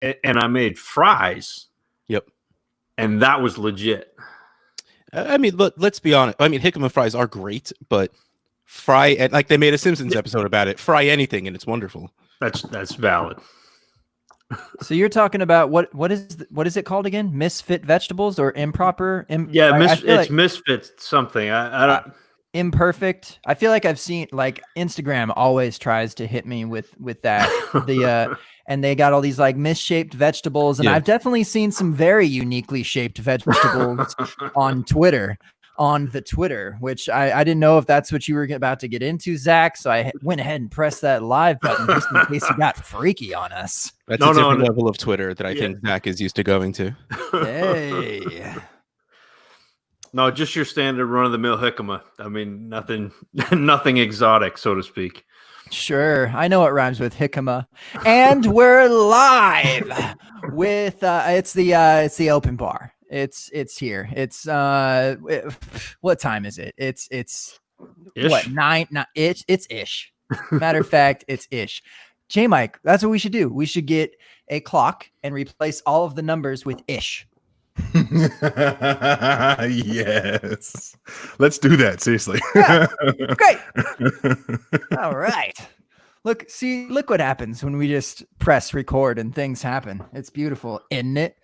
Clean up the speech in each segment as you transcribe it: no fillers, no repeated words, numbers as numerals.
and I made fries. Yep. And that was legit. I mean, let's be honest. I mean, jicama fries are great, but fry and like they made a Simpsons episode about it. Fry anything and it's wonderful. That's valid. So you're talking about what is it called again? Misfit vegetables or improper? It's misfit something. I don't. Imperfect. I feel like I've seen like Instagram always tries to hit me with that. And they got all these like misshaped vegetables, and I've definitely seen some very uniquely shaped vegetables on Twitter. On the Twitter, which I didn't know if that's what you were about to get into, Zach. So I went ahead and pressed that live button just in case you got freaky on us. That's a different level of Twitter that I think Zach is used to going to. Hey. No, just your standard run-of-the-mill jicama. I mean, nothing exotic, so to speak. Sure, I know it rhymes with jicama, and we're live with it's the open bar. It's here. It's what time is it? It's ish. What 9? It's ish. Matter of fact, it's ish. J Mike, that's what we should do. We should get a clock and replace all of the numbers with ish. Yes, let's do that. Seriously. Yeah, great. All right. Look what happens when we just press record and things happen. It's beautiful, isn't it?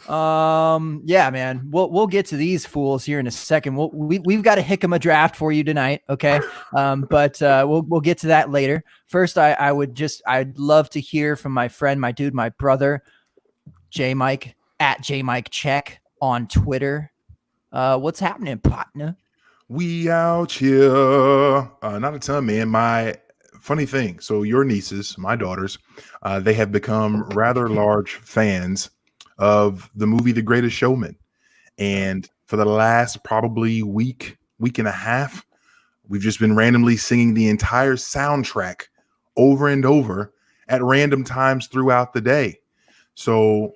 Yeah, man. We'll get to these fools here in a second. We've got a jicama draft for you tonight, okay? But we'll get to that later. First, I'd love to hear from my friend, my dude, my brother, J Mike at J Mike Check on Twitter. What's happening, partner? We out here. Not a ton, man. My funny thing. So your nieces, my daughters, they have become rather large fans of the movie The Greatest Showman. And for the last probably week and a half, we've just been randomly singing the entire soundtrack over and over at random times throughout the day. So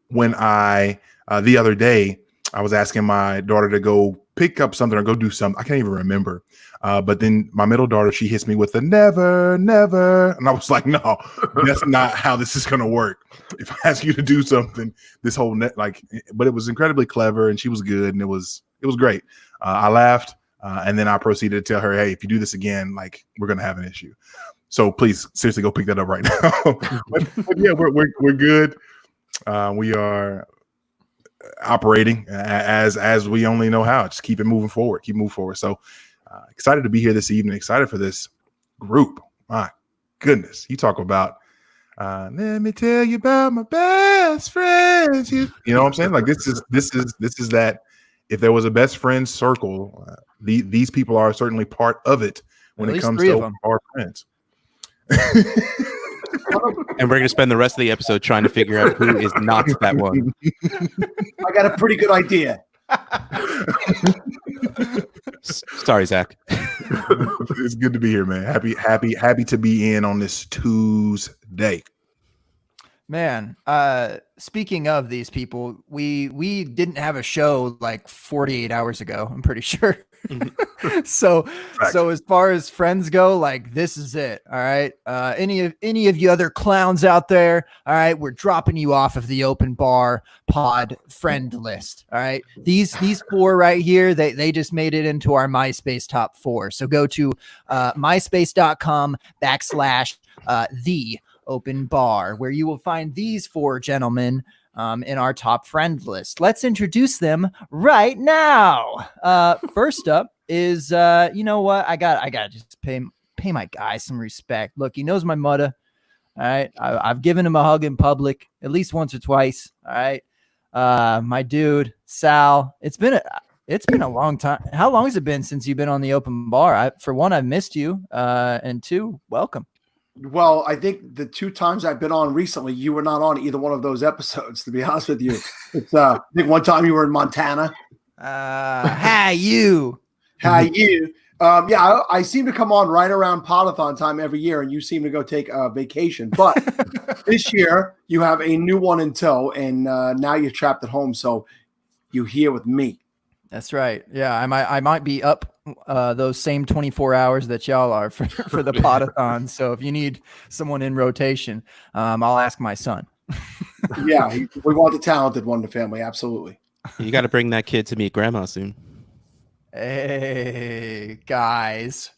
when the other day, I was asking my daughter to go pick up something or go do something. I can't even remember. But then my middle daughter, she hits me with the never. And I was like, no, that's not how this is going to work. If I ask you to do something, this whole but it was incredibly clever and she was good and it was great. I laughed and then I proceeded to tell her, hey, if you do this again, like we're going to have an issue. So please seriously go pick that up right now. but yeah, we're good. We are operating as we only know how. Just keep moving forward. So excited to be here this evening. Excited for this group. My goodness, you talk about. Let me tell you about my best friends. You know what I'm saying? Like this is that. If there was a best friend circle, these people are certainly part of it when it comes to our friends. And we're going to spend the rest of the episode trying to figure out who is not that one. I got a pretty good idea. Sorry, Zach. It's good to be here, man. Happy to be in on this Tuesday. Man, speaking of these people, we didn't have a show like 48 hours ago, I'm pretty sure. So as far as friends go, like this is it. All right. Any of you other clowns out there, all right, we're dropping you off of the open bar pod friend list. All right. These four right here, they just made it into our MySpace top 4. So go to myspace.com/the open bar, where you will find these 4 gentlemen in our top friend list. Let's introduce them right now. First up is you know what? I gotta just pay my guy some respect. Look, he knows my mother. All right. I've given him a hug in public at least once or twice. All right. My dude, Sal. It's been a long time. How long has it been since you've been on the open bar? For one, I've missed you. And 2, welcome. Well, I think the 2 times I've been on recently, you were not on either one of those episodes, to be honest with you. It's I think one time you were in Montana. Hi, you. Hi, you. Yeah, I seem to come on right around Podathon time every year, and you seem to go take a vacation. But this year, you have a new one in tow, and now you're trapped at home, so you're here with me. That's right. Yeah, I might be up those same 24 hours that y'all are for the podathon. So if you need someone in rotation, I'll ask my son. Yeah, we want the talented one in the family. Absolutely. You got to bring that kid to meet grandma soon. Hey, guys,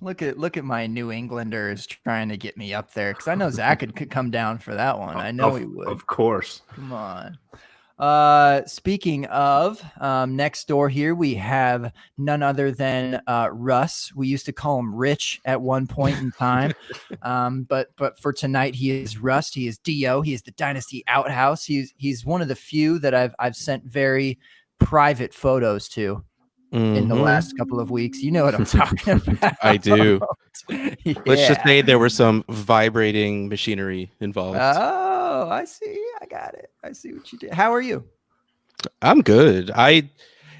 look at my New Englanders trying to get me up there because I know Zach could come down for that one. I know he would. Of course. Come on. Speaking of, next door here we have none other than Russ. We used to call him Rich at one point in time, but for tonight he is Rust. He is Dio. He is the Dynasty Outhouse. He's one of the few that I've sent very private photos to in the last couple of weeks. You know what I'm talking about. I do. Yeah. Let's just say there was some vibrating machinery involved. Oh, I see. I got it. I see what you did. How are you? I'm good.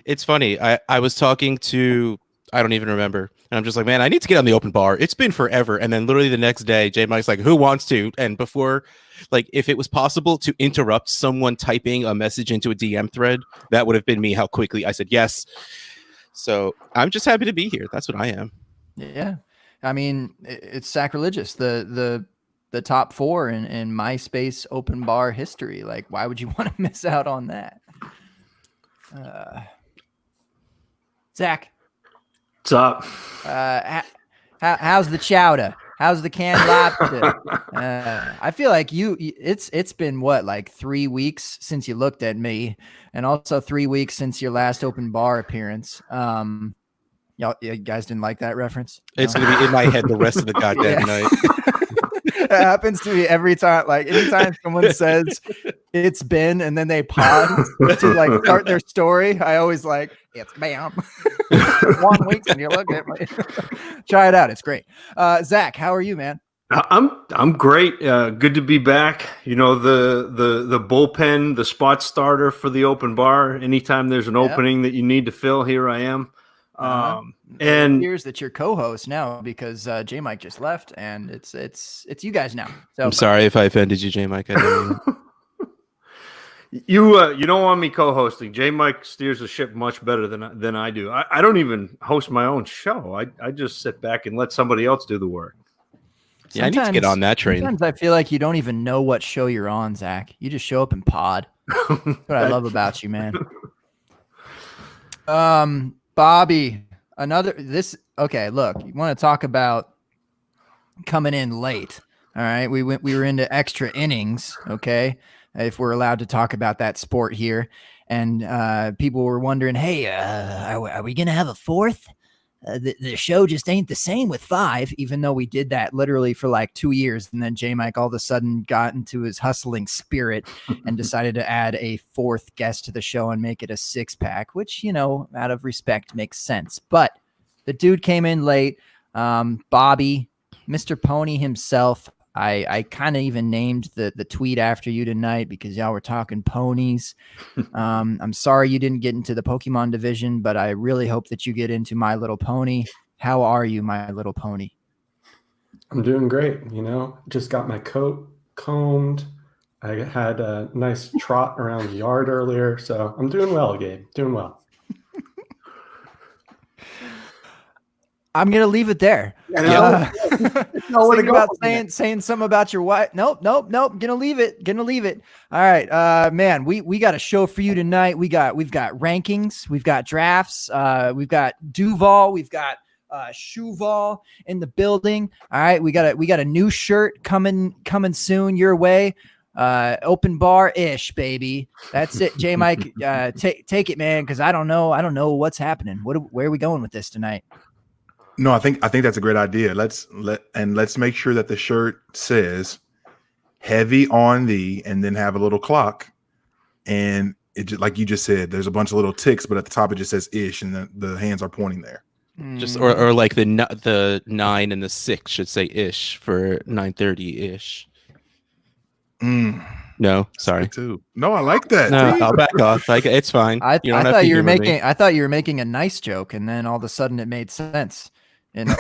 It's funny. I was talking to, I don't even remember. And I'm just like, man, I need to get on the open bar. It's been forever. And then literally the next day, J Mike's like, who wants to? And before, like, if it was possible to interrupt someone typing a message into a DM thread, that would have been me. How quickly I said yes. So I'm just happy to be here. That's what I am. Yeah. I mean, it's sacrilegious. The top 4 in MySpace open bar history. Like, why would you want to miss out on that? Zach, What's up? how's the chowder? How's the canned lobster? I feel like it's been what, like 3 weeks since you looked at me, and also 3 weeks since your last open bar appearance. You guys didn't like that reference? It's going to be in my head the rest of the goddamn night. It happens to me every time. Like anytime someone says it's been and then they pause to like start their story, I always like, it's bam. 1 week and you look at me. Try it out. It's great. Zach, how are you, man? I'm great. Good to be back. You know, the bullpen, the spot starter for the open bar. Anytime there's an opening that you need to fill, here I am. And here's that you're co-host now because J Mike just left and it's you guys now. So I'm sorry if I offended you, J Mike. I didn't mean- you don't want me co-hosting. J Mike steers the ship much better than I do. I don't even host my own show. I just sit back and let somebody else do the work. Yeah, I need to get on that train. Sometimes I feel like you don't even know what show you're on, Zach. You just show up and pod. That's what I love about you, man. Bobby, okay, look, you want to talk about coming in late. All right. We were into extra innings. Okay. If we're allowed to talk about that sport here. And people were wondering, hey, are we going to have a fourth? The show just ain't the same with 5, even though we did that literally for like 2 years. And then J Mike all of a sudden got into his hustling spirit and decided to add a 4th guest to the show and make it a 6-pack, which, you know, out of respect makes sense. But the dude came in late. Bobby, Mr. Pony himself. I kind of even named the tweet after you tonight because y'all were talking ponies. I'm sorry you didn't get into the Pokemon division, but I really hope that you get into My Little Pony. How are you, My Little Pony? I'm doing great. You know, just got my coat combed. I had a nice trot around the yard earlier, so I'm doing well, Gabe. Doing well. I'm gonna leave it there. Think about saying something about your wife. Nope. Gonna leave it. All right, man. We got a show for you tonight. We've got rankings. We've got drafts. We've got Duval. We've got Shuval in the building. All right, we got a new shirt coming soon your way. Open bar ish, baby. That's it. J Mike, take it, man, because I don't know what's happening. Where are we going with this tonight? No, I think that's a great idea. Let's make sure that the shirt says heavy on the, and then have a little clock. And it just, like you just said, there's a bunch of little ticks, but at the top it just says ish, and the hands are pointing there. Just or like the 9 and the 6 should say ish for 9:30 ish. No, sorry. Too. No, I like that. No, I'll back off. It's fine. I thought you were making a nice joke, and then all of a sudden it made sense. In a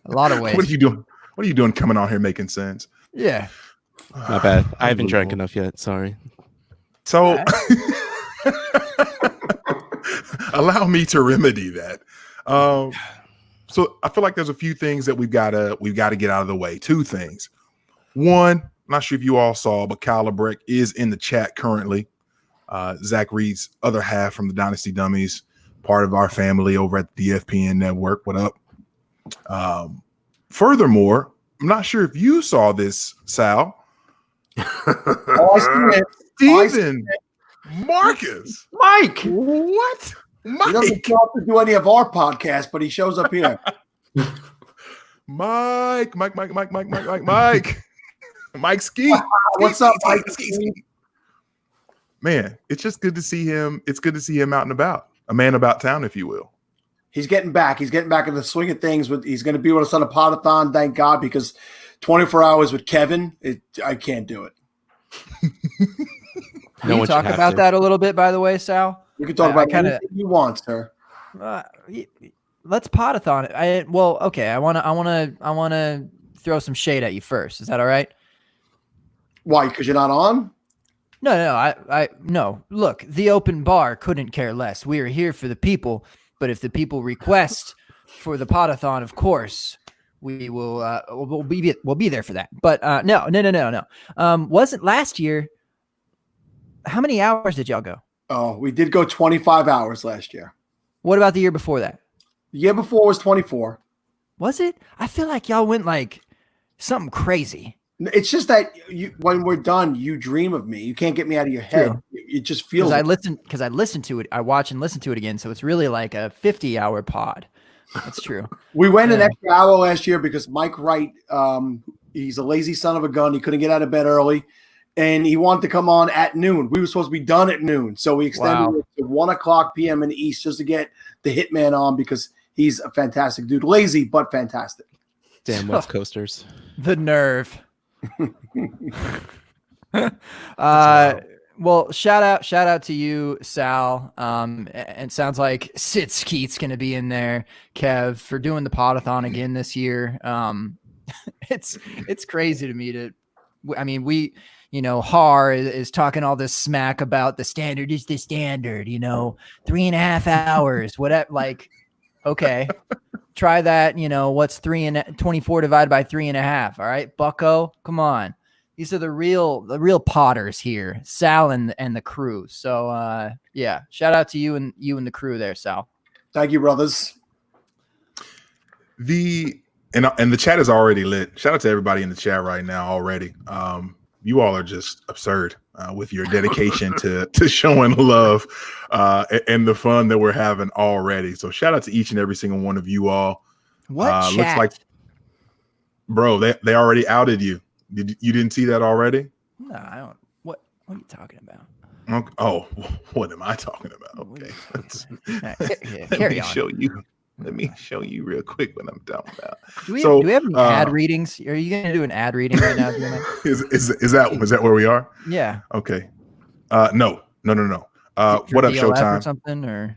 lot of ways. What are you doing? What are you doing coming on here making sense? Yeah. My bad. I haven't drank enough yet. Sorry. So allow me to remedy that. So I feel like there's a few things that we've got to get out of the way. 2 things. One, not sure if you all saw, but Kyle Lebrecht is in the chat currently. Zach Reed's other half from the Dynasty Dummies, part of our family over at the DFPN Network. What up? Furthermore, I'm not sure if you saw this, Sal. Steven Marcus. Mike. What? He doesn't show up to do any of our podcasts, but he shows up here. Mike. Mike Ski. What's up, Mike? Man, it's just good to see him. It's good to see him out and about, a man about town, if you will. He's getting back. He's getting back in the swing of things. He's going to be with us on a podathon, thank God, because 24 hours with Kevin, I can't do it. Can you talk about that a little bit, by the way, Sal? We can talk about anything you want, sir. Let's podathon it. I want to throw some shade at you first. Is that all right? Why? Because you're not on? No. Look, the open bar couldn't care less. We are here for the people, but if the people request for the podathon, of course, we will. We'll be there for that. But no. Wasn't last year? How many hours did y'all go? Oh, we did go 25 hours last year. What about the year before that? The year before was 24. Was it? I feel like y'all went like something crazy. It's just that when we're done, you dream of me. You can't get me out of your head. True. It just feels. Because I listened to it. I watch and listen to it again. So it's really like a 50-hour pod. That's true. We went an extra hour last year because Mike Wright, he's a lazy son of a gun. He couldn't get out of bed early, and he wanted to come on at noon. We were supposed to be done at noon, so we extended it to 1:00 p.m. in the East just to get the hitman on because he's a fantastic dude. Lazy but fantastic. Damn West Coasters. The nerve. Well, shout out to you, Sal. And it sounds like Sid Skeet's going to be in there, Kev, for doing the podathon again this year. It's crazy to me Har is talking all this smack about the standard is the standard, 3.5 hours, whatever. Like, okay, try that. What's 24 divided by 3.5? All right, Bucko, come on. These are the real potters here, Sal and the crew. So yeah, shout out to you and the crew there, Sal. Thank you, brothers. And the chat is already lit. Shout out to everybody in the chat right now already. You all are just absurd with your dedication to showing love and the fun that we're having already. So shout out to each and every single one of you all. What chat? Looks like, bro, they already outed you. You didn't see that already? No, I don't. What are you talking about? Okay. Oh, what am I talking about? Okay, Let me show you real quick what I'm talking about. Do we have any ad readings? Are you going to do an ad reading right now? Is that where we are? Yeah. Okay. No. What up, Showtime? Or something or.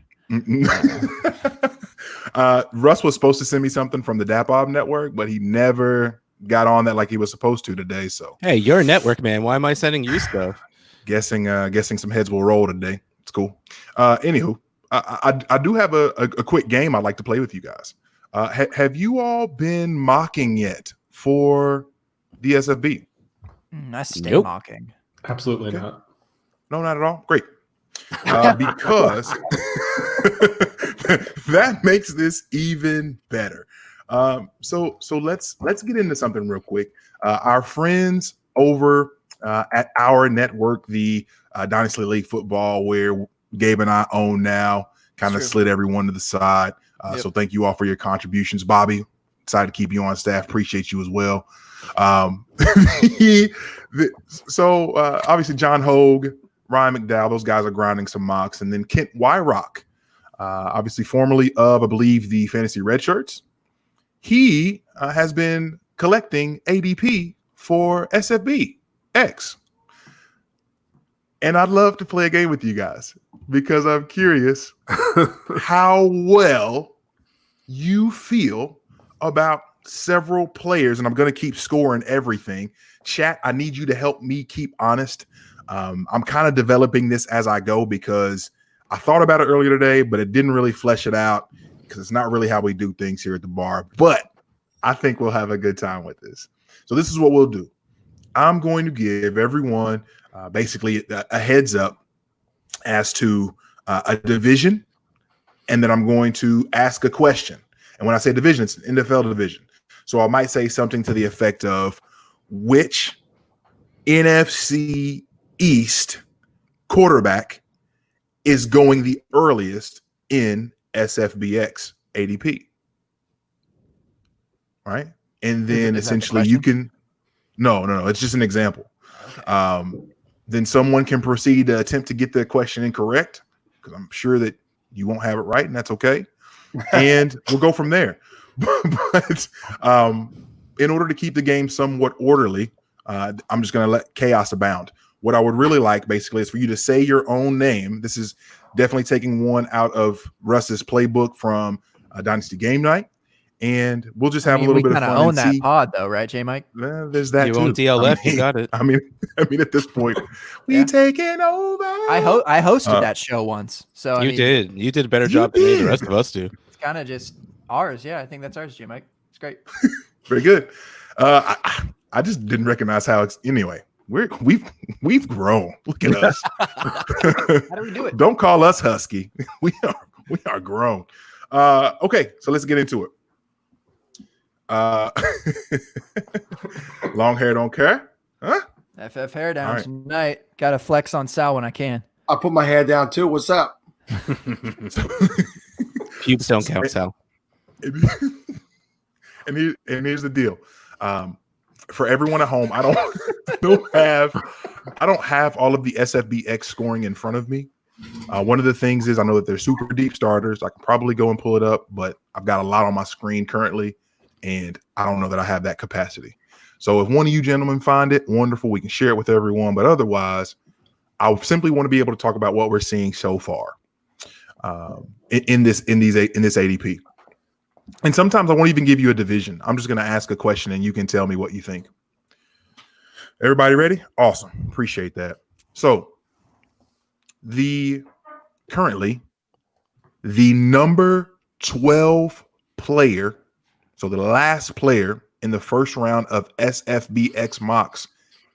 Russ was supposed to send me something from the DAPOB network, but he never got on that like he was supposed to today. So hey, you're a network man. Why am I sending you stuff? Guessing some heads will roll today. It's cool. Anywho, I do have a quick game I'd like to play with you guys. Have you all been mocking yet for DSFB? I stay mocking. Absolutely not. No, not at all. Great. Because that makes this even better. So let's get into something real quick. Our friends over at our network, the Dynasty League Football, where Gabe and I own now, kind of slid everyone to the side. So thank you all for your contributions. Bobby, decided to keep you on staff. Appreciate you as well. So obviously John Hogue, Ryan McDowell, those guys are grinding some mocks. And then Kent Wyrock, obviously formerly of, I believe, the Fantasy Red Shirts. He has been collecting ADP for SFB X. And I'd love to play a game with you guys because I'm curious how well you feel about several players. And I'm going to keep scoring everything. Chat, I need you to help me keep honest. I'm kind of developing this as I go because I thought about it earlier today, but it didn't really flesh it out because it's not really how we do things here at the bar. But I think we'll have a good time with this. So this is what we'll do. I'm going to give everyone basically a heads up as to a division, and then I'm going to ask a question. And when I say division, it's an NFL division. So I might say something to the effect of which NFC East quarterback is going the earliest in SFBX ADP. Right. And then essentially you can no, it's just an example. Okay. Then someone can proceed to attempt to get the question incorrect, because I'm sure that you won't have it right, and that's okay. And we'll go from there. But in order to keep the game somewhat orderly, I'm just going to let chaos abound. What I would really like, basically, is for you to say your own name. This is definitely taking one out of Russ's playbook from Dynasty Game Night. And we'll just have a little bit of fun. We own that pod, though, right, J Mike? There's that you too. own DLF, you got it. I mean, at this point, we taking over. I hosted that show once, so you did a better job than the rest of us do. It's kind of just ours. Yeah, I think that's ours, J Mike. It's great. Very good. I just didn't recognize how it's anyway. We've grown. Look at us. How do we do it? Don't call us husky. We are grown. Okay, so let's get into it. Long hair don't care, huh? FF hair down tonight. Gotta flex on Sal when I can. I put my hair down too. What's up? Pubes don't count, Sal. And here's the deal. For everyone at home, I don't have all of the SFBX scoring in front of me. One of the things is I know that they're super deep starters. I can probably go and pull it up, but I've got a lot on my screen currently, and I don't know that I have that capacity. So if one of you gentlemen find it, wonderful. We can share it with everyone. But otherwise, I simply want to be able to talk about what we're seeing so far in this ADP. And sometimes I won't even give you a division. I'm just going to ask a question, and you can tell me what you think. Everybody ready? Awesome. Appreciate that. So currently the number 12 player, so the last player in the first round of SFBX mocks,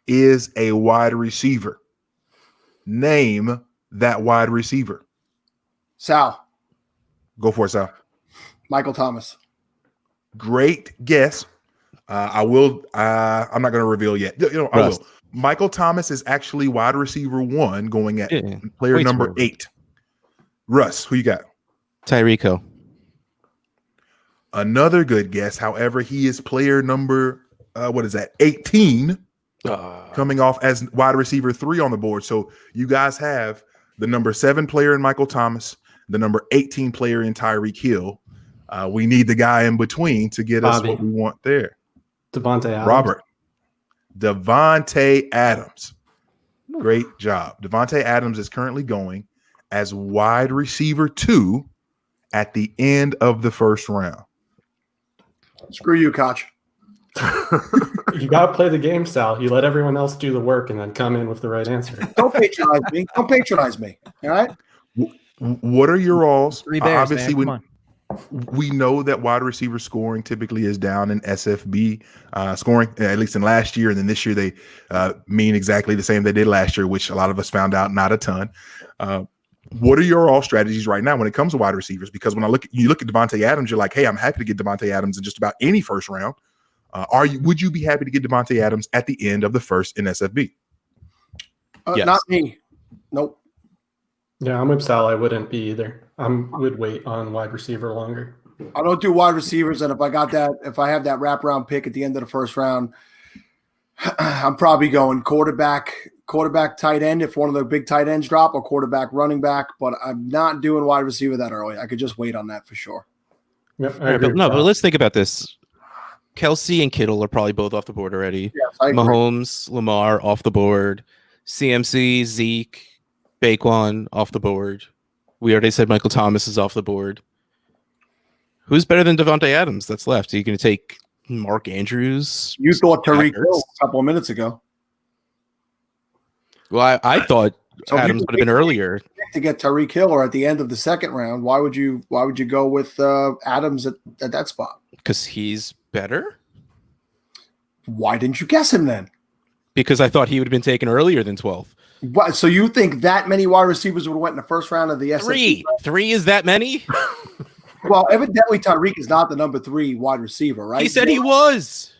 is a wide receiver. Name that wide receiver. Sal. Go for it, Sal. Michael Thomas. Great guess. I'm not going to reveal yet. I will. Michael Thomas is actually wide receiver 1, going at player number 8. Russ, who you got? Tyreek Hill. Another good guess. However, he is player number 18, coming off as wide receiver 3 on the board. So you guys have the number 7 player in Michael Thomas, the number 18 player in Tyreek Hill. We need the guy in between to get us what we want there. Devontae Adams. Robert. Devontae Adams. Great job. Devontae Adams is currently going as wide receiver 2 at the end of the first round. Screw you, Koch. You got to play the game, Sal. You let everyone else do the work and then come in with the right answer. Don't patronize me. Don't patronize me. All right? What are your alls? 3 bears, Obviously, man. Come on. We know that wide receiver scoring typically is down in SFB scoring, at least in last year. And then this year they mean exactly the same they did last year, which a lot of us found out not a ton. What are your all strategies right now when it comes to wide receivers? Because when you look at Devontae Adams, you're like, hey, I'm happy to get Devontae Adams in just about any first round. Would you be happy to get Devontae Adams at the end of the first in SFB? Yes. Not me. Nope. Yeah, I'm with Sal. I wouldn't be either. I would wait on wide receiver longer. I don't do wide receivers, and if I have that wraparound pick at the end of the first round, I'm probably going quarterback, tight end if one of the big tight ends drop, or quarterback, running back. But I'm not doing wide receiver that early. I could just wait on that for sure. Yep, But let's think about this. Kelsey and Kittle are probably both off the board already. Yes, I agree. Mahomes, Lamar off the board. CMC, Zeke, Baquan off the board. We already said Michael Thomas is off the board. Who's better than Devontae Adams that's left? Are you going to take Mark Andrews? You thought Tyreek Hill a couple of minutes ago. Well, I thought So Adams would have been earlier. to get Tyreek Hill or at the end of the second round. Why would you go with Adams at that spot? Because he's better? Why didn't you guess him then? because I thought he would have been taken earlier than 12. What, so you think that many wide receivers would have went in the first round of the SFP? Three is that many? Well, evidently Tyreek is not the number 3 wide receiver, right? He said he was.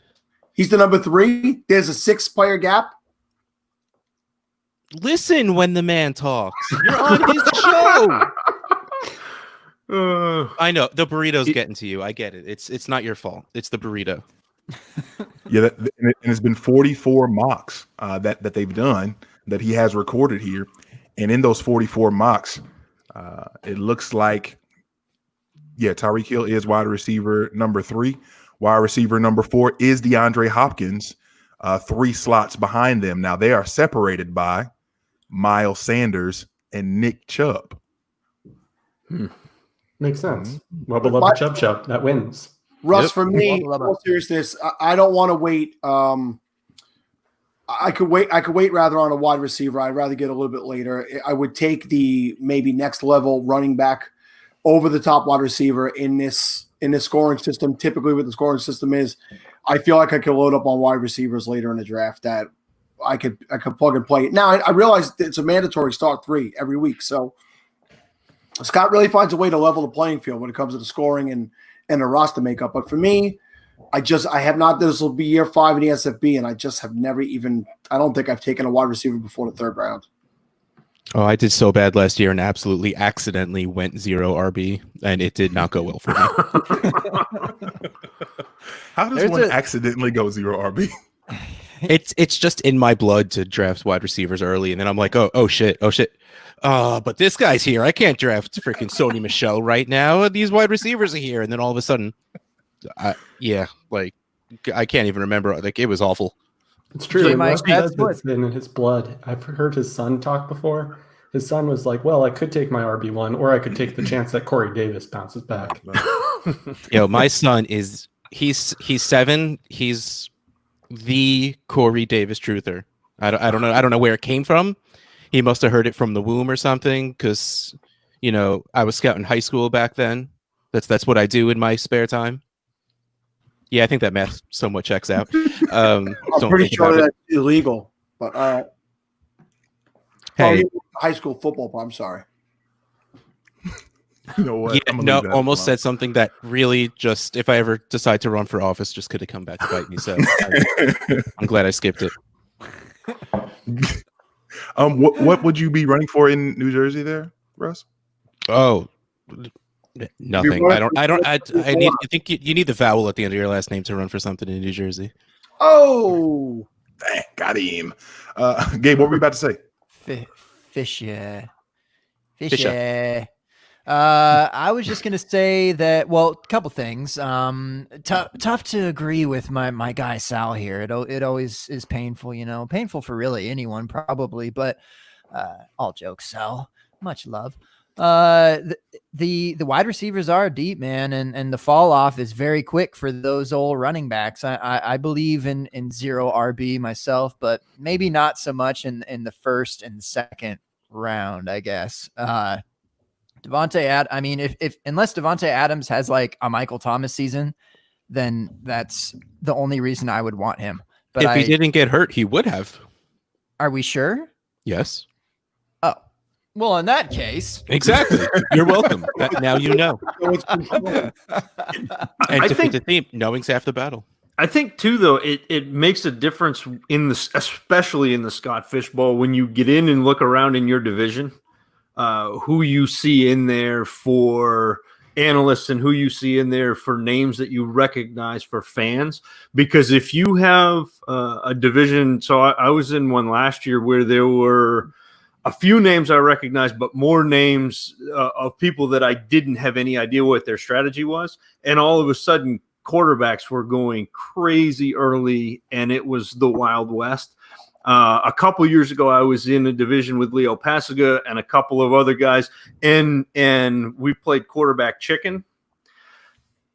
He's the number 3. There's a 6-player gap. Listen when the man talks. You're on his show. I know the burrito's getting to you. I get it. It's not your fault. It's the burrito. Yeah, and it's been 44 mocks that they've done that he has recorded here, and in those 44 mocks, it looks like, Tyreek Hill is wide receiver number 3. Wide receiver number 4 is DeAndre Hopkins, 3 slots behind them. Now they are separated by Miles Sanders and Nick Chubb. Makes sense. Well beloved Chubb that wins. Russ, for me, in all seriousness, I don't want to wait. I could wait rather on a wide receiver. I'd rather get a little bit later. I would take the maybe next level running back over the top wide receiver in this scoring system. Typically, what the scoring system is, I feel like I could load up on wide receivers later in the draft that I could plug and play. Now I realize it's a mandatory start 3 every week, so Scott really finds a way to level the playing field when it comes to the scoring and the roster makeup. But for me, I have not. This will be year 5 in the SFB, and I just have never even. I don't think I've taken a wide receiver before the 3rd round. Oh, I did so bad last year and absolutely accidentally went 0 RB, and it did not go well for me. How does one accidentally go 0 RB? It's just in my blood to draft wide receivers early, and then I'm like, oh shit. But this guy's here. I can't draft freaking Sony Michel right now. These wide receivers are here, and then all of a sudden, I can't even remember. Like, it was awful. It's true. Mike, Russ does this in his blood. I've heard his son talk before. His son was like, "Well, I could take my RB1, or I could take the chance that Corey Davis bounces back." My son he's 7. He's the Corey Davis truther. I don't know. I don't know where it came from. He must have heard it from the womb or something, because I was scouting high school back then. That's what I do in my spare time. Yeah, I think that math somewhat checks out. I'm pretty sure that's illegal, but hey, high school football. I'm sorry. You know what? Yeah, almost said something that really just, if I ever decide to run for office, just could have come back to bite me. So I'm glad I skipped it. What would you be running for in New Jersey there, Russ? Oh, nothing. I think you need the vowel at the end of your last name to run for something in New Jersey. Oh, dang, got him. Gabe, what were you about to say? Fisher. I was just gonna say that. Well, a couple things. Tough to agree with my guy Sal here. It always is painful, painful for really anyone probably. But all jokes, Sal, much love. The wide receivers are deep, man, and the fall off is very quick for those old running backs. I believe in 0 RB myself, but maybe not so much in the 1st and 2nd round, I guess. Unless Devontae Adams has like a Michael Thomas season, then that's the only reason I would want him. But if he didn't get hurt, he would have. Are we sure? Yes. Oh, well, in that case, exactly. You're welcome. Now you know. And I to think fit the theme, knowing's half the battle. I think too, though, it makes a difference especially in the Scott Fish Bowl, when you get in and look around in your division. Who you see in there for analysts and who you see in there for names that you recognize for fans. Because if you have a division, so I was in one last year where there were a few names I recognized, but more names of people that I didn't have any idea what their strategy was. And all of a sudden, quarterbacks were going crazy early, and it was the Wild West. A couple years ago, I was in a division with Leo Pasiga and a couple of other guys, and we played quarterback chicken.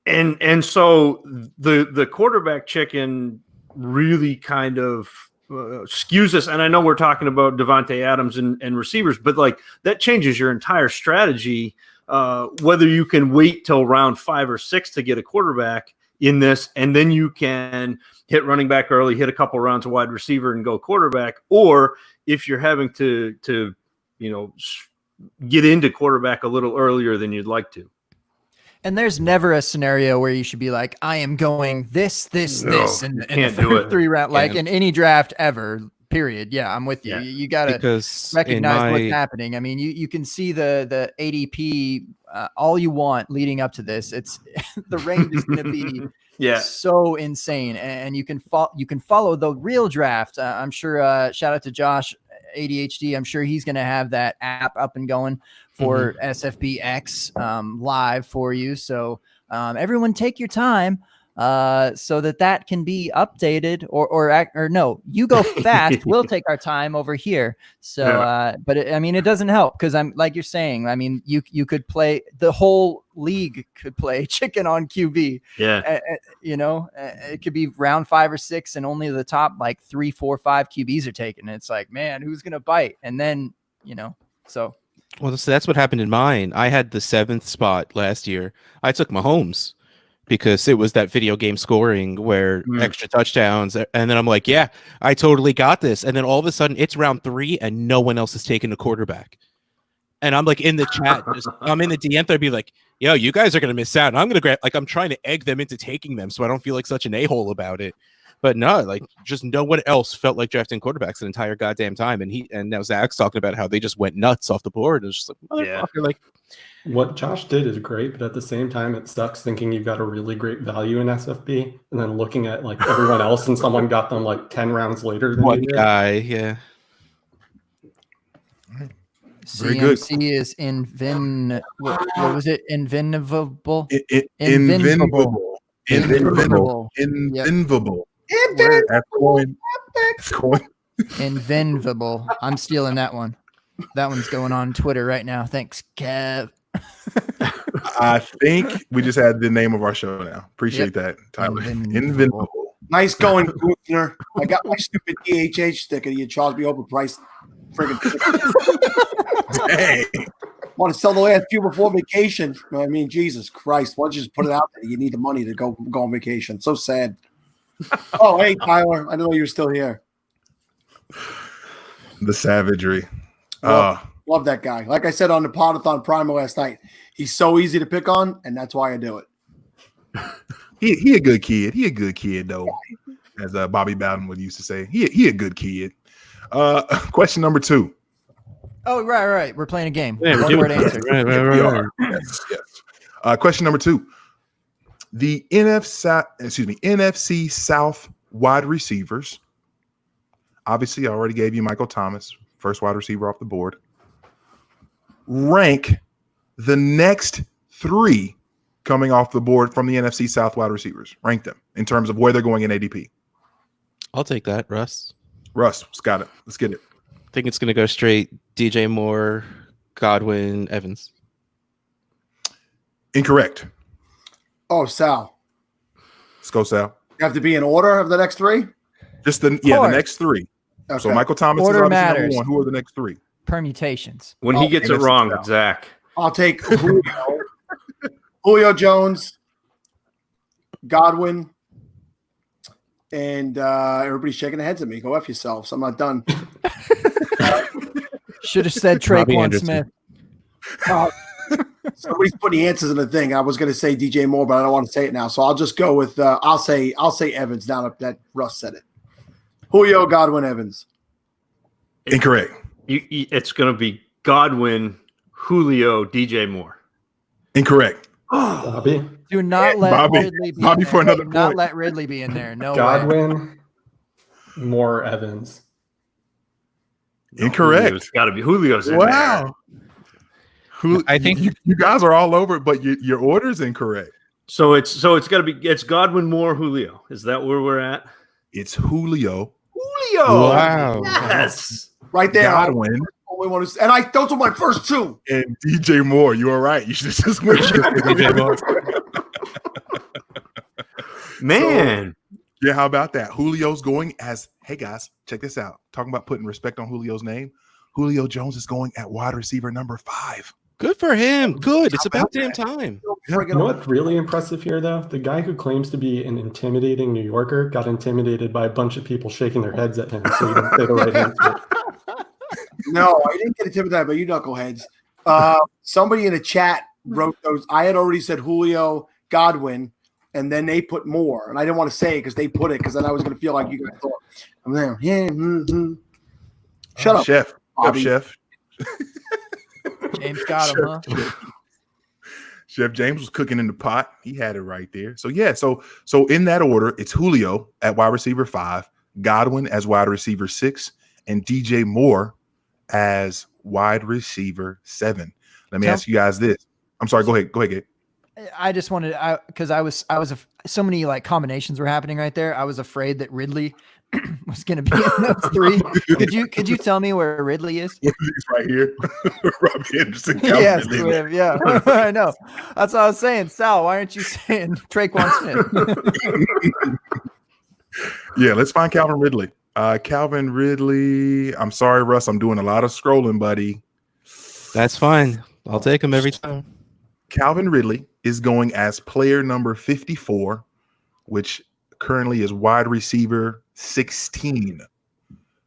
And so the quarterback chicken really kind of skews us. And I know we're talking about Devontae Adams and receivers, but like that changes your entire strategy. Whether you can wait till round 5 or 6 to get a quarterback in this, and then you can hit running back early, hit a couple rounds of wide receiver, and go quarterback. Or if you're having to get into quarterback a little earlier than you'd like to. And there's never a scenario where you should be like, I am going this, and can't do it. 3 round, like in any draft ever. Period. Yeah, I'm with you. Yeah. You got to recognize what's happening. I mean, you can see the ADP all you want leading up to this. It's the range is going to be so insane, and you can follow the real draft. I'm sure. Shout out to Josh ADHD. I'm sure he's going to have that app up and going for SFBX live for you. So everyone, take your time. So that can be updated or no, you go fast. We'll take our time over here. So, but it doesn't help because I'm like you're saying, I mean, you could play the whole league could play chicken on QB. Yeah. It could be round 5 or 6 and only the top like 3, 4, 5 QBs are taken. And it's like, man, who's going to bite? And then, so. Well, so that's what happened in mine. I had the 7th spot last year. I took Mahomes because it was that video game scoring where extra touchdowns. And then I'm like, yeah, I totally got this. And then all of a sudden it's round 3 and no one else is taking a quarterback. And I'm like in the chat, I'm in the DM thread, be like, yo, you guys are going to miss out. And I'm going to grab, like, I'm trying to egg them into taking them so I don't feel like such an a-hole about it. But no, like, just no one else felt like drafting quarterbacks the entire goddamn time. And now Zach's talking about how they just went nuts off the board. It's just like, motherfucker, like, what Josh did is great, but at the same time, it sucks thinking you've got a really great value in SFB and then looking at like everyone else and someone got them like 10 rounds later than one you did. guy, yeah. Very good. CMC is what was it? Invincible. Invincible. Invincible. I'm stealing that one. That one's going on Twitter right now. Thanks, Kev. I think we just had the name of our show now. Appreciate that, Tyler. Invincible. Nice going, Kuchner. I got my stupid DHH sticker. You charged me overpriced. Friggin' Dang. Want to sell the last few before vacation. I mean, Jesus Christ. Why don't you just put it out there? You need the money to go on vacation. So sad. Oh, hey, Tyler. I know you're still here. The savagery. Love that guy. Like I said on the Podathon Primer last night, he's so easy to pick on, and that's why I do it. He a good kid. He a good kid, though, as Bobby Bowden would used to say. He a good kid. Question number 2. Oh, right. We're playing a game. Yeah, One word answer. Right. Yes. Question number 2. The NFC South wide receivers. Obviously, I already gave you Michael Thomas, first wide receiver off the board. Rank the next 3 coming off the board from the NFC South wide receivers. Rank them in terms of where they're going in ADP. I'll take that, Russ. Russ, got it. Let's get it. I think it's going to go straight DJ Moore, Godwin, Evans. Incorrect. Oh, Sal. Let's go, Sal. You have to be in order of the next 3? Just the next 3. Okay. So Michael Thomas Order is obviously matters. number 1. Who are the next 3? Permutations. When he gets it NFC wrong, South. Zach. I'll take Julio Jones, Godwin, and everybody's shaking their heads at me. Go F yourselves. I'm not done. Should have said Robbie Traquan Anderson. Smith. Somebody's putting the answers in the thing. I was going to say DJ Moore, but I don't want to say it now. So I'll just go with I'll say Evans now that Russ said it. Julio, Godwin, Evans. Incorrect. It's going to be Godwin, Julio, DJ Moore. Incorrect. Bobby, Do not let Bobby. Ridley be Bobby in for there. another Do not point. let Ridley be in there. No way. Godwin, Moore, Evans. Incorrect. It's got to be Julio's in Wow. I think you guys are all over it, but your order's incorrect. there. So it's got to be Godwin, Moore, Julio. Is that where we're at? It's Julio, Julio. Wow. Yes. Right there. Godwin, Only one who's, and those were my first 2. and DJ Moore. You were right. You should have just went DJ Moore. Man. Yeah, how about that? Julio's going as, hey guys, check this out. Talking about putting respect on Julio's name. Julio Jones is going at wide receiver number 5. Good for him. Good. It's How about about damn time. friggin' You know what's really impressive here, though? The guy who claims to be an intimidating New Yorker got intimidated by a bunch of people shaking their heads at him, so he didn't say the right answer. No, I didn't get intimidated by you knuckleheads. Somebody in the chat wrote those. I had already said Julio, Godwin, and then they put more. And I didn't want to say it because they put it because then I was going to feel like you guys thought, I'm there. Yeah. Shut up, Chef. Bobby. Chef. James got him, huh? Chef James was cooking in the pot. He had it right there. So yeah, so in that order, it's Julio at wide receiver 5, Godwin as wide receiver 6, and DJ Moore as wide receiver 7. Let me ask you guys this. I'm sorry. Go ahead, Gabe. I just wanted, because so many like combinations were happening right there. I was afraid that Ridley was going to be in those 3. Could you tell me where Ridley is? He's right here. Robbie Anderson. Yes, yeah. I know. That's what I was saying. Sal, why aren't you saying Traquan Smith? Yeah, let's find Calvin Ridley. Calvin Ridley. I'm sorry, Russ. I'm doing a lot of scrolling, buddy. That's fine. I'll take him every time. Calvin Ridley is going as player number 54, which currently is wide receiver 16.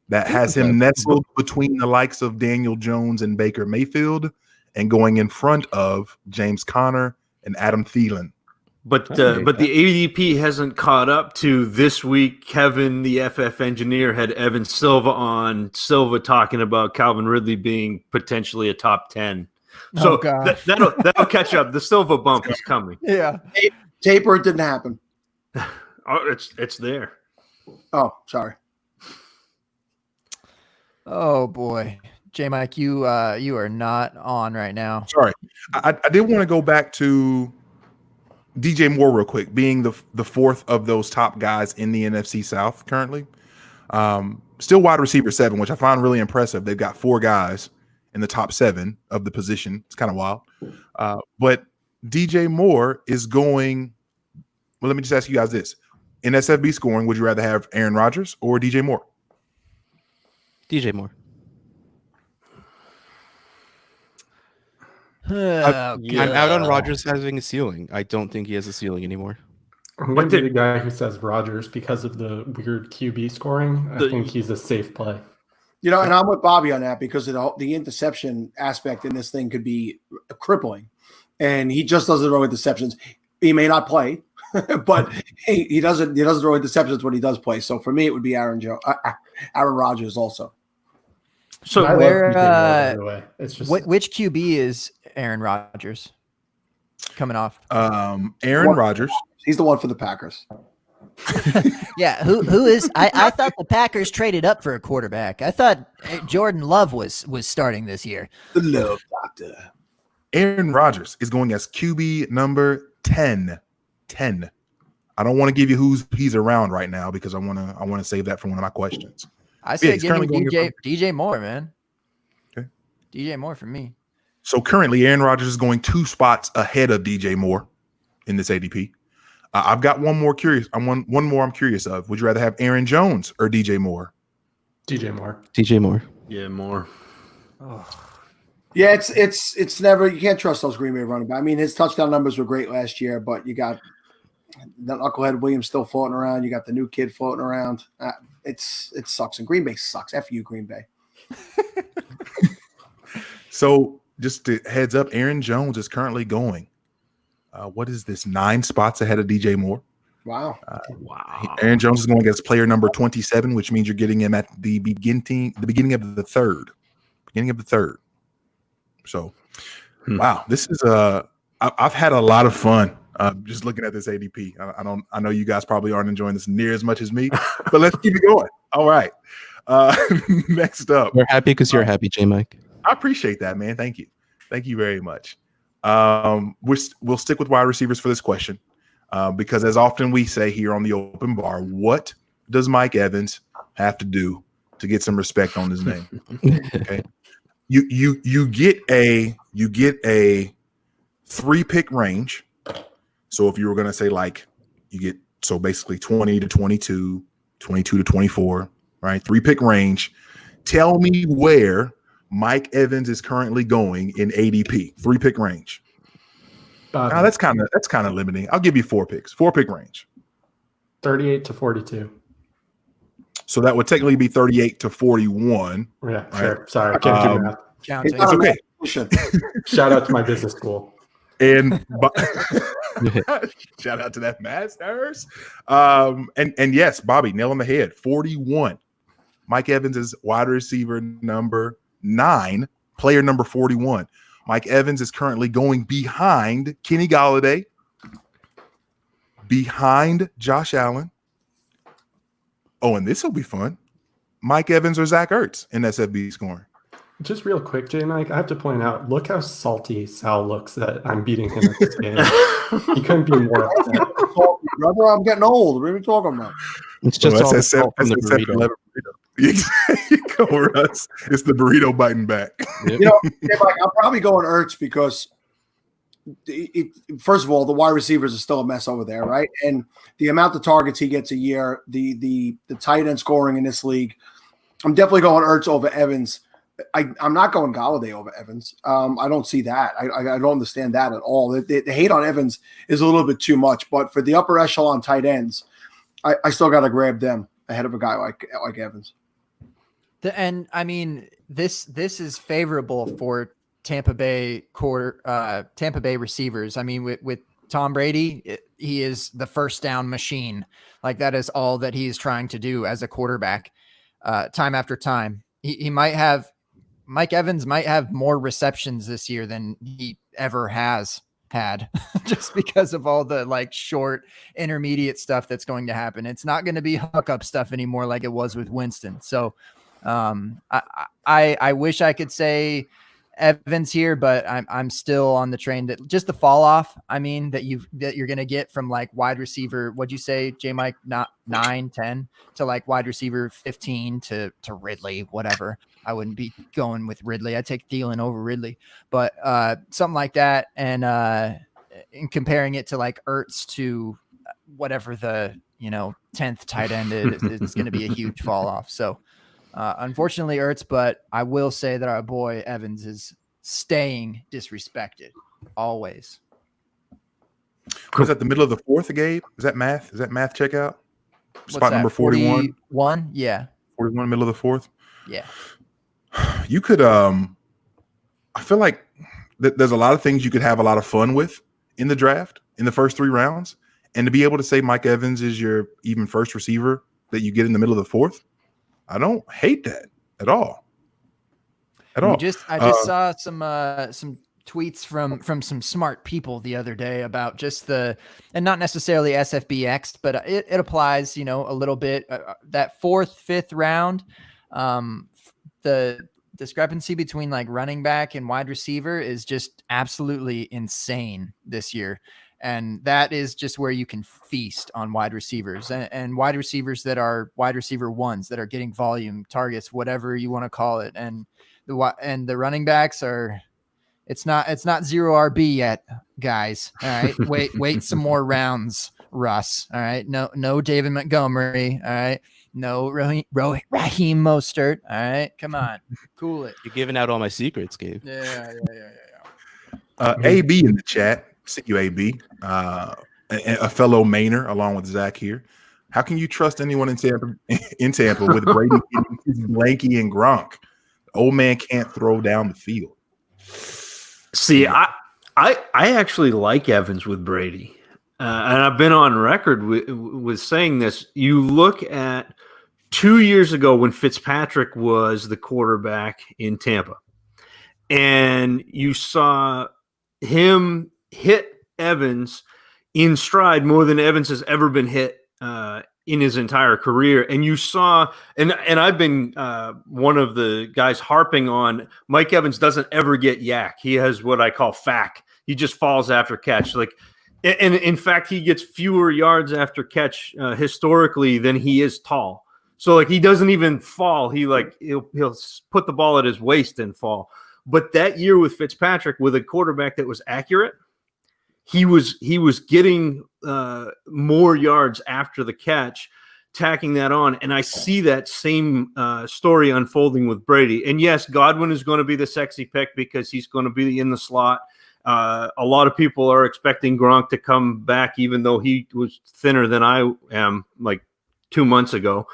That has him nestled between the likes of Daniel Jones and Baker Mayfield and going in front of James Conner and Adam Thielen. But the ADP hasn't caught up to this week. Kevin, the FF engineer, had Evan Silva on. Silva talking about Calvin Ridley being potentially a top 10. So that'll catch up. The Silva bump is coming. Yeah. Taper, it didn't happen. Oh, it's there. Oh, sorry. Oh boy, J Mike, you are not on right now. Sorry, I did want to go back to DJ Moore real quick, being the 4th of those top guys in the NFC South currently. Still wide receiver 7, which I find really impressive. They've got 4 guys in the top 7 of the position. It's kind of wild. But DJ Moore is going. Well, let me just ask you guys this: in SFB scoring, would you rather have Aaron Rodgers or DJ Moore? DJ Moore. I'm out on Rodgers having a ceiling. I don't think he has a ceiling anymore. I'm going to be the guy who says Rodgers because of the weird QB scoring. I think he's a safe play. You know, and I'm with Bobby on that because the interception aspect in this thing could be crippling. And he just doesn't throw interceptions. He may not play, but he doesn't throw interceptions when he does play. So for me, it would be Aaron Rodgers also. So where by the way. It's just which QB is Aaron Rodgers coming off? Aaron Rodgers. He's the one for the Packers. Yeah, who is? I thought the Packers traded up for a quarterback. I thought Jordan Love was starting this year. The Love Doctor. Aaron Rodgers is going as QB number 10. 10. I don't want to give you he's around right now because I want to save that for one of my questions. I say give him DJ Moore, man. Okay. DJ Moore for me. So currently, Aaron Rodgers is going 2 spots ahead of DJ Moore in this ADP. I've got one more I'm curious of. Would you rather have Aaron Jones or DJ Moore? DJ Moore. DJ Moore. Yeah, Moore. Oh. Yeah, it's never, you can't trust those Green Bay running backs. I mean, his touchdown numbers were great last year, but you got the knucklehead Williams still floating around. You got the new kid floating around. It sucks, and Green Bay sucks. F you, Green Bay. So just a heads up, Aaron Jones is currently going. What is this? 9 spots ahead of DJ Moore. Wow. Wow. Aaron Jones is going against player number 27, which means you're getting him at the beginning of the third. Beginning of the third. So, wow, this is I've had a lot of fun just looking at this ADP. I know you guys probably aren't enjoying this near as much as me, but let's keep it going. All right. Next up, we're happy because you're happy, J Mike. I appreciate that, man. Thank you very much. We'll stick with wide receivers for this question because as often we say here on the open bar, what does Mike Evans have to do to get some respect on his name? Okay. You get a 3-pick range. So if you were going to say like you get basically 20 to 22, 22 to 24, right? 3-pick range. Tell me where Mike Evans is currently going in ADP. 3-pick range. Bobby, that's kind of limiting. I'll give you 4 picks. 4-pick range. 38 to 42. So that would technically be 38 to 41. Yeah, Right. sure. Sorry, I can't do math. Counting. It's okay. Shout out to my business school. And shout out to that masters. And yes, Bobby, nail on the head. 41. Mike Evans is wide receiver number 9, player number 41. Mike Evans is currently going behind Kenny Golladay, behind Josh Allen. Oh, and this will be fun. Mike Evans or Zach Ertz in SFB scoring. Just real quick, J Mike, I have to point out, look how salty Sal looks that I'm beating him at this game. He couldn't be more upset. Brother, I'm getting old. What are you talking about? It's just all the that's salt from the that burrito. 7-Eleven burrito. You go, Russ. It's the burrito biting back. Yep. You know, Mike, I'm probably going Ertz because first of all, the wide receivers are still a mess over there, right? And the amount of targets he gets a year, the tight end scoring in this league, I'm definitely going Ertz over Evans. I'm not going Golladay over Evans. I don't see that. I don't understand that at all. The hate on Evans is a little bit too much, but for the upper echelon tight ends, I still got to grab them ahead of a guy like Evans. And I mean, this is favorable for Tampa Bay receivers. I mean, with Tom Brady, he is the first down machine. Like that is all that he is trying to do as a quarterback, time after time. Mike Evans might have more receptions this year than he ever has had just because of all the like short intermediate stuff that's going to happen. It's not going to be hookup stuff anymore like it was with Winston. So I wish I could say Evans here, but I'm still on the train that just the fall off. I mean, that you're going to get from like wide receiver. What'd you say, J Mike? Not 9, 10 to like wide receiver 15 to Ridley, whatever. I wouldn't be going with Ridley. I'd take Thielen over Ridley, but something like that. And in comparing it to like Ertz to whatever the 10th tight end is, it's going to be a huge fall off. So unfortunately Ertz, but I will say that our boy Evans is staying disrespected always. Was that the middle of the 4th, Gabe? Is that math? Is that math check out? Spot number 41. 41? Yeah. 41, middle of the 4th. Yeah. You could I feel like there's a lot of things you could have a lot of fun with in the draft in the first 3 rounds, and to be able to say Mike Evans is your even first receiver that you get in the middle of the 4th, I don't hate that at all. I just saw some tweets from some smart people the other day about just and not necessarily SFBX, but it applies, a little bit that 4th, 5th round. The discrepancy between like running back and wide receiver is just absolutely insane this year. And that is just where you can feast on wide receivers and wide receivers that are wide receiver ones that are getting volume targets, whatever you want to call it. And the running backs it's not 0 RB yet, guys. All right. Wait some more rounds, Russ. All right. No David Montgomery. All right. No Raheem Mostert. All right. Come on. Cool it. You're giving out all my secrets, Gabe. Yeah. AB in the chat. See you, AB. A fellow Mainer along with Zach here. How can you trust anyone in Tampa with Brady, Blanky, and Gronk? The old man can't throw down the field. See, I actually like Evans with Brady. And I've been on record with saying this. You look at 2 years ago when Fitzpatrick was the quarterback in Tampa, and you saw him hit Evans in stride more than Evans has ever been hit in his entire career. And you saw, and I've been one of the guys harping on Mike Evans doesn't ever get yak. He has what I call FAC. He just falls after catch. And in fact, he gets fewer yards after catch historically than he is tall. So he doesn't even fall. He'll put the ball at his waist and fall. But that year with Fitzpatrick, with a quarterback that was accurate, he was getting more yards after the catch, tacking that on. And I see that same story unfolding with Brady. And yes, Godwin is going to be the sexy pick because he's going to be in the slot. A lot of people are expecting Gronk to come back, even though he was thinner than I am like 2 months ago.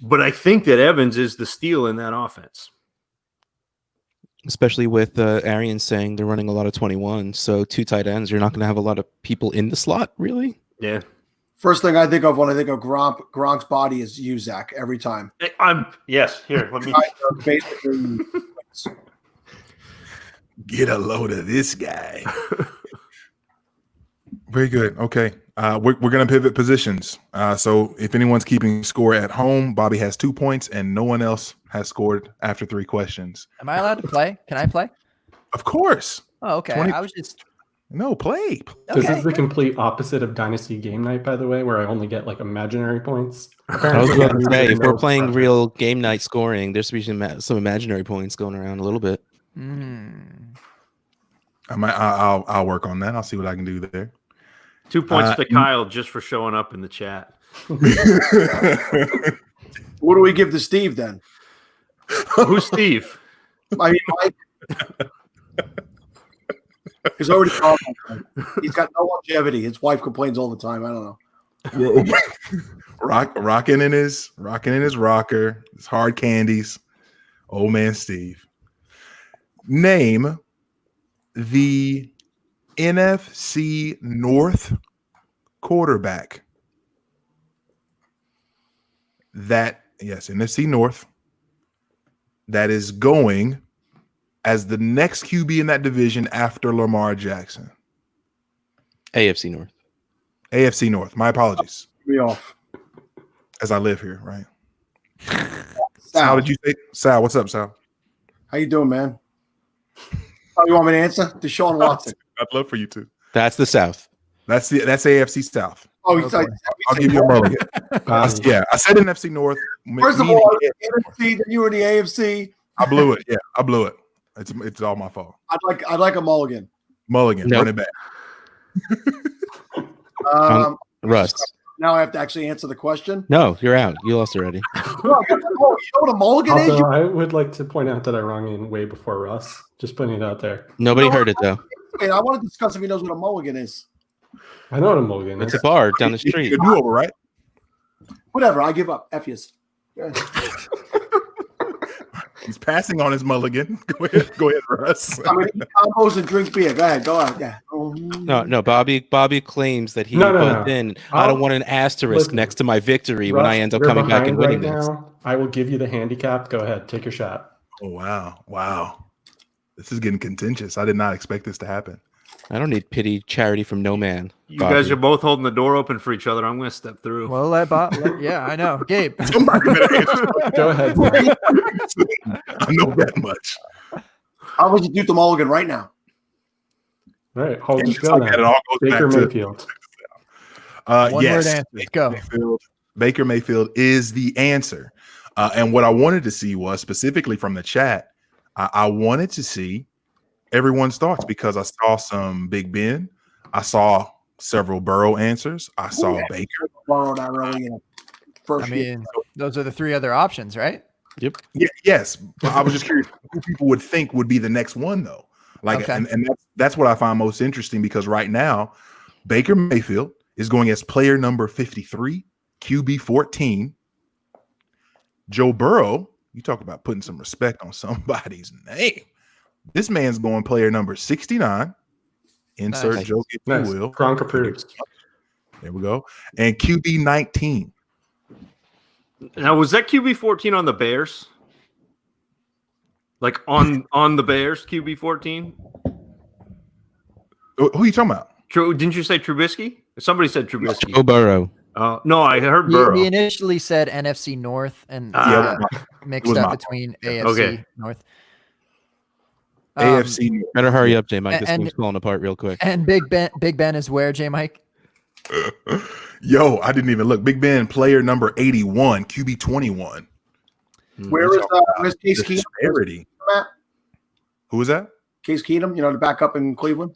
But I think that Evans is the steal in that offense. Especially with Arian saying they're running a lot of 21. So 2 tight ends, you're not going to have a lot of people in the slot, really? Yeah. First thing I think of when I think of Gronk's body is you, Zach, every time. Yes, here, let me. Basically, Get a load of this guy. Very good. Okay. We're going to pivot positions. So if anyone's keeping score at home, Bobby has 2 points and no one else has scored after 3 questions. Am I allowed to play? Can I play? Of course. Oh, okay. 20 I was just No, play. This okay. is the complete opposite of Dynasty Game Night, by the way, where I only get like imaginary points. I was about to say, if we're No playing pressure. real game night scoring, there's some imaginary points going around a little bit. I'll work on that. I'll see what I can do there. 2 points to Kyle just for showing up in the chat. what do we give to Steve then? Who's Steve? I mean, Mike. He's already gone. He's got no longevity. His wife complains all the time. I don't know. rocking in his rocker, his hard candies. Old man Steve. Name the NFC North quarterback. NFC North. That is going as the next QB in that division after Lamar Jackson. AFC North. AFC North. My apologies. Me off. As I live here, right? Sal, How did you say? Sal, what's up, Sal? how you doing, man? Oh, you want me to answer? Deshaun Watson. I'd love for you to. That's the South. That's AFC South. Oh, he's like, I'll give you a mulligan. I said NFC North. First of all, NFC, then you were the AFC. I blew it. Yeah, I blew it. It's all my fault. I'd like a mulligan. Mulligan, Nope. run it back. Rust. Now I have to actually answer the question. No, you're out. You lost already. Oh, you know what a mulligan is? Also, I would like to point out that I rung in way before Russ. Just putting it out there. Nobody heard it, though. Wait, I want to discuss if he knows what a mulligan is. I know what a mulligan It's is. a bar down the street. You do over, right? Whatever, I give up. F yous. He's passing on his mulligan. Go ahead, Russ. I mean, eat combos and drink beer. Go ahead, go out. Yeah. No. Bobby claims that he put in. I don't want an asterisk Listen, next to my victory Russ, when I end up you're coming back and behind winning right this. now. I will give you the handicap. Go ahead, take your shot. Oh wow. This is getting contentious. I did not expect this to happen. I don't need pity, charity from no man. You Bobby. guys are both holding the door open for each other. I'm going to step through. Well, yeah, I know. Gabe. Somebody better answer. Go ahead. I know that much. I would do the mulligan right now. All right, hold It's it just go like that. It now. all goes Baker back to Mayfield. One yes. word answers. Go. Baker Mayfield is the answer. And what I wanted to see was specifically from the chat, I wanted to see everyone's thoughts because I saw some Big Ben. I saw several Burrow answers. I saw Baker. Borrow that early in the first year. Those are the 3 other options, right? Yep. Yeah, yes. But I was just curious who people would think would be the next one, though. Like, Okay. and that's what I find most interesting because right now, Baker Mayfield is going as player number 53, QB 14. Joe Burrow, you talk about putting some respect on somebody's name. This man's going player number 69. Insert Nice. joke if Nice. you will. Gronk approves. There we go. And QB 19. Now, was that QB 14 on the Bears? Like on the Bears, QB 14? Who are you talking about? Didn't you say Trubisky? Somebody said Trubisky. Joe Burrow. No, I heard Burrow. He initially said NFC North and Yeah, mixed was up my between AFC Okay. North. AFC. Better hurry up, J Mike. This and- thing's falling apart real quick. And Big Ben is where, J Mike? Yo, I didn't even look. Big Ben, player number 81, QB 21. Where's Case The Keenum? disparity. Matt? Who was that? Case Keenum, the backup in Cleveland.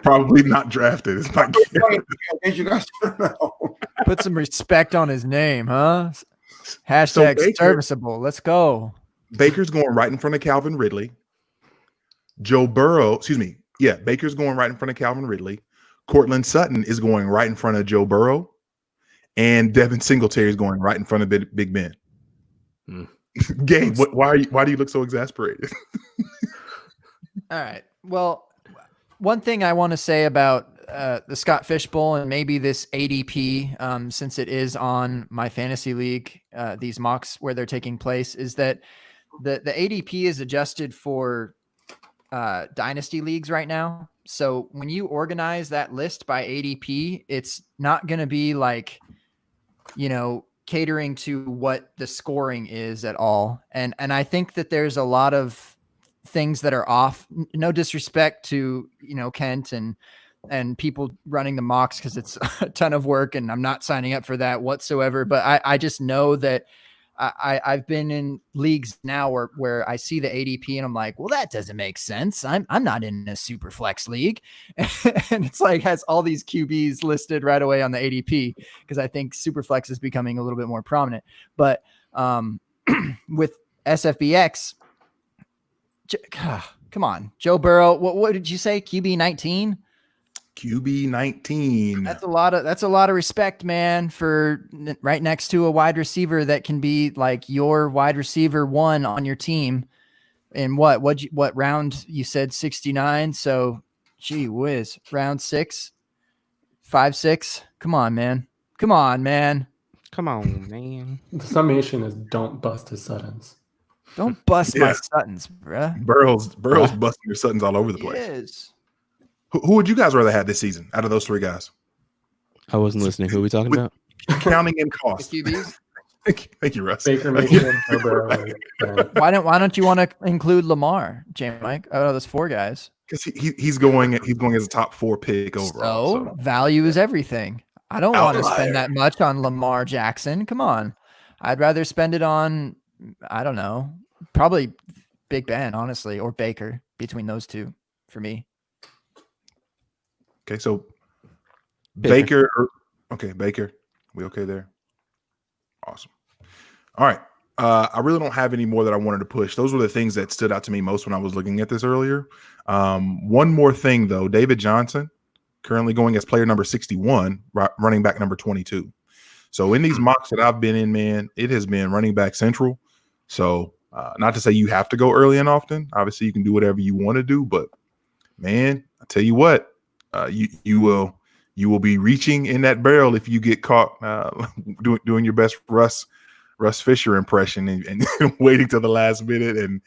Probably not drafted. It's not In case you guys don't know. Put some respect on his name, huh? Hashtag Baker- serviceable. Let's go. Baker's going right in front of Calvin Ridley. Joe Burrow, excuse me. Yeah, Baker's going right in front of Calvin Ridley. Cortland Sutton is going right in front of Joe Burrow. And Devin Singletary is going right in front of Big Ben. Gabe, why do you look so exasperated? All right. Well, one thing I want to say about the Scott Fish Bowl and maybe this ADP, since it is on my fantasy league, these mocks where they're taking place, is that the ADP is adjusted for dynasty leagues right now. So when you organize that list by ADP, it's not going to be like, catering to what the scoring is at all. And I think that there's a lot of things that are off. No disrespect to, Kent and people running the mocks, because it's a ton of work and I'm not signing up for that whatsoever. But I just know that I've been in leagues now where I see the ADP and I'm like, well, that doesn't make sense. I'm not in a super flex league. And it's like, has all these QBs listed right away on the ADP, because I think super flex is becoming a little bit more prominent. But with SFBX, come on, Joe Burrow. What did you say? QB 19? QB 19. That's a lot of respect, man, for right next to a wide receiver that can be like your wide receiver 1 on your team. And what round you said 69? So gee whiz, round 6, 5, 6. Come on, man. The summation is don't bust his Suttons. Don't bust my Suttons, bruh. Burrow's busting your Suttons all over the place. Yes. Who would you guys rather have this season out of those 3 guys? I wasn't listening. Who are we talking about? Counting in cost. QBs? Thank you, Russ. Baker Mayfield, Joe Burrow. Why don't you want to include Lamar, J. Mike? Out of those 4 guys, because he's going as a top 4 pick overall. So value is everything. I don't want to spend that much on Lamar Jackson. Come on, I'd rather spend it on, I don't know, probably Big Ben, honestly, or Baker, between those 2 for me. Okay, so Baker. Baker. We okay there? Awesome. All right. I really don't have any more that I wanted to push. Those were the things that stood out to me most when I was looking at this earlier. One more thing, though. David Johnson, currently going as player number 61, running back number 22. So in these mocks that I've been in, man, it has been running back central. So not to say you have to go early and often. Obviously, you can do whatever you want to do. But, man, I tell you what. You will be reaching in that barrel if you get caught doing your best Russ Fisher impression and waiting till the last minute and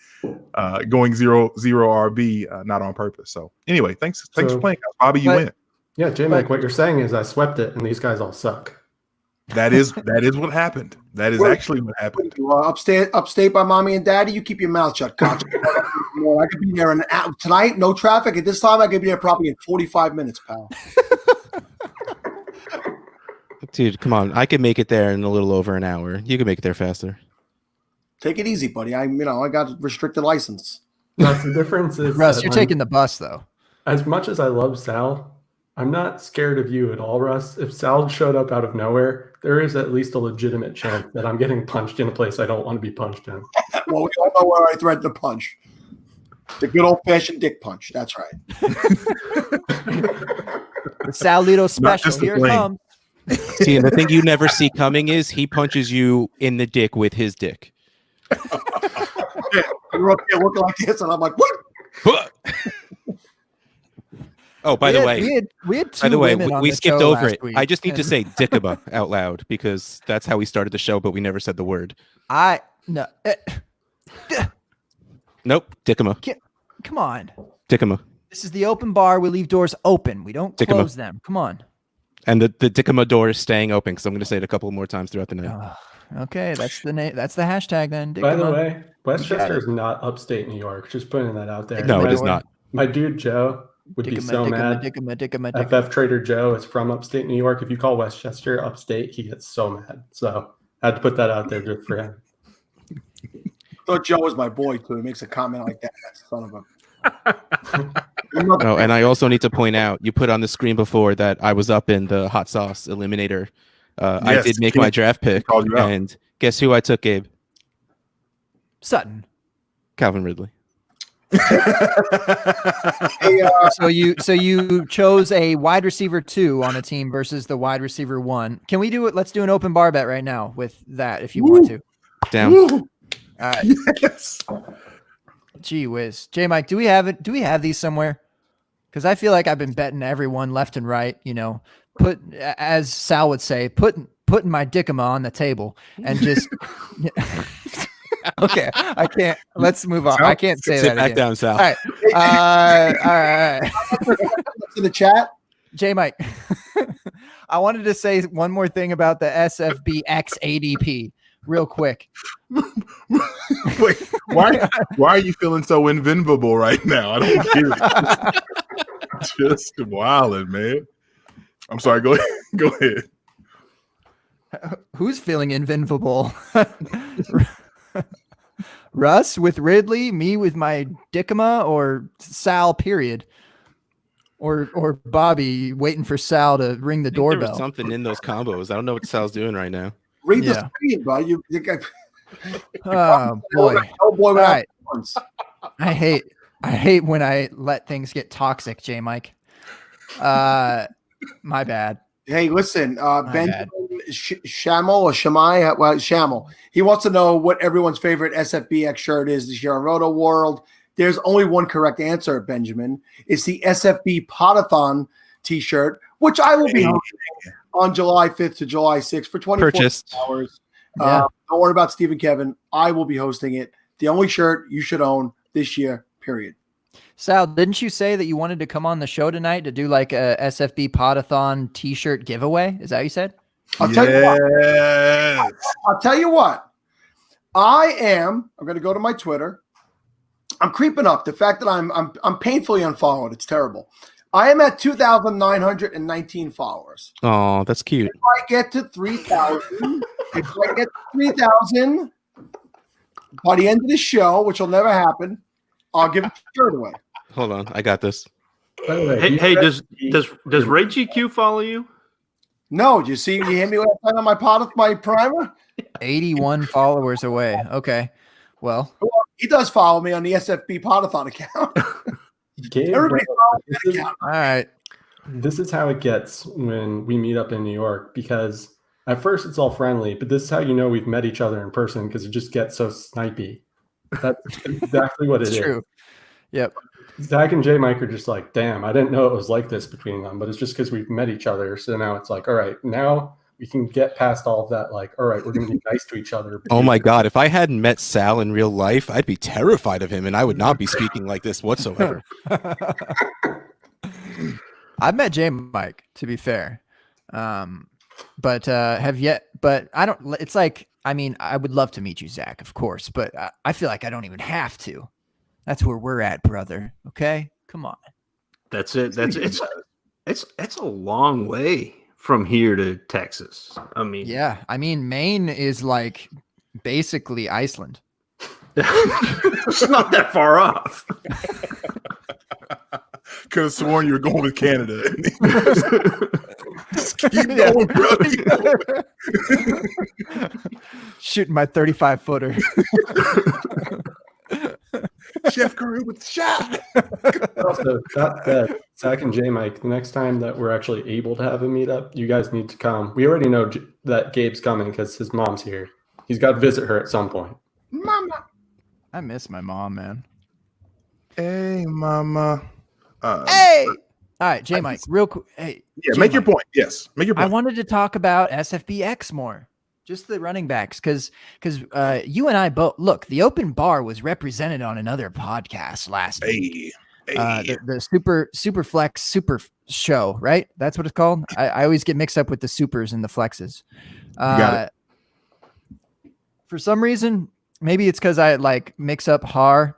going zero RB not on purpose. So anyway, thanks for playing, guys. Bobby. You win. Yeah, Jay, Mike, what you're saying is I swept it and these guys all suck. That is what happened. That is actually what happened. Upstate by mommy and daddy, you keep your mouth shut, coach. I could be there tonight, no traffic. At this time, I could be there probably in 45 minutes, pal. Dude, come on. I could make it there in a little over an hour. You can make it there faster. Take it easy, buddy. I got a restricted license. That's the difference is Russ, you're taking the bus, though. As much as I love Sal, I'm not scared of you at all, Russ. If Sal showed up out of nowhere, there is at least a legitimate chance that I'm getting punched in a place I don't want to be punched in. Well, we all know where I threatened to punch. The good old-fashioned dick punch. That's right. The Saludo special. Here it comes. See, and the thing you never see coming is he punches you in the dick with his dick. You're up there looking like this, and I'm like, what? Oh, by the way, we had 2 by the way, women on we the skipped show over last it. week, I just need to say dickaba out loud because that's how we started the show, but we never said the word. Nope, dickama. Come on. Dickama. This is the open bar. We leave doors open. We don't close them. Come on. And the dickama door is staying open because I'm going to say it a couple more times throughout the night. Okay, that's the name. That's the hashtag then. By the way, Westchester is not upstate New York. Just putting that out there. No, it is not. My dude Joe would be so mad. FF Trader Joe is from upstate New York. If you call Westchester upstate, he gets so mad. So I had to put that out there just for him. I thought Joe was my boy too. He makes a comment like that. Son of a. Oh, and I also need to point out, you put on the screen before that I was up in the hot sauce eliminator. I did make my draft pick, and guess who I took, Gabe? Sutton. Calvin Ridley. Hey, So you chose a wide receiver 2 on a team versus the wide receiver 1. Can we do it? Let's do an open bar bet right now with that if you want to. Down. woo. All right. Yes. Gee whiz. J Mike, do we have it? Do we have these somewhere? Because I feel like I've been betting everyone left and right, put, as Sal would say, putting my dickama on the table and just okay. I can't. Let's move on. I can't say Sit that back again. down, Sal. All right. All right. In the chat. J Mike, I wanted to say one more thing about the SFBX ADP real quick. Wait, why are you feeling so invincible right now? I don't get it. Just wilding, man. I'm sorry. Go ahead. Who's feeling invincible? Russ with Ridley, me with my dickama, or Sal, period? Or Bobby waiting for Sal to ring the There was doorbell. something in those combos. I don't know what Sal's doing right now. Read Yeah. the screen, bud. You Oh boy. Oh boy, All what right. happens? I hate when I let things get toxic, J Mike. My bad. Hey, listen, bad. Benjamin Shamel or Shamai, well, Shamel. He wants to know what everyone's favorite SFBX shirt is this year on Roto World. There's only one correct answer, Benjamin. It's the SFB Podathon t-shirt, which I will be hosting on July 5th to July 6th for 24 Purchased. hours. Yeah. Don't worry about Steve and Kevin. I will be hosting it. The only shirt you should own this year, period. Sal, didn't you say that you wanted to come on the show tonight to do like a SFB Podathon t-shirt giveaway? Is that what you said? I'll tell you what. Yes. I'll tell you what. I'm going to go to my Twitter. I'm creeping up. The fact that I'm painfully unfollowed. It's terrible. I am at 2,919 followers. Oh, that's cute. If I get to 3,000, by the end of the show, which will never happen, I'll give the shirt away. Hold on, I got this. By the way, Hey, does Ray GQ follow you? No, did you see? You hit me last time on my primer. 81 followers away. Okay. Well, He does follow me on the SFB Podathon account. Gabe, Everybody follows that account. all right. this is how it gets when we meet up in New York, because at first it's all friendly, but this is how you know we've met each other in person, because it just gets so snipey. That's exactly what it It's is. true. Yep. Zach and J Mike are just like, damn, I didn't know it was like this between them, but it's just because we've met each other. So now it's like, all right, now we can get past all of that. Like, all right, we're going to be nice to each other. Oh my God. If I hadn't met Sal in real life, I'd be terrified of him and I would not be speaking like this whatsoever. I've met J Mike, to be fair. But I don't, it's like, I mean, I would love to meet you, Zach, of course, but I feel like I don't even have to. That's where we're at, brother. Okay. Come on. That's it. It's a long way from here to Texas. I mean, Yeah. I mean, Maine is like basically Iceland. it's not that far off. Could have sworn you were going with Canada. Just keep going, bro. Shooting my 35 footer. Chef Carew with the shot. Also, that said, Zach and J Mike, the next time that we're actually able to have a meetup, you guys need to come. We already know that Gabe's coming because his mom's here. He's got to visit her at some point. Mama. I miss my mom, man. Hey, mama. Hey. All right, J Mike, real quick. Hey. Yeah, J make your Mike. point. Yes, make your I point. wanted to talk about SFBX more, just the running backs, because you and I both look. The open bar was represented on another podcast last week. Hey. The super flex super show, right? That's what it's called. I always get mixed up with the supers and the flexes. got For some reason, maybe it's because I like mix up Har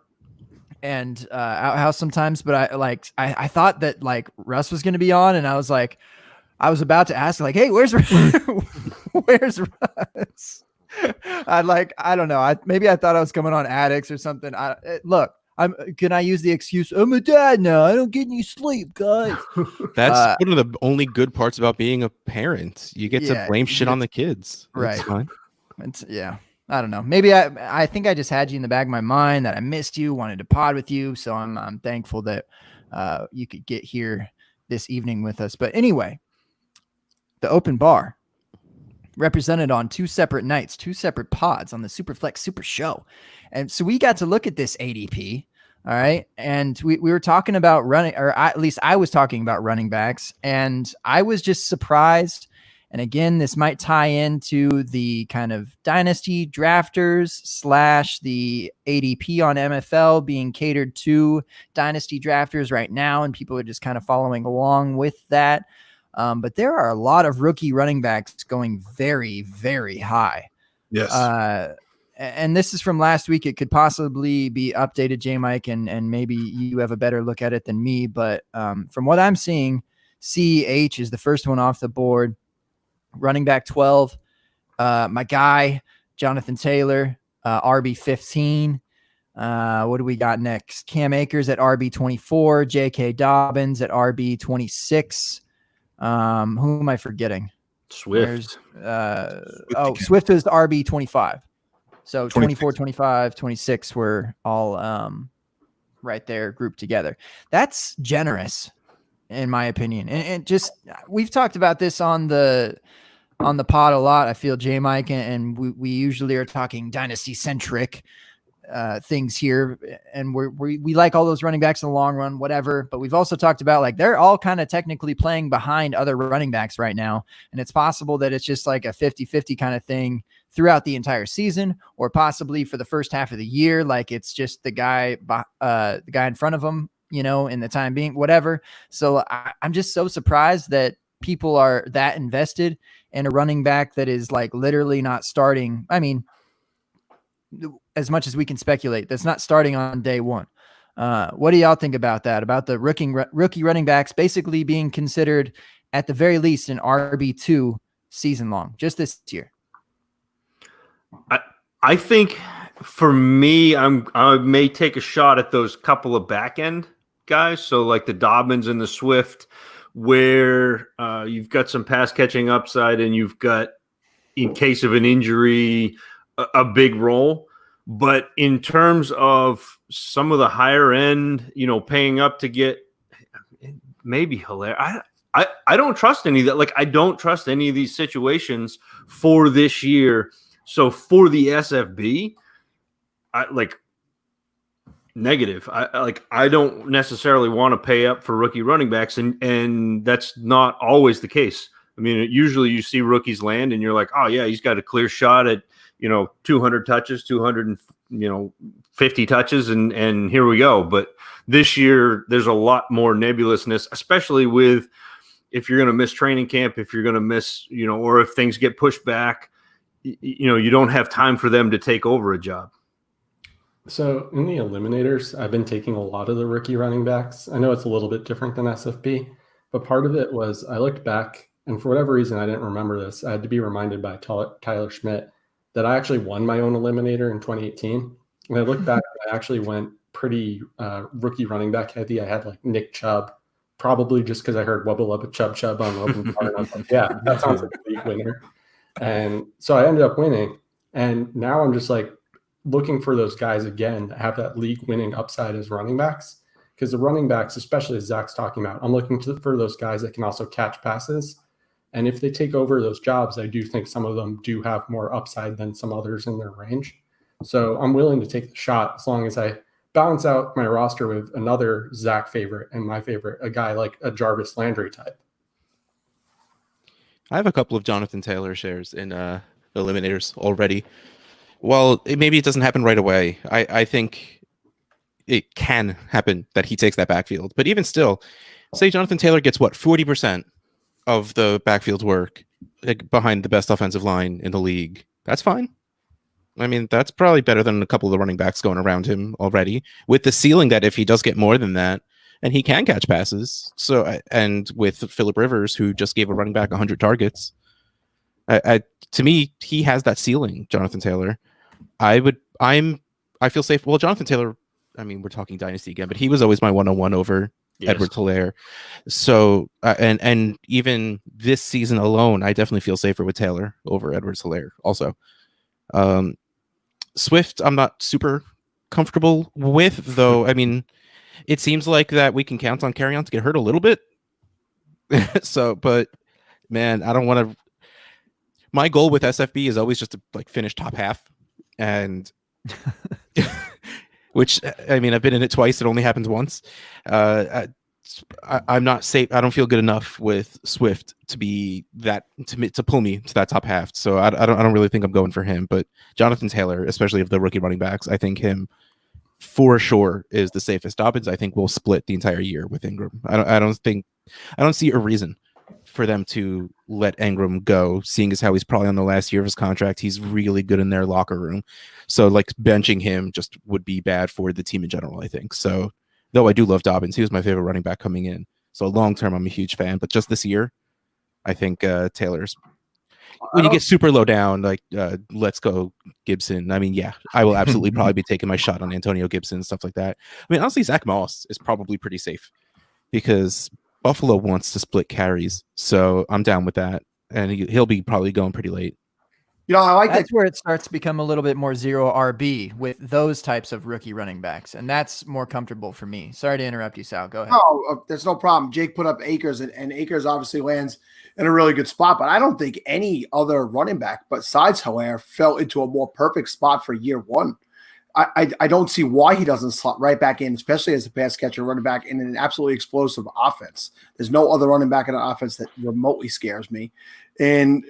and Outhouse sometimes, but I thought that like Russ was going to be on, and I was about to ask like, hey, where's where's Russ? I don't know. Maybe I thought I was coming on Addicts or something. Look, can I use the excuse? I'm a dad now. I don't get any sleep, guys. That's one of the only good parts about being a parent. You get to blame shit on the kids. That's Right. fine. Yeah. I don't know. Maybe I think I just had you in the back of my mind that I missed you, wanted to pod with you. So I'm thankful that you could get here this evening with us. But anyway, the open bar represented on 2 separate nights, 2 separate pods on the Superflex Super Show. And so we got to look at this ADP. All right. And we were talking about running, or at least I was talking about running backs. And I was just surprised. And again, this might tie into the kind of dynasty drafters / the ADP on MFL being catered to dynasty drafters right now. And people are just kind of following along with that. But there are a lot of rookie running backs going very, very high. Yes. And this is from last week. It could possibly be updated, J Mike, and maybe you have a better look at it than me. But from what I'm seeing, CEH is the first one off the board. Running back 12, my guy, Jonathan Taylor, RB 15. What do we got next? Cam Akers at RB 24, J.K. Dobbins at RB 26. Who am I forgetting? Swift. Swift is RB 25. So 24, 25, 26 were all right there grouped together. That's generous, in my opinion. And just, we've talked about this on the pod a lot. I feel J Mike, and we usually are talking dynasty centric things here, and we like all those running backs in the long run, whatever. But we've also talked about, like, they're all kind of technically playing behind other running backs right now, and it's possible that it's just like a 50-50 kind of thing throughout the entire season, or possibly for the first half of the year, like it's just the guy in front of him, in the time being, whatever. So I'm just so surprised that people are that invested in a running back that is like literally not starting. I mean, as much as we can speculate, that's not starting on day one. What do y'all think about that? About the rookie running backs basically being considered at the very least an RB2 season long, just this year? I think for me, I may take a shot at those couple of back end guys. So like the Dobbins and the Swift, where you've got some pass catching upside, and you've got, in case of an injury, a big role. But in terms of some of the higher end, paying up to get, maybe hilarious. I don't trust any of that. Like, I don't trust any of these situations for this year. So for the SFB, negative. I don't necessarily want to pay up for rookie running backs, and that's not always the case. I mean, usually you see rookies land, and you're like, oh yeah, he's got a clear shot at 200 touches, 250 touches, and here we go. But this year, there's a lot more nebulousness, especially with if you're going to miss training camp, if you're going to miss, or if things get pushed back. You don't have time for them to take over a job. So in the eliminators, I've been taking a lot of the rookie running backs. I know it's a little bit different than SFB, but part of it was I looked back, and for whatever reason, I didn't remember this. I had to be reminded by Tyler Schmidt that I actually won my own eliminator in 2018. And I looked back, I actually went pretty rookie running back heavy. I had like Nick Chubb, probably just because I heard Wubble Up a Chubb on open bar. And I was like, yeah, that sounds like a league winner. And so I ended up winning. And now I'm just like looking for those guys again that have that league winning upside as running backs. Because the running backs, especially as Zach's talking about, I'm looking for those guys that can also catch passes. And if they take over those jobs, I do think some of them do have more upside than some others in their range. So I'm willing to take the shot as long as I balance out my roster with another Zach favorite and my favorite, a guy like a Jarvis Landry type. I have a couple of Jonathan Taylor shares in eliminators already. Well, maybe it doesn't happen right away. I think it can happen that he takes that backfield. But even still, say Jonathan Taylor gets 40% of the backfield work, like, behind the best offensive line in the league. That's fine. I mean, that's probably better than a couple of the running backs going around him already, with the ceiling that if he does get more than that, and he can catch passes. So, and with Phillip Rivers, who just gave a running back 100 targets, to me, he has that ceiling, Jonathan Taylor. I feel safe. Well, Jonathan Taylor, I mean, we're talking dynasty again, but he was always my 101 over Edwards-Helaire. So, and even this season alone, I definitely feel safer with Taylor over Edwards-Helaire also. Swift, I'm not super comfortable with, though. I mean, it seems like that we can count on Carry On to get hurt a little bit. So, but man, I don't want to. My goal with SFB is always just to like finish top half, and which I mean, I've been in it twice. It only happens once. I'm not safe. I don't feel good enough with Swift to be that to pull me to that top half. So I don't really think I'm going for him. But Jonathan Taylor, especially of the rookie running backs, I think him for sure is the safest. Dobbins, I think, will split the entire year with Ingram. I don't see a reason for them to let Ingram go, seeing as how he's probably on the last year of his contract. He's really good in their locker room. So like benching him just would be bad for the team in general, I think. So though I do love Dobbins, he was my favorite running back coming in. So long term, I'm a huge fan. But just this year, I think Taylor's. When you get super low down, like let's go Gibson. I mean, yeah, I will absolutely probably be taking my shot on Antonio Gibson and stuff like that. I mean, honestly, Zach Moss is probably pretty safe because Buffalo wants to split carries, so I'm down with that, and he'll be probably going pretty late. You know, I like That's that. where it starts to become a little bit more zero RB with those types of rookie running backs, and that's more comfortable for me. Sorry to interrupt you, Sal. Go ahead. No, there's no problem. Jake put up Akers, and Akers obviously lands in a really good spot, but I don't think any other running back besides Hilaire fell into a more perfect spot for year one. I don't see why he doesn't slot right back in, especially as a pass catcher running back in an absolutely explosive offense. There's no other running back in an offense that remotely scares me. And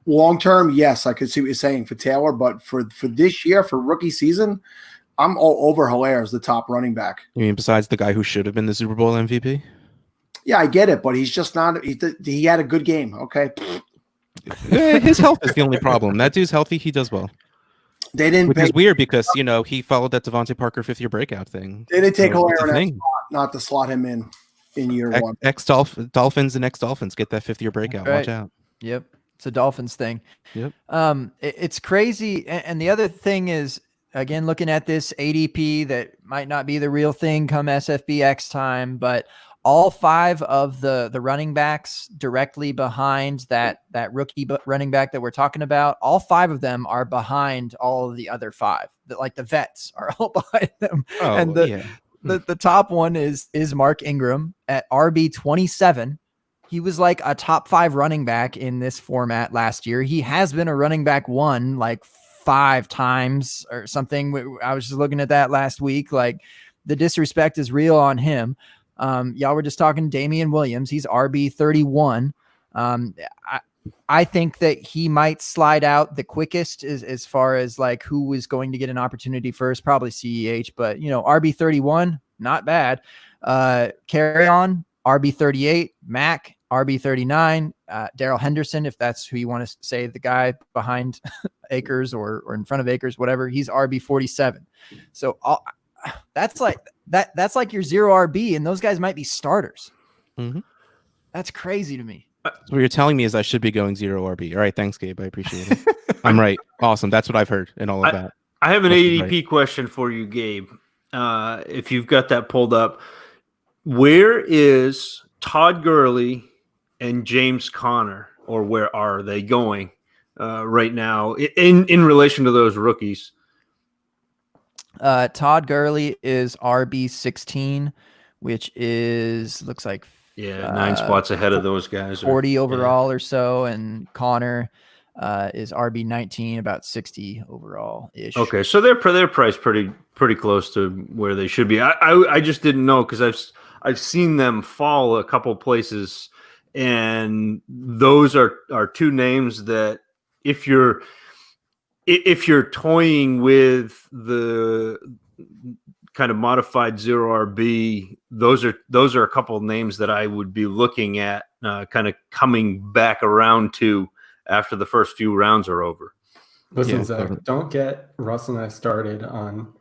long term, yes, I could see what you're saying for Taylor, but for this year, for rookie season, I'm all over Hilaire as the top running back. You mean besides the guy who should have been the Super Bowl MVP? Yeah, I get it, but he's just not. He had a good game. Okay, His health is the only problem. That dude's healthy. He does well. They didn't. Which is weird because he followed that Devontae Parker 5th-year breakout thing. They didn't take Hilaire it's a in that thing. spot, not to slot him in year one. Dolphins and ex-Dolphins get that 5th-year breakout. Right. Watch out. Yep. It's a Dolphins thing. Yep. It's crazy. And the other thing is, again, looking at this ADP that might not be the real thing come SFBX time, but all 5 of the running backs directly behind that rookie running back that we're talking about, all 5 of them are behind all of the other 5. Like the vets are all behind them. Oh, and the top one is Mark Ingram at RB 27. He was like a top 5 running back in this format last year. He has been a running back 1 like 5 times or something. I was just looking at that last week. Like the disrespect is real on him. Y'all were just talking Damian Williams. He's RB 31. I think that he might slide out the quickest as far as like who is going to get an opportunity first, probably CEH, but RB 31, not bad. Carry On, RB 38, Mac, RB 39, Daryl Henderson, if that's who you want to say, the guy behind Akers or in front of Akers, whatever, he's RB 47. So that's like your zero RB, and those guys might be starters. Mm-hmm. That's crazy to me. So what you're telling me is I should be going zero RB. All right, thanks, Gabe. I appreciate it. I'm right. Awesome. That's what I've heard and all of that. I have an That's ADP right. question for you, Gabe. If you've got that pulled up, where is Todd Gurley and James Conner, or where are they going right now in relation to those rookies? Todd Gurley is RB 16, which looks like 9 spots ahead of those guys. 40 overall or so, and Connor is RB 19, about 60 overall ish. Okay, so they're priced pretty close to where they should be. I just didn't know because I've seen them fall a couple places, and those are 2 names that if you're toying with the kind of modified zero RB, those are a couple of names that I would be looking at kind of coming back around to after the first few rounds are over. Listen, Zach, don't get Russ and I started on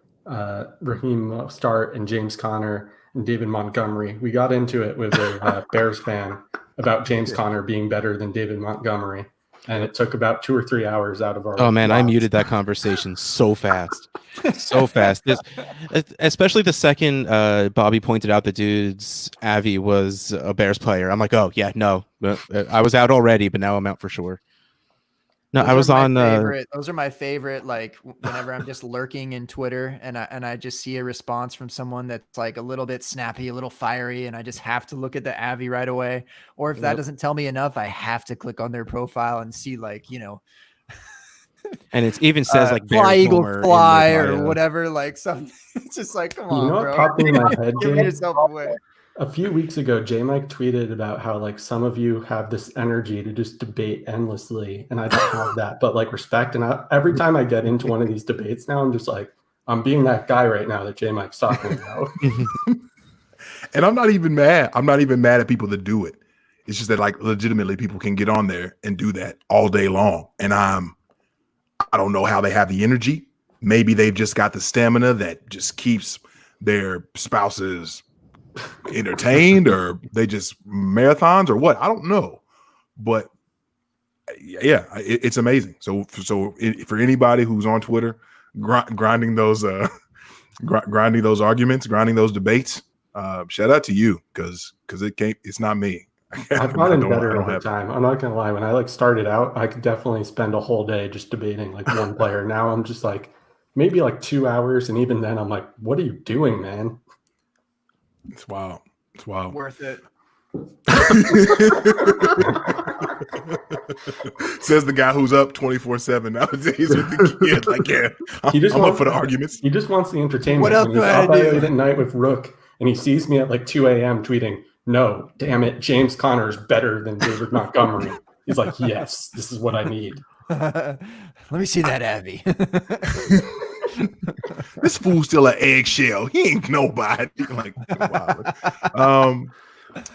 Raheem Mostert and James Conner and David Montgomery. We got into it with a Bears fan about James Conner being better than David Montgomery. And it took about 2 or 3 hours out of our. Oh man, lives. I muted that conversation so fast, so fast. Especially the second Bobby pointed out the dude's Avi was a Bears player. I'm like, oh yeah, no, I was out already, but now I'm out for sure. No, I was on. Those are my favorite. Like whenever I'm just lurking in Twitter and I just see a response from someone that's like a little bit snappy, a little fiery, and I just have to look at the Avi right away. Or if that doesn't tell me enough, I have to click on their profile and see and it even says like fly eagle Bears fly or or whatever. Like something. It's just like, come on, You know what bro. popped in my head, Give Gabe? yourself away. A few weeks ago, J Mike tweeted about how like some of you have this energy to just debate endlessly, and I don't have that, but like respect. And every time I get into one of these debates now, I'm just like, I'm being that guy right now that J Mike's talking about. And I'm not even mad. I'm not even mad at people that do it. It's just that like legitimately people can get on there and do that all day long. And I don't know how they have the energy. Maybe they've just got the stamina that just keeps their spouses entertained, or they just marathons or what. I don't know. But yeah, it's amazing. So for anybody who's on Twitter grinding those grinding those arguments, grinding those debates, shout out to you because it's not me. I've gotten better over time. I'm not gonna lie. When I like started out, I could definitely spend a whole day just debating like one player. Now I'm just like maybe like 2 hours, and even then I'm like, what are you doing, man? It's wild. It's wild. Worth it. Says the guy who's up 24/7 nowadays with the kid. Like, yeah, I'm up for the arguments. He just wants the entertainment. What else When do he's I up do? late at night with Rook, and he sees me at like 2 a.m. tweeting, "No, damn it, James Conner is better than David Montgomery." He's like, "Yes, this is what I need." Let me see that Avi. This fool's still an eggshell. He ain't nobody. Like, wow.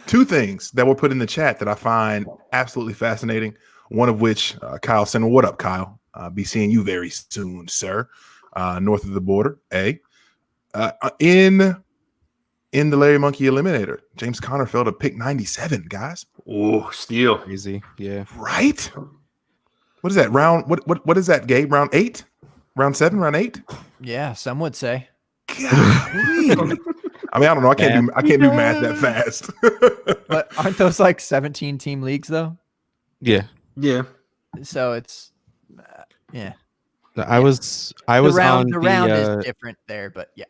Two things that were put in the chat that I find absolutely fascinating. One of which, Kyle sent. What up, Kyle? Be seeing you very soon, sir. North of the border. In the Larry Monkey Eliminator, James Conner fell to pick 97, guys. Oh, steal. Crazy. Yeah. Right? What is that? Round what is that, Gabe? Round 8? Round 7? Round 8? Yeah, some would say. Golly. I mean, I don't know. I can't do math that fast. But aren't those like 17 team leagues though? Yeah. Yeah. So it's yeah. I was The on round the is different there, but yeah.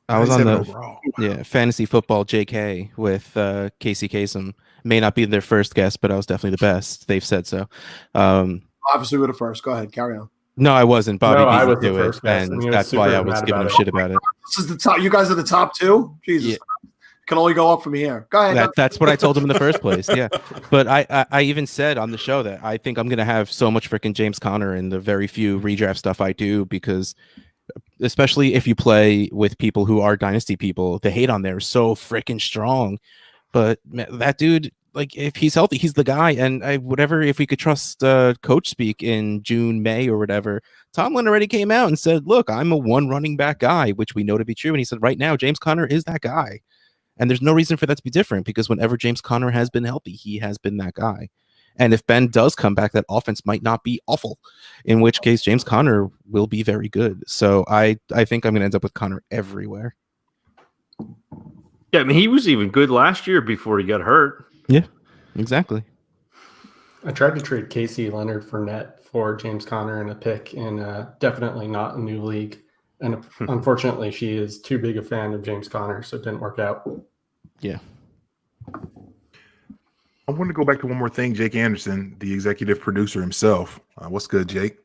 I was on 97 the overall. fantasy football JK with Casey Kasem. May not be their first guest, but I was definitely the best. They've said so. Obviously, we're the first. Go ahead, carry on. No, I wasn't. Bobby No, I beat was me the to it, first guest, and and he was that's why super I was mad giving him about it. shit about it. This is the top. You guys are the top two. Jesus, Yeah. can only go up from here. Go ahead. That's what I told him in the first place. Yeah, but I even said on the show that I think I'm gonna have so much freaking James Conner in the very few redraft stuff I do, because especially if you play with people who are dynasty people, the hate on there is so freaking strong. But man, that dude, like, if he's healthy, he's the guy. And if we could trust coach speak in June, May, or whatever, Tomlin already came out and said, look, I'm a one running back guy, which we know to be true. And he said, right now, James Conner is that guy. And there's no reason for that to be different, because whenever James Conner has been healthy, he has been that guy. And if Ben does come back, that offense might not be awful, in which case James Conner will be very good. So I think I'm going to end up with Conner everywhere. Yeah, I mean, he was even good last year before he got hurt. Yeah, exactly. I tried to trade Casey Leonard Fournette for James Conner and a pick in definitely not a new league. And unfortunately, she is too big a fan of James Conner, so it didn't work out. Yeah. I want to go back to one more thing. Jake Anderson, the executive producer himself. What's good, Jake?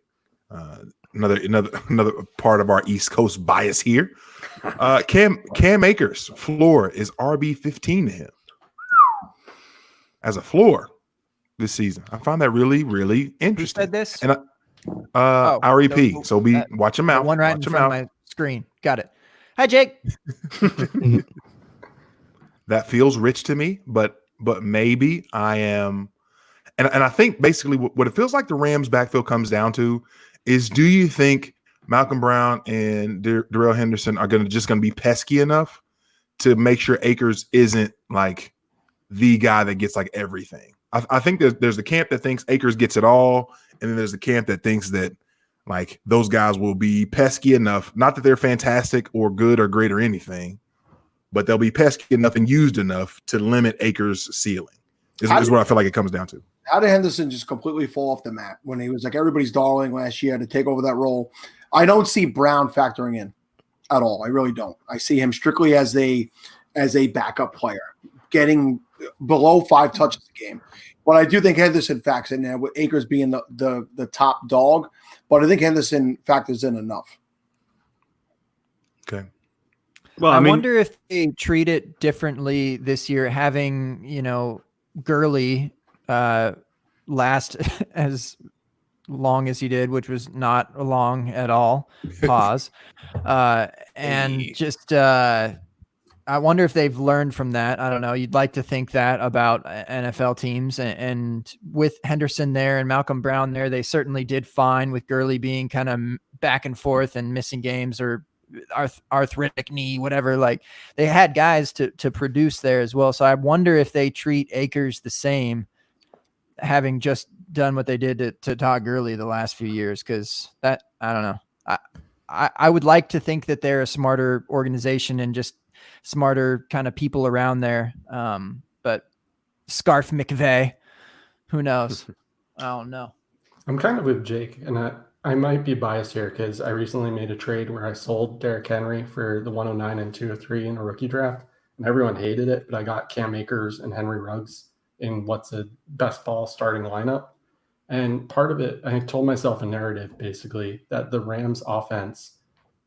Another part of our East Coast bias here. Cam Akers floor is RB15 to him as a floor this season. I find that really, really interesting. Who said this? And REP. So watch him out. One right in front of my screen. Got it. Hi, Jake. That feels rich to me, but maybe I am. And I think basically what it feels like the Rams backfield comes down to is, do you think Malcolm Brown and Darrell Henderson are just going to be pesky enough to make sure Akers isn't like the guy that gets like everything? I think there's the camp that thinks Akers gets it all, and then there's the camp that thinks that like those guys will be pesky enough, not that they're fantastic or good or great or anything, but they'll be pesky enough and used enough to limit Akers' ceiling. Is what I feel like it comes down to. How did Henderson just completely fall off the map when he was like everybody's darling last year to take over that role? I don't see Brown factoring in at all. I really don't. I see him strictly as a backup player, getting below 5 touches a game. But I do think Henderson factors in there with Akers being the top dog. But I think Henderson factors in enough. Okay. Well, I wonder if they treat it differently this year, having, Gurley last as long as he did, which was not long at all. Pause. And just I wonder if they've learned from that. I don't know. You'd like to think that about NFL teams, and with Henderson there and Malcolm Brown there, they certainly did fine with Gurley being kind of back and forth and missing games or arthritic knee, whatever. Like, they had guys to produce there as well. So I wonder if they treat Akers the same, having just done what they did to Todd Gurley the last few years. Cause that, I don't know. I would like to think that they're a smarter organization and just smarter kind of people around there. But Scarf McVay, who knows? I don't know. I'm kind of with Jake, and I might be biased here because I recently made a trade where I sold Derrick Henry for the 109 and 203 in a rookie draft, and everyone hated it, but I got Cam Akers and Henry Ruggs in what's a best ball starting lineup. And part of it, I told myself a narrative basically that the Rams offense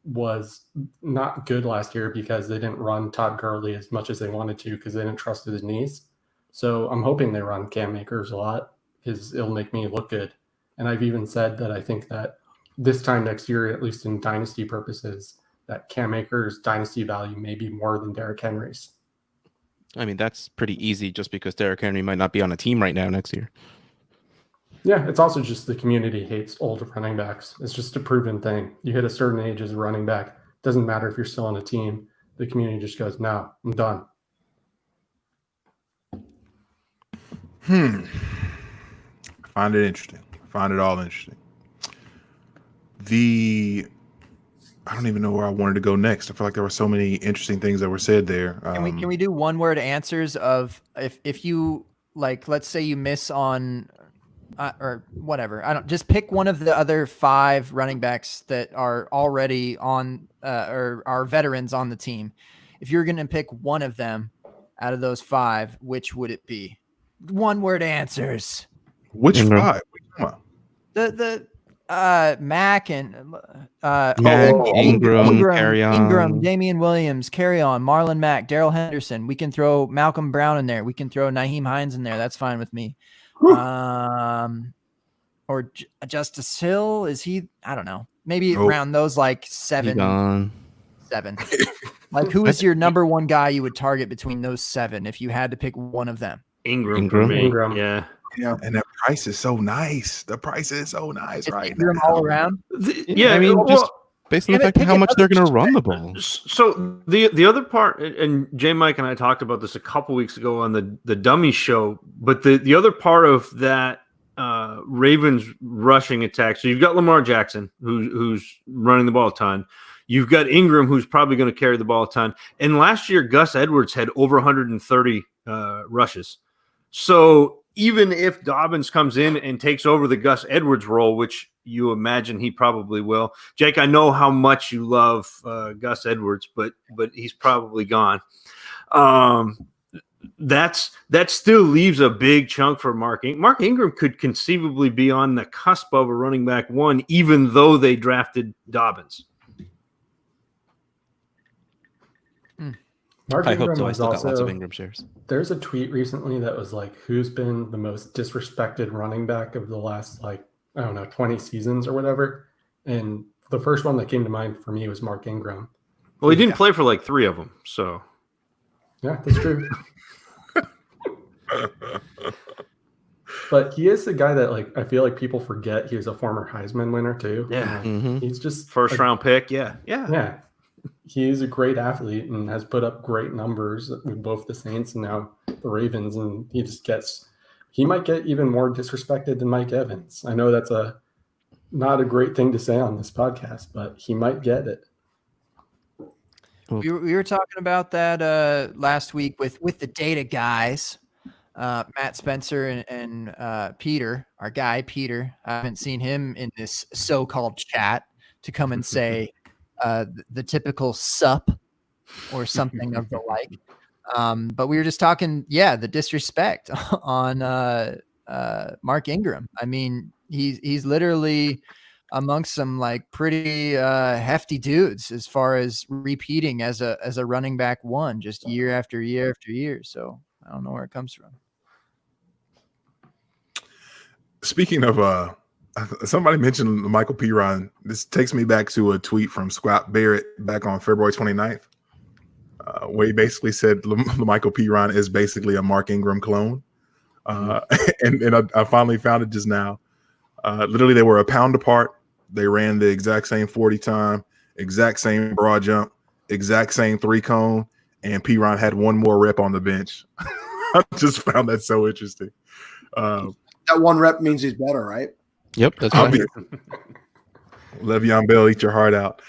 was not good last year because they didn't run Todd Gurley as much as they wanted to because they didn't trust his knees. So I'm hoping they run Cam Akers a lot because it'll make me look good. And I've even said that I think that this time next year, at least in dynasty purposes, that Cam Akers' dynasty value may be more than Derrick Henry's. I mean, that's pretty easy just because Derrick Henry might not be on a team right now next year. Yeah, it's also just the community hates old running backs. It's just a proven thing. You hit a certain age as a running back. Doesn't matter if you're still on a team. The community just goes, no, I'm done. I find it interesting. I find it all interesting. I don't even know where I wanted to go next. I feel like there were so many interesting things that were said there. Can we do one word answers of if you, like, let's say you miss on or whatever. I don't, just pick one of the other 5 running backs that are already on or are veterans on the team. If you're going to pick one of them out of those 5, which would it be? One word answers. Which 5? What are you talking about? The Mac and Ingram, carry on. Ingram, Damian Williams, carry on, Marlon Mack, Darrell Henderson. We can throw Malcolm Brown in there. We can throw Nyheim Hines in there. That's fine with me. Or Justice Hill, is he? I don't know. Maybe around those like 7. Like, who is your number one guy you would target between those 7 if you had to pick one of them? Ingram. Yeah. Yeah. And the price is so nice. The price is so nice right Ingram now. all around. Yeah, I mean, just based on the fact of how much they're going to run the ball. So the other part, and J. Mike and I talked about this a couple weeks ago on the Dummy Show, but the other part of that Ravens rushing attack. So you've got Lamar Jackson, who's running the ball a ton. You've got Ingram, who's probably going to carry the ball a ton. And last year, Gus Edwards had over 130 rushes. So even if Dobbins comes in and takes over the Gus Edwards role, which you imagine he probably will, Jake, I know how much you love Gus Edwards, but he's probably gone. That still leaves a big chunk for Mark Ingram. Mark Ingram could conceivably be on the cusp of a running back 1, even though they drafted Dobbins. Mark I Ingram hope so. I was still got also, lots of Ingram shares. There's a tweet recently that was like, who's been the most disrespected running back of the last, 20 seasons or whatever. And the first one that came to mind for me was Mark Ingram. Well, he didn't play for like 3 of them, so. Yeah, that's true. But he is the guy that, I feel like people forget he was a former Heisman winner too. Yeah. He's just First round pick. Yeah. He's a great athlete and has put up great numbers with both the Saints and now the Ravens. And he might get even more disrespected than Mike Evans. I know that's not a great thing to say on this podcast, but he might get it. We were talking about that last week with the data guys. Matt Spencer and Peter, our guy Peter. I haven't seen him in this so-called chat to come and say the typical sup or something of the like. But we were just talking, the disrespect on Mark Ingram. I mean, he's literally amongst some like pretty hefty dudes as far as repeating as a running back one just year after year after year. So I don't know where it comes from. Speaking of somebody mentioned Michael Piron. This takes me back to a tweet from Scott Barrett back on February 29th, where he basically said Michael Piron is basically a Mark Ingram clone. And I finally found it just now. Literally, they were a pound apart. They ran the exact same 40 time, exact same broad jump, exact same 3-cone, and Piron had one more rep on the bench. I just found that so interesting. That one rep means he's better, right? Yep, that's right. Le'Veon Bell, eat your heart out.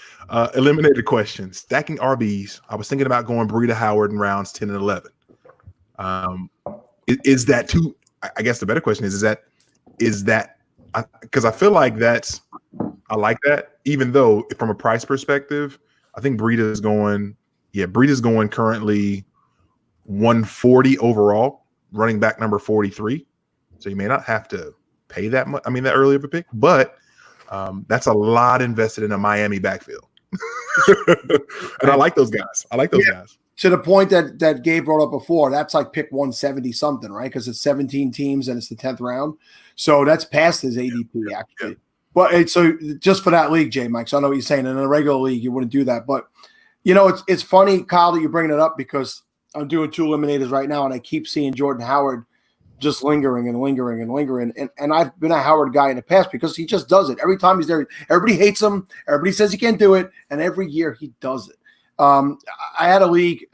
Eliminated question. Stacking RBs. I was thinking about going Breida Howard in rounds 10 and 11. Is that too? I guess the better question is that because I feel like I like that, even though from a price perspective, I think Breida's going currently 140 overall, running back number 43. So you may not have to pay that much. I mean, that early of a pick, but that's a lot invested in a Miami backfield. And I like those guys. Guys. To the point that Gabe brought up before, that's like pick 170 something, right? Because it's 17 teams and it's the 10th round. So that's past his ADP, actually. Yeah. But so just for that league, J Mike, so I know what you're saying. In a regular league, you wouldn't do that. But, it's funny, Kyle, that you're bringing it up because I'm doing 2 eliminators right now, and I keep seeing Jordan Howard just lingering. And I've been a Howard guy in the past because he just does it. Every time he's there, everybody hates him. Everybody says he can't do it. And every year he does it. I had a league,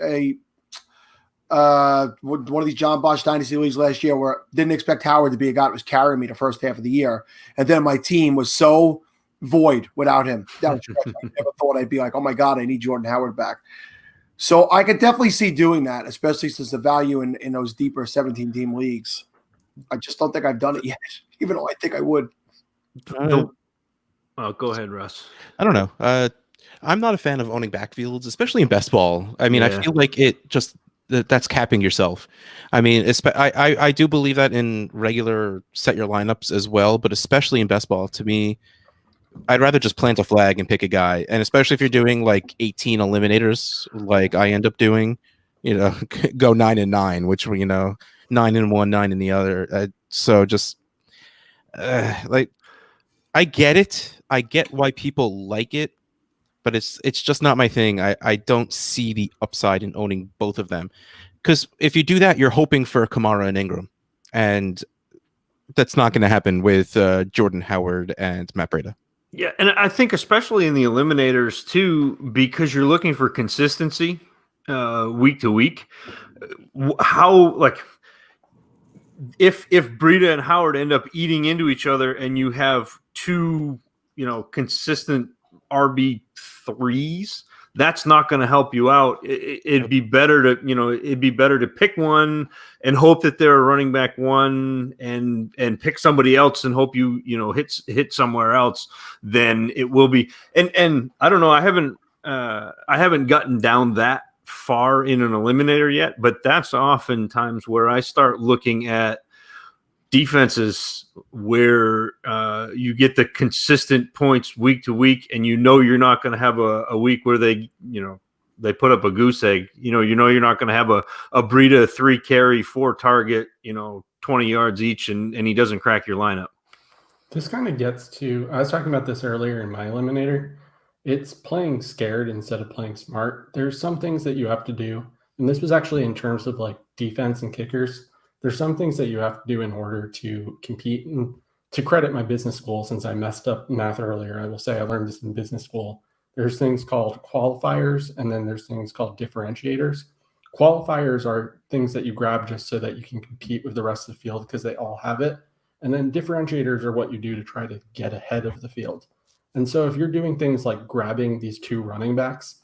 one of these John Bosch Dynasty leagues last year where I didn't expect Howard to be a guy that was carrying me the first half of the year. And then my team was so void without him. I never thought I'd be like, oh my God, I need Jordan Howard back. So I could definitely see doing that, especially since the value in those deeper 17-team leagues. I just don't think I've done it yet, even though I think I would. Go ahead, Russ. I don't know. I'm not a fan of owning backfields, especially in best ball. I mean, I feel like that's capping yourself. I mean, I do believe that in regular set your lineups as well, but especially in best ball, to me, I'd rather just plant a flag and pick a guy. And especially if you're doing like 18 eliminators, like I end up doing, go 9 and 9, which 9 and 1, 9 in the other. So just like, I get it. I get why people like it, but it's just not my thing. I don't see the upside in owning both of them. Because if you do that, you're hoping for Kamara and Ingram. And that's not going to happen with Jordan Howard and Matt Breida. Yeah, and I think especially in the eliminators too, because you're looking for consistency week to week. How if Breida and Howard end up eating into each other, and you have 2 consistent RB3s, that's not going to help you out. It'd be better to pick one and hope that they're a running back one, and pick somebody else and hope you hit somewhere else. Then it will be. And I don't know. I haven't gotten down that far in an eliminator yet, but that's oftentimes where I start looking at defenses where you get the consistent points week to week, and you're not going to have a week where they put up a goose egg. You're not going to have a Breida 3 carry 4 target 20 yards each, and he doesn't crack your lineup. This kind of gets to, I was talking about this earlier in my eliminator. It's playing scared instead of playing smart. There's some things that you have to do, and this was actually in terms of like defense and kickers. There's some things that you have to do in order to compete. And to credit my business school, since I messed up math earlier, I will say I learned this in business school. There's things called qualifiers, and then there's things called differentiators. Qualifiers are things that you grab just so that you can compete with the rest of the field because they all have it. And then differentiators are what you do to try to get ahead of the field. And so if you're doing things like grabbing these 2 running backs,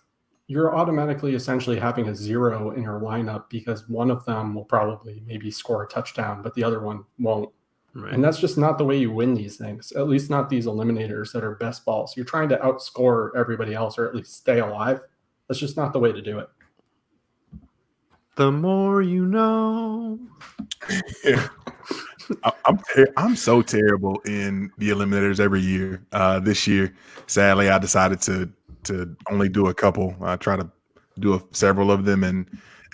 you're automatically essentially having a 0 in your lineup because one of them will probably maybe score a touchdown, but the other one won't. Right. And that's just not the way you win these things, at least not these eliminators that are best balls. You're trying to outscore everybody else or at least stay alive. That's just not the way to do it. The more you know. I'm so terrible in the eliminators every year. This year, sadly, I decided to only do a couple. I try to do several of them, and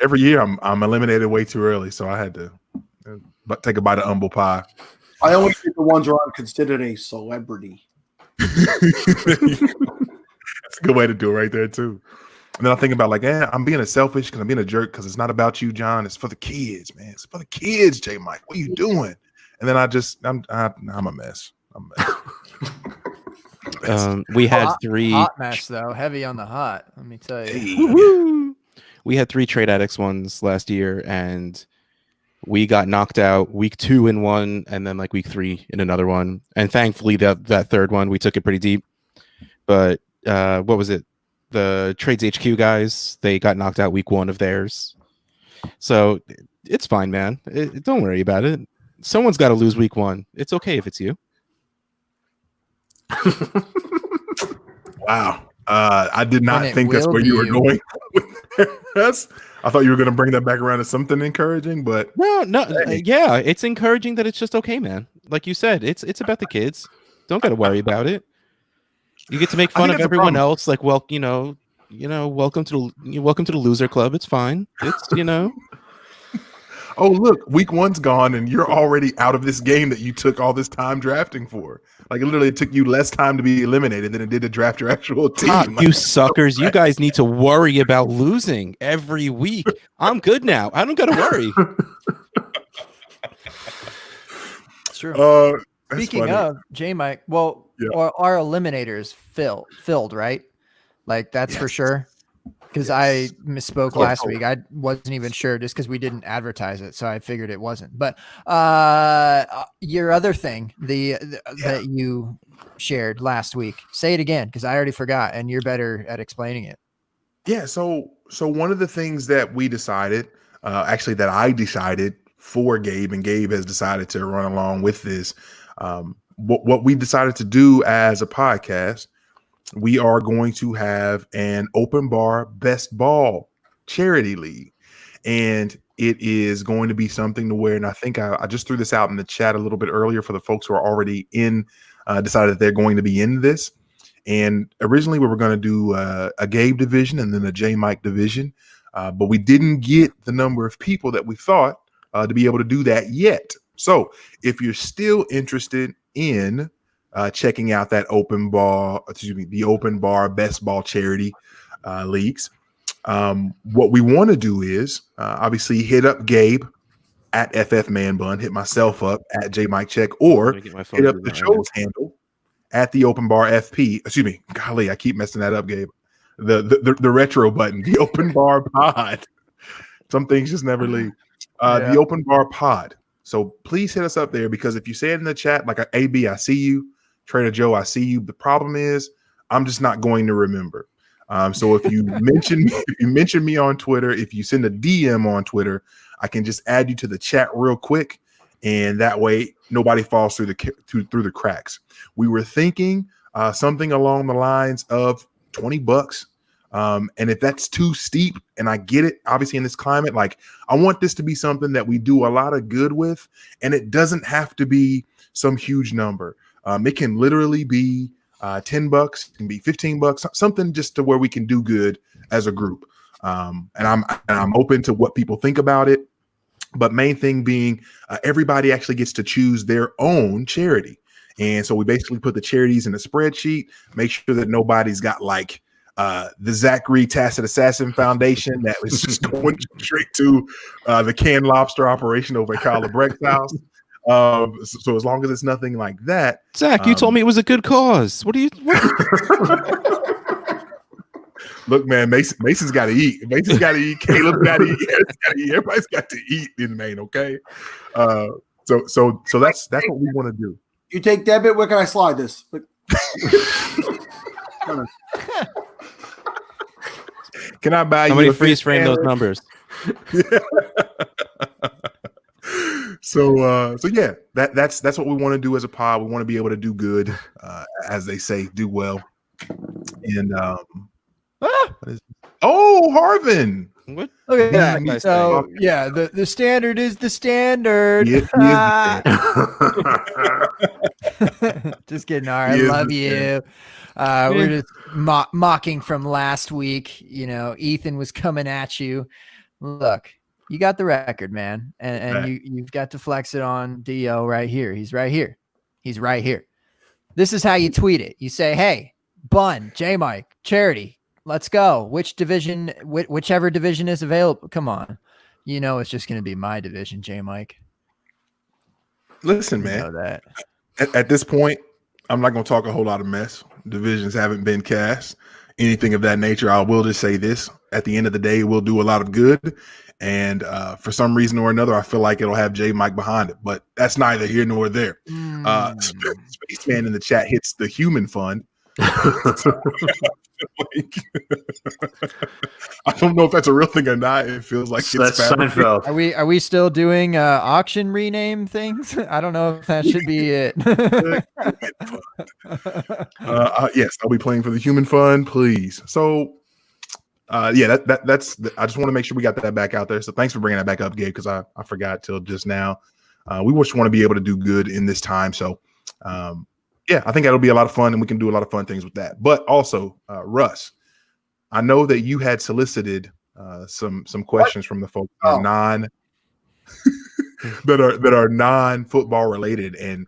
every year I'm eliminated way too early, so I had to take a bite of humble pie. I only do the ones where I'm considered a celebrity. That's a good way to do it right there too. And then I think about like, I'm being a selfish because I'm being a jerk because it's not about you, John. It's for the kids, man. It's for the kids, J Mike. What are you doing? And then I'm a mess. I'm a mess. We had three hot mess though, heavy on the hot. Let me tell you. Woo-hoo! We had 3 trade addicts ones last year, and we got knocked out week 2 in one, and then like week 3 in another one. And thankfully, that third one we took it pretty deep. But what was it? The Trades HQ guys, they got knocked out week 1 of theirs. So it's fine, man. Don't worry about it. Someone's got to lose week 1. It's okay if it's you. Wow. I did not And it think that's will where you were be going with us. I thought you were going to bring that back around to something encouraging, but No. Yeah, it's encouraging that it's just okay, man. Like you said, it's about the kids. Don't got to worry about it. You get to make fun of everyone else. Like, well, welcome to the loser club. It's fine. It's. Oh, look, week 1's gone and you're already out of this game that you took all this time drafting for. Like, it literally took you less time to be eliminated than it did to draft your actual team. You suckers, you guys need to worry about losing every week. I'm good now. I don't got to worry. It's true. That's Speaking funny. of J Mike, well, Yeah. our eliminators filled, right? Like that's for Yes. sure. Because I misspoke Oh, last oh. week. I wasn't even sure just because we didn't advertise it, so I figured it wasn't. But your other thing, that you shared last week, say it again because I already forgot, and you're better at explaining it. Yeah, so one of the things that we decided, actually that I decided for Gabe, and Gabe has decided to run along with this. What we decided to do as a podcast, we are going to have an open bar best ball charity league, and it is going to be something to where, and I think I just threw this out in the chat a little bit earlier for the folks who are already in, decided that they're going to be in this. And originally we were going to do a Gabe division and then a J Mike division, but we didn't get the number of people that we thought to be able to do that yet. So if you're still interested in checking out that the open bar best ball charity leagues, what we want to do is obviously hit up Gabe at FF Man Bun, hit myself up at J Mike Check, or hit up the show's handle at the open bar FP. Excuse me, golly, I keep messing that up, Gabe. The retro button, the open bar pod. Some things just never leave. The open bar pod. So please hit us up there, because if you say it in the chat, like AB, I see you. Trader Joe, I see you. The problem is I'm just not going to remember. So if you mention me on Twitter, if you send a DM on Twitter, I can just add you to the chat real quick, and that way nobody falls through the cracks. We were thinking something along the lines of $20. And if that's too steep, and I get it, obviously in this climate, like I want this to be something that we do a lot of good with, and it doesn't have to be some huge number. It can literally be $10, it can be $15, something just to where we can do good as a group. And I'm open to what people think about it. But main thing being, everybody actually gets to choose their own charity. And so we basically put the charities in a spreadsheet, make sure that nobody's got like the Zachary Tacit Assassin Foundation that was just going straight to the canned lobster operation over at Kyle LeBrec's house. So as long as it's nothing like that. Zach, you told me it was a good cause. What? Look, man, Mason's got to eat. Mason's got to eat. Caleb's got to eat. Everybody's got to eat in Maine, okay? So that's what we want to do. You take debit. Where can I slide this? Can I buy Somebody you a freeze fish frame those sandwich? numbers. So yeah, that's what we want to do as a pod. We want to be able to do good, as they say, do well. And what is oh, Harvin. What? Look at Be that. guy's So saying? yeah, the standard is the standard. He is the Just kidding. All right, He I is love the you. We're just mocking from last week. You know, Ethan was coming at you. Look, you got the record, man, and Right. you've got to flex it on Dio right here. He's right here. He's right here. This is how you tweet it. You say, "Hey, Bun, J Mike, Charity, let's go. Which division, whichever division is available. Come on, you know it's just going to be my division, J Mike. Listen, You man. know that. At this point, I'm not going to talk a whole lot of mess. Divisions haven't been cast, anything of that nature. I will just say this: at the end of the day, we'll do a lot of good. And for some reason or another, I feel like it'll have J Mike behind it, but that's neither here nor there. Spaceman in the chat hits the human fund. Like, I don't know if that's a real thing or not. It feels like That's it's fabricated. Seinfeld. Are we still doing auction rename things? I don't know if that should be it. Yes, I'll be playing for the human fund, please. So, yeah, that's. I just want to make sure we got that back out there. So, thanks for bringing that back up, Gabe, because I forgot till just now. We just want to be able to do good in this time. So, yeah, I think that'll be a lot of fun, and we can do a lot of fun things with that. But also, Russ, I know that you had solicited some questions from the folks that are that are non-football related, and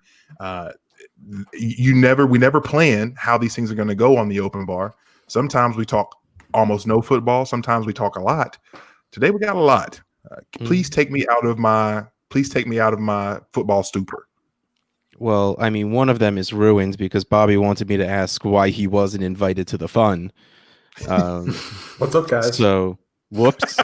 we never plan how these things are going to go on the open bar. Sometimes we talk almost no football. Sometimes we talk a lot. Today we got a lot. Please take me out of my football stupor. Well, I mean, one of them is ruined because Bobby wanted me to ask why he wasn't invited to the fun. What's up, guys? So, whoops.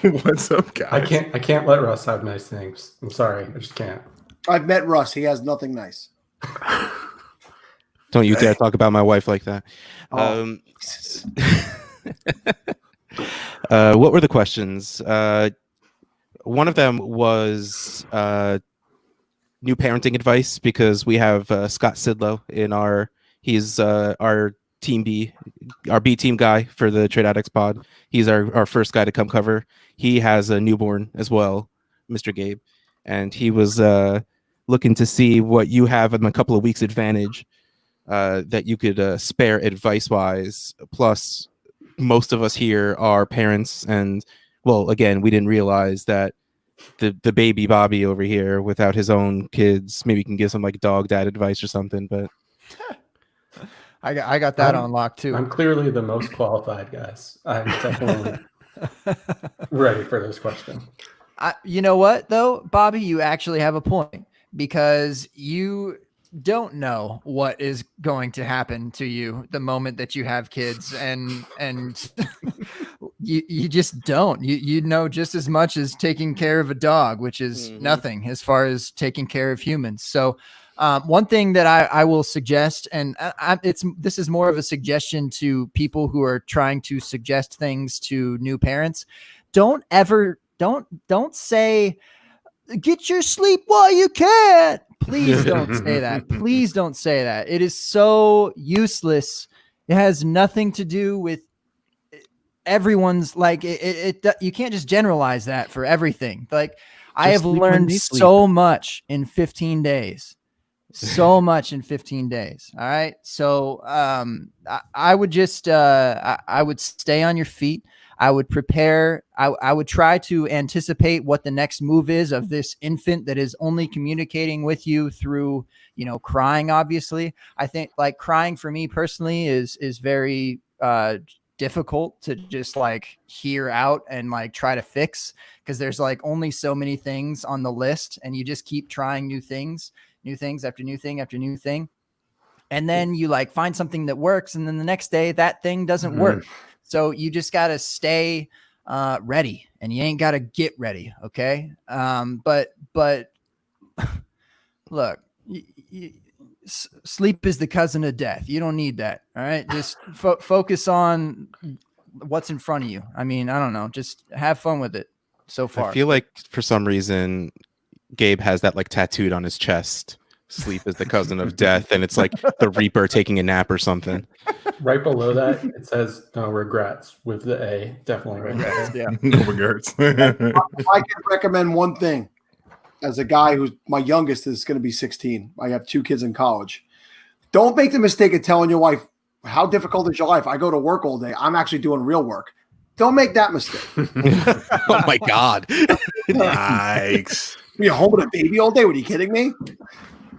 What's up, guys? I can't let Russ have nice things. I'm sorry, I just can't. I've met Russ. He has nothing nice. Don't you dare talk about my wife like that. Oh. What were the questions? One of them was new parenting advice, because we have Scott Sidlow in he's our team B, our B team guy for the Trade Addicts pod. He's our first guy to come cover. He has a newborn as well, Mr. Gabe, and he was looking to see what you have in a couple of weeks advantage that you could spare advice wise. Plus, most of us here are parents, and well, again, we didn't realize that the baby Bobby over here without his own kids maybe can give some like dog dad advice or something. But I got that on lock too. I'm clearly the most qualified, guys. I'm definitely ready for this question. You know what though, Bobby, you actually have a point, because you don't know what is going to happen to you the moment that you have kids, and you just don't. You know just as much as taking care of a dog, which is nothing as far as taking care of humans. So one thing that I will suggest, and this is more of a suggestion to people who are trying to suggest things to new parents. Don't say, get your sleep while you can. Please don't say that. Please don't say that. It is so useless. It has nothing to do with everyone's, like, you can't just generalize that for everything. Like, I have learned so much in 15 days. So much in 15 days. All right. So I would just I would stay on your feet. I would prepare. I would try to anticipate what the next move is of this infant that is only communicating with you through, crying. Obviously, I think like crying for me personally is very difficult to just like hear out and like try to fix, because there's like only so many things on the list, and you just keep trying new things after new thing after new thing. And then you like find something that works, and then the next day that thing doesn't work. So you just got to stay ready, and you ain't got to get ready. Okay. But look, sleep is the cousin of death. You don't need that. All right. Just focus on what's in front of you. I mean, I don't know. Just have fun with it so far. I feel like for some reason, Gabe has that like tattooed on his chest. Sleep is the cousin of death. And it's like the Reaper taking a nap or something. Right below that, it says no regrets with the A. Definitely regrets. Yeah. No regrets. I can recommend one thing. As a guy who's my youngest is going to be 16, I have 2 kids in college. Don't make the mistake of telling your wife, how difficult is your life? I go to work all day. I'm actually doing real work. Don't make that mistake. Oh my God. Yikes. You're home with a baby all day? What, are you kidding me?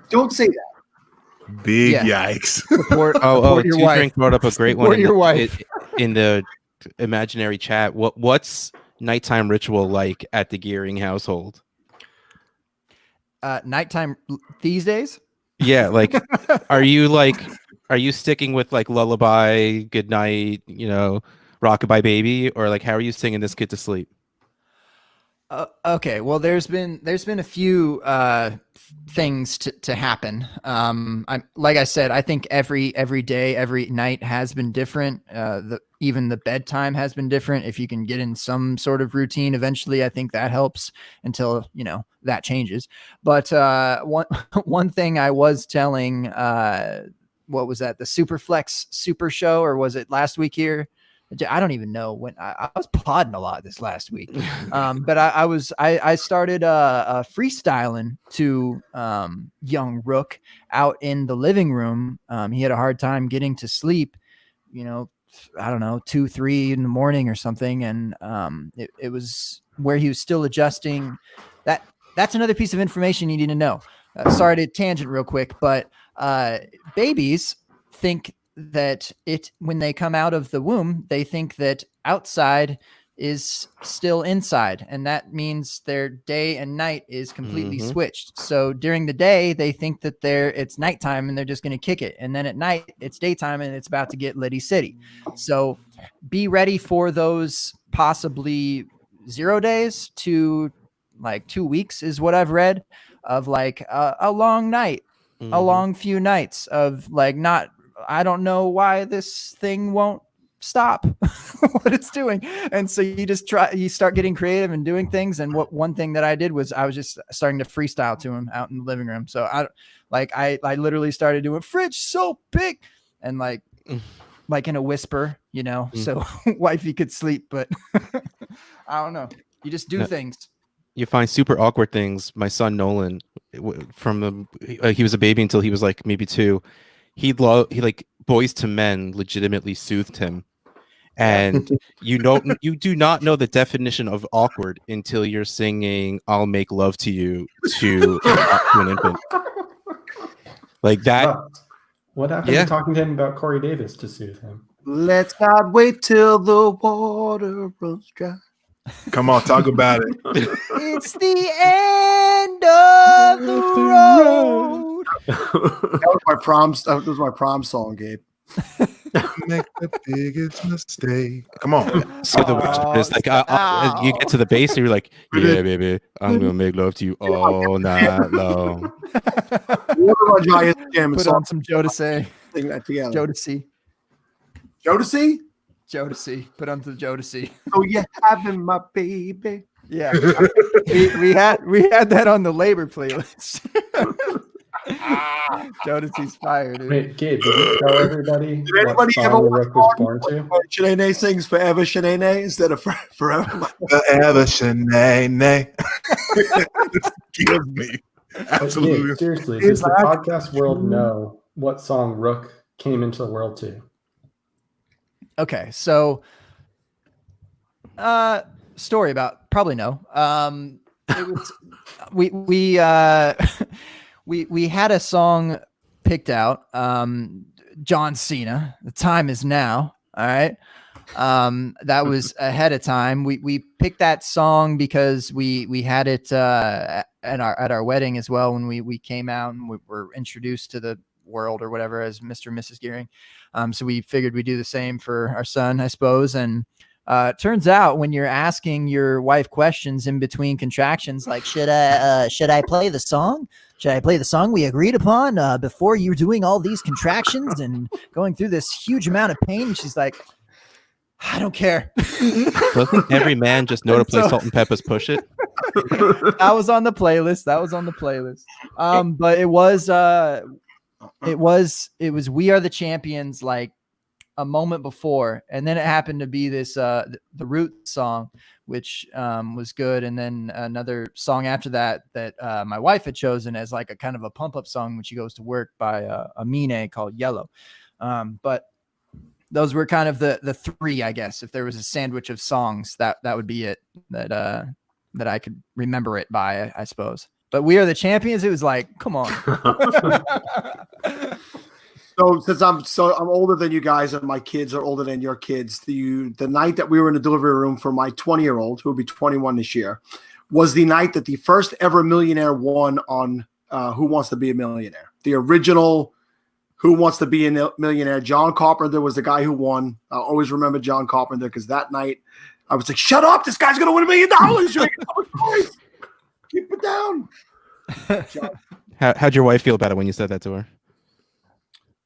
Don't say that. Big Yeah. yikes. Support your Two wife. Drink brought up a great Support one your wife. in the imaginary chat. What's nighttime ritual like at the Gearing household? Nighttime these days? Yeah, like are you sticking with like lullaby, good night, rockabye baby, or like how are you singing this kid to sleep? Okay, well, there's been a few things to happen. Like I said, I think every day, every night has been different. Even the bedtime has been different. If you can get in some sort of routine, eventually, I think that helps until that changes. But one thing I was telling, what was that? The Superflex Super Show, or was it last week here? I don't even know when I was podding a lot this last week. But I started freestyling to young Rook out in the living room. He had a hard time getting to sleep, I don't know, 2, 3 in the morning or something. And it was where he was still adjusting. That's another piece of information you need to know. Sorry to tangent real quick, but babies think that when they come out of the womb, they think that outside is still inside, and that means their day and night is completely switched. So during the day, they think that it's nighttime and they're just going to kick it, and then at night it's daytime and it's about to get litty city. So be ready for those possibly 0 days to like 2 weeks is what I've read of, like a long night, a long few nights of like not. I don't know why this thing won't stop what it's doing. And so you start getting creative and doing things. And one thing that I did was I was just starting to freestyle to him out in the living room. So I literally started doing fridge so big and like in a whisper, so wifey could sleep, but I don't know. You just do things. You find super awkward things. My son Nolan, he was a baby until he was like maybe 2. He like Boys to Men legitimately soothed him, and you do not know the definition of awkward until you're singing "I'll Make Love to You" to an infant. Like that. What happened to talking to him about Corey Davis to soothe him? Let's not wait till the water runs dry. Come on, talk about it. It's the end of the road. That was my prom song, Gabe. Make the biggest mistake. Come on. So the worst part is like you get to the bass and you're like, yeah, baby, I'm gonna make love to you all night long. Put on some Jodeci. Sing that together. Jodeci. Jodeci? Jodeci. Put on the Jodeci. Oh, you're having my baby. Yeah. we had that on the labor playlist. Jodeci's fired. Dude. Wait, Gabe, did you tell everybody Did anybody what ever song the watch Rook was born to? Shanae sings Forever Shanae instead of Forever. Forever, Shanae. Kills me. Absolutely. Gabe, seriously, does the podcast world know what song Rook came into the world to? Okay, so story about probably no. It was we had a song picked out. John Cena, The Time Is Now. All right. That was ahead of time. We picked that song because we had it at our wedding as well when we came out and we were introduced to the world or whatever as Mr. and Mrs. Gearing. So we figured we'd do the same for our son, I suppose. And Turns out when you're asking your wife questions in between contractions, like should I play the song? Should I play the song we agreed upon before you're doing all these contractions and going through this huge amount of pain? And she's like, I don't care. Doesn't every man just know to play Salt and Pepper's Push It? That was on the playlist. But it was We Are the Champions like a moment before, and then it happened to be this the Root song, which was good, and then another song after that my wife had chosen as like a kind of a pump up song when she goes to work by Amine called Yellow. But those were kind of the three, I guess. If there was a sandwich of songs, that would be it that I could remember it by, I suppose. But We Are the Champions, it was like, come on. So since I'm older than you guys and my kids are older than your kids, the night that we were in the delivery room for my 20-year-old, who will be 21 this year, was the night that the first ever millionaire won on Who Wants to Be a Millionaire. The original Who Wants to Be a Millionaire. John Carpenter was the guy who won. I'll always remember John Carpenter because that night I was like, shut up, this guy's going to win $1 million. Keep it down. How'd your wife feel about it when you said that to her?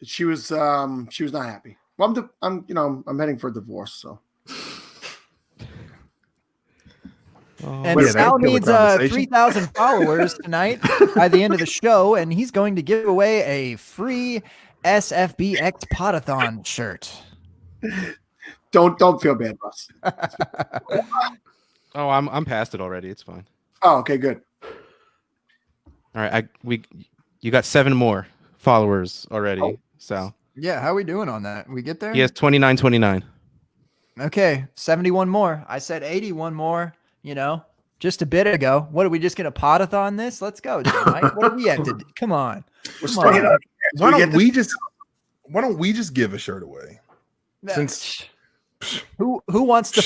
She was not happy. Well, I'm heading for a divorce, so. And Sal needs 3,000 followers tonight by the end of the show, and he's going to give away a free SFBX Podathon shirt. Don't feel bad, Russ. Oh, I'm past it already. It's fine. Oh, okay, good. All right, you got 7 more followers already. Oh. So yeah, how are we doing on that? We get there? He has 29. Okay, 71 more. I said 81 more, just a bit ago. What are we just going to podathon this? Let's go, Mike. What do we have to do? Come on. Why don't we just give a shirt away? Since who wants the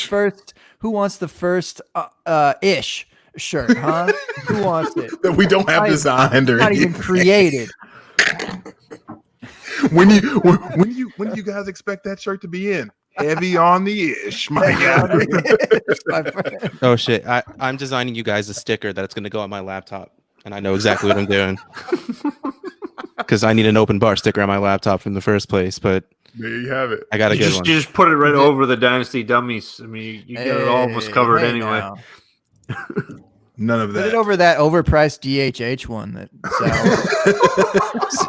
first ish shirt, huh? Who wants it? That we don't have designed or not even created. When do you guys expect that shirt to be in? Heavy on the ish, my God. Oh shit! I'm designing you guys a sticker that's going to go on my laptop, and I know exactly what I'm doing because I need an open bar sticker on my laptop in the first place. But there you have it. I got a good one. You just put it right over the Dynasty Dummies. I mean, you got it almost covered anyway. None of that. Put it over that overpriced DHH one that sells.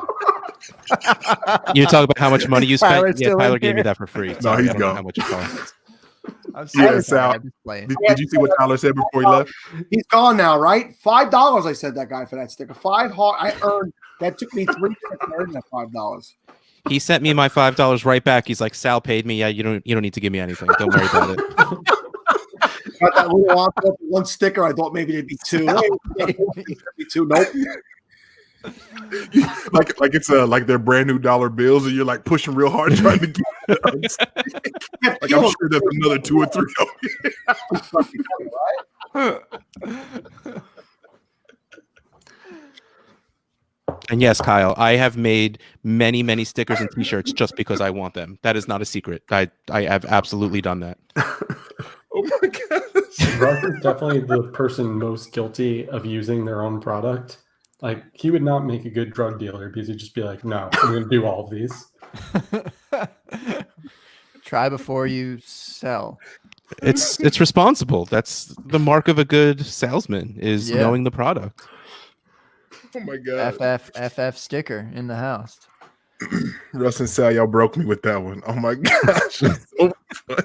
You talk about how much money you spent. Tyler gave me that that for free. No, he's gone. How much it costs. Yeah, Sal. Did you see what Tyler said before he left? He's gone now, right? $5. I said that guy for that sticker. I earned. That took me 3 minutes to earn that $5. He sent me my $5 right back. He's like, Sal paid me. Yeah, you don't need to give me anything. Don't worry about it. Got that little envelope, one sticker. I thought maybe there'd be 2. Nope. like it's like they're brand new dollar bills, and you're like pushing real hard trying to get it. Like I'm sure there's another 2 or 3. And yes, Kyle, I have made many stickers and T-shirts just because I want them. That is not a secret. I have absolutely done that. Oh my God. Russ is definitely the person most guilty of using their own product. Like, he would not make a good drug dealer because he'd just be like, no, I'm going to do all of these. Try before you sell. It's responsible. That's the mark of a good salesman is knowing the product. Oh my God. FF sticker in the house. Russ and Sal, y'all broke me with that one. Oh my gosh. It's so funny.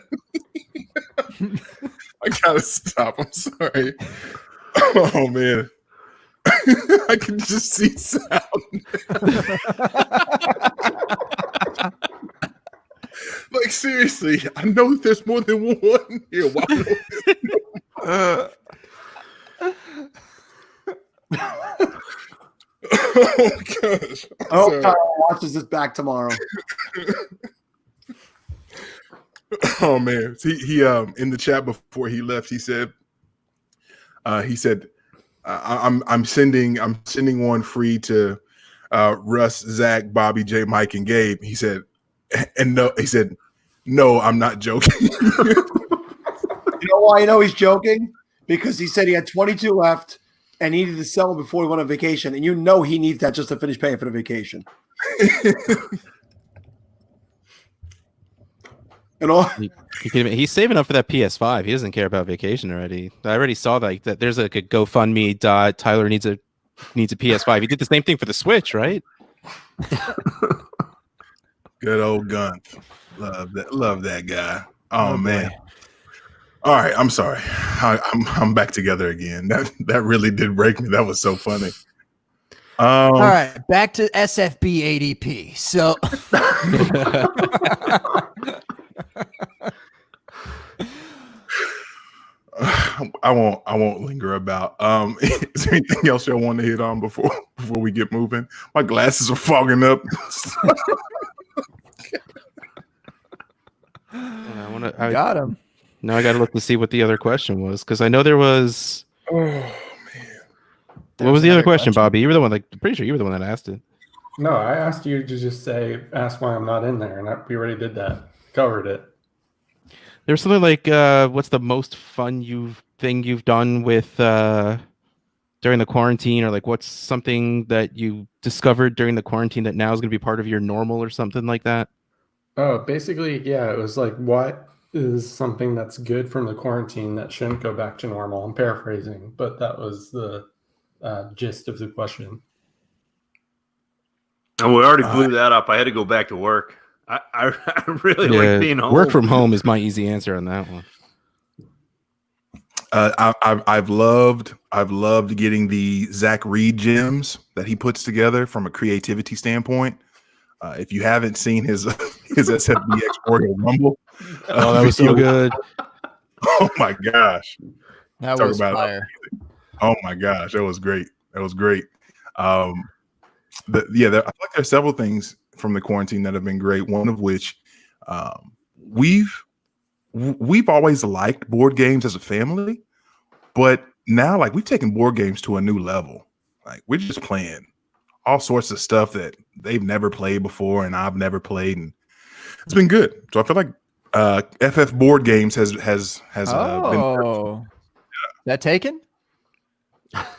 I gotta stop. I'm sorry. Oh man. I can just see sound. Like seriously, I know there's more than one here. Why oh gosh. Oh, Kyle watches this back tomorrow. Oh man. He in the chat before he left, he said I'm sending one free to Russ, Zach, Bobby, J, Mike, and Gabe. He said, no, I'm not joking. You know why I know he's joking? Because he said he had 22 left and he needed to sell them before he went on vacation. And you know he needs that just to finish paying for the vacation. And all He's saving up for that PS5. He doesn't care about vacation already. I already saw that there's like a GoFundMe. Tyler needs a PS5. He did the same thing for the Switch, right? Good old Gun. Love that guy. Oh man. All right, I'm sorry. I'm back together again. That really did break me. That was so funny. All right, back to SFB ADP. So I won't linger about. Is there anything else y'all want to hit on before we get moving? My glasses are fogging up. I got him. Now I got to look to see what the other question was, because I know there was. Oh man, what was the other question, Bobby? You were the one. I'm pretty sure you were the one that asked it. No, I asked you to just ask why I'm not in there, and we already did that. Covered it. There's something like, what's the most fun thing you've done with during the quarantine, or like what's something that you discovered during the quarantine that now is going to be part of your normal or something like that? Oh, basically, yeah. It was like, what is something that's good from the quarantine that shouldn't go back to normal? I'm paraphrasing, but that was the gist of the question. And we already blew that up. I had to go back to work. I really like being home. Work from home is my easy answer on that one. I've loved getting the Zach Reed gems that he puts together from a creativity standpoint. If you haven't seen his SFBX Royal Rumble, that was so good. Oh my gosh, That was fire. Oh my gosh, that was great. I feel like there's several things from the quarantine that have been great. One of which, we've always liked board games as a family, but now like we've taken board games to a new level. Like we're just playing all sorts of stuff that they've never played before and I've never played, and it's been good. So I feel like FF board games has been that taken?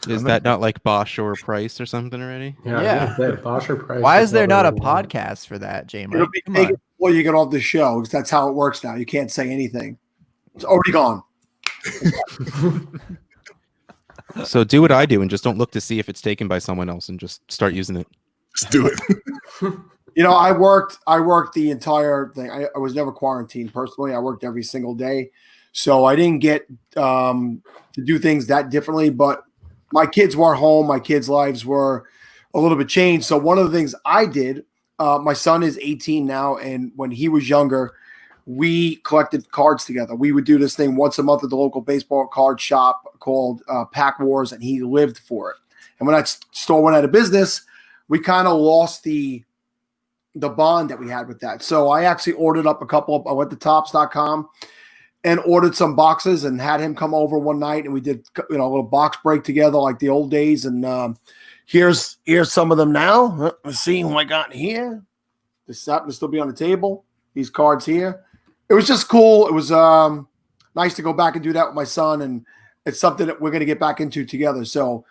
Is that not like Bosch or Price or something already? Yeah. Bosch or Price. Why is there not a podcast for that, Jamie? It'll be taken before you get off the show, because that's how it works now. You can't say anything. It's already gone. So do what I do and just don't look to see if it's taken by someone else and just start using it. Just do it. You know, I worked the entire thing. I was never quarantined personally. I worked every single day. So I didn't get to do things that differently, but my kids were home. My kids' lives were a little bit changed. So one of the things I did, my son is 18 now, and when he was younger, we collected cards together. We would do this thing once a month at the local baseball card shop called Pack Wars, and he lived for it. And when that store went out of business, we kind of lost the bond that we had with that. So I actually ordered up I went to Tops.com and ordered some boxes and had him come over one night, and we did a little box break together like the old days. And here's some of them now. Let's see who I got here. This happens to still be on the table. These cards here. It was just cool. It was nice to go back and do that with my son, and it's something that we're going to get back into together. So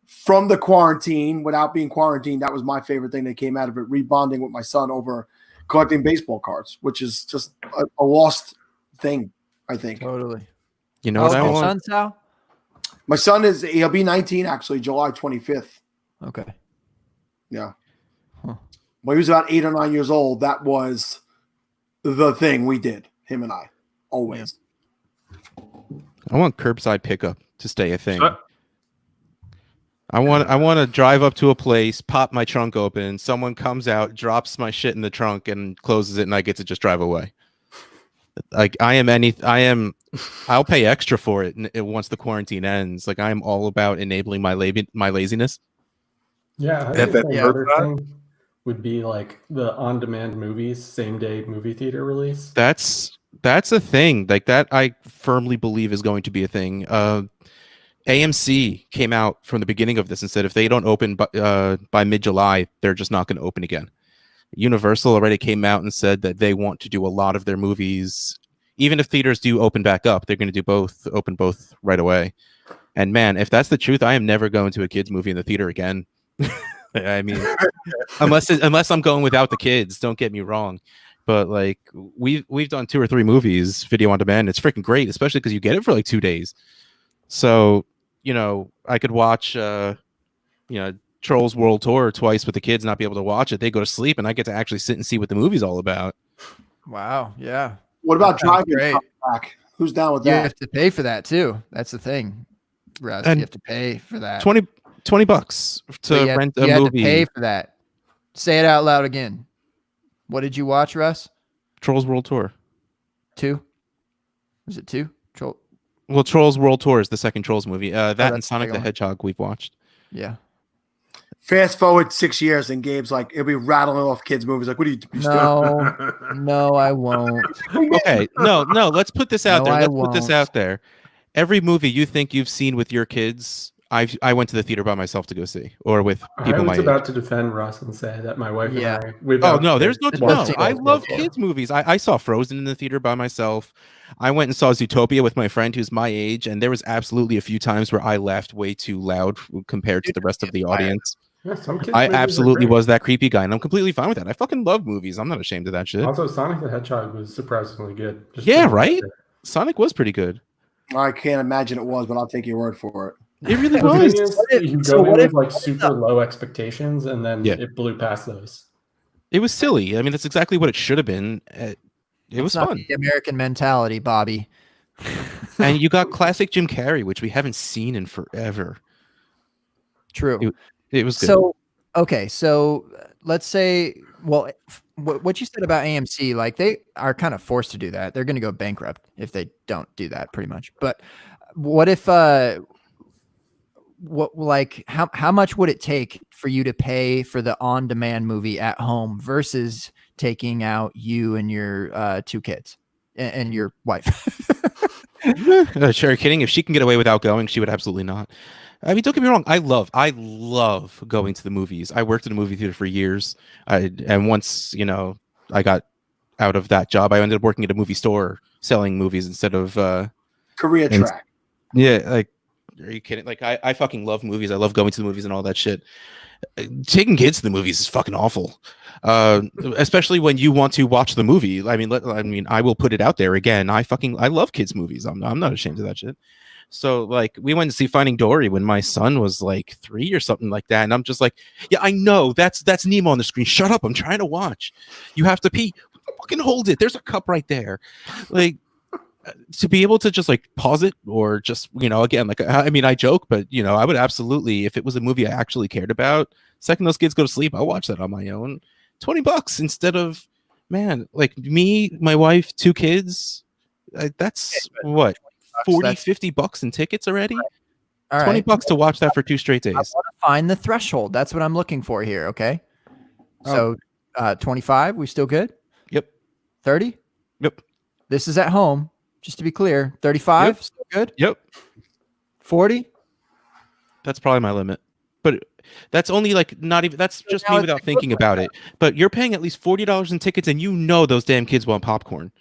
from the quarantine, without being quarantined, that was my favorite thing that came out of it, rebonding with my son over collecting baseball cards, which is just a lost thing, I think. Totally. You know what I want? Son, Sal? My son he'll be 19 actually, July 25th. Okay. Yeah. Huh. When he was about 8 or 9 years old, that was the thing we did, him and I, always. I want curbside pickup to stay a thing. I want to drive up to a place, pop my trunk open, someone comes out, drops my shit in the trunk and closes it, and I get to just drive away. Like I'll pay extra for it once the quarantine ends. Like I am all about enabling my laziness. Yeah, I think the other thing would be like the on-demand movies, same-day movie theater release. That's a thing. Like that, I firmly believe is going to be a thing. AMC came out from the beginning of this and said if they don't open by mid-July, they're just not going to open again. Universal already came out and said that they want to do a lot of their movies even if theaters do open back up, they're going to do open both right away. And man, if that's the truth, I am never going to a kids movie in the theater again. I mean, unless I'm going without the kids, don't get me wrong. But like we've done 2 or 3 movies video on demand. It's freaking great, especially because you get it for like 2 days. So, I could watch Trolls World Tour twice with the kids, not be able to watch it. They go to sleep and I get to actually sit and see what the movie's all about. Wow. Yeah. What about That sounds driving great. back? Who's down with You that? have to pay for that too. That's the thing, Russ. And You have to pay for that. $20 But to you had- rent you a had movie. to pay for that. Say it out loud again. What did you watch, Russ? Trolls World Tour. 2? Was it 2? Well, Trolls World Tour is the second Trolls movie. That that's and the Sonic second the one. Hedgehog we've watched. Yeah. Fast forward 6 years, and Gabe's like, he'll be rattling off kids' movies. Like, what are you? No, I won't. Okay, no, let's put this out No, there. I Let's put this won't. out there. Every movie you think you've seen with your kids, I went to the theater by myself to go see, or with I people my was age. about to defend Russ and say that my wife Yeah. and I. We Oh both no, did. there's no. It No, does take I both love of them. kids movies. I saw Frozen in the theater by myself. I went and saw Zootopia with my friend who's my age, and there was absolutely a few times where I laughed way too loud compared to the rest of the audience. Yeah, some kids' I movies are absolutely great. was that creepy guy, and I'm completely fine with that. I fucking love movies. I'm not ashamed of that shit. Also, Sonic the Hedgehog was surprisingly good. Just Yeah, for the right? record. Sonic was pretty good. I can't imagine it was, but I'll take your word for it. It really The thing was. is, you so go in what with if- like super low expectations, and then Yeah. it blew past those. It was silly. I mean, that's exactly what it should have been. It was It's not fun. the American mentality, Bobby. And you got classic Jim Carrey, which we haven't seen in forever. True. It was good. So, okay, so let's say, well, what you said about AMC, like they are kind of forced to do that. They're going to go bankrupt if they don't do that, pretty much. But what if, how much would it take for you to pay for the on-demand movie at home versus taking out you and your 2 kids and your wife? Sure, kidding. If she can get away without going, she would absolutely not. I mean, don't get me wrong. I love going to the movies. I worked in a movie theater for years. And once, I got out of that job, I ended up working at a movie store selling movies instead of, Korea And- track. yeah, like, are you kidding? Like, I fucking love movies. I love going to the movies and all that shit. Taking kids to the movies is fucking awful. Especially when you want to watch the movie. I mean, I will put it out there again. I love kids movies. I'm not ashamed of that shit. So like we went to see Finding Dory when my son was like 3 or something like that, and I'm just like, yeah, I know that's Nemo on the screen. Shut up! I'm trying to watch. You have to pee. Fucking hold it. There's a cup right there. Like to be able to just like pause it or just again, like I mean I joke, but I would absolutely, if it was a movie I actually cared about, second those kids go to sleep, I'll watch that on my own. $20 instead of, man, like me, my wife, 2 kids. That's what, 40 that's- $50 in tickets already. All $20 right. to watch that for 2 straight I days. want to find the threshold. That's what I'm looking for here. Okay. So 25, we still good? Yep. 30? Yep. This is at home, just to be clear. 35, Yep. still good? Yep. 40? That's probably my limit. But that's only like not even, that's just now me it's without a thinking good about it. But you're paying at least $40 in tickets, and those damn kids want popcorn.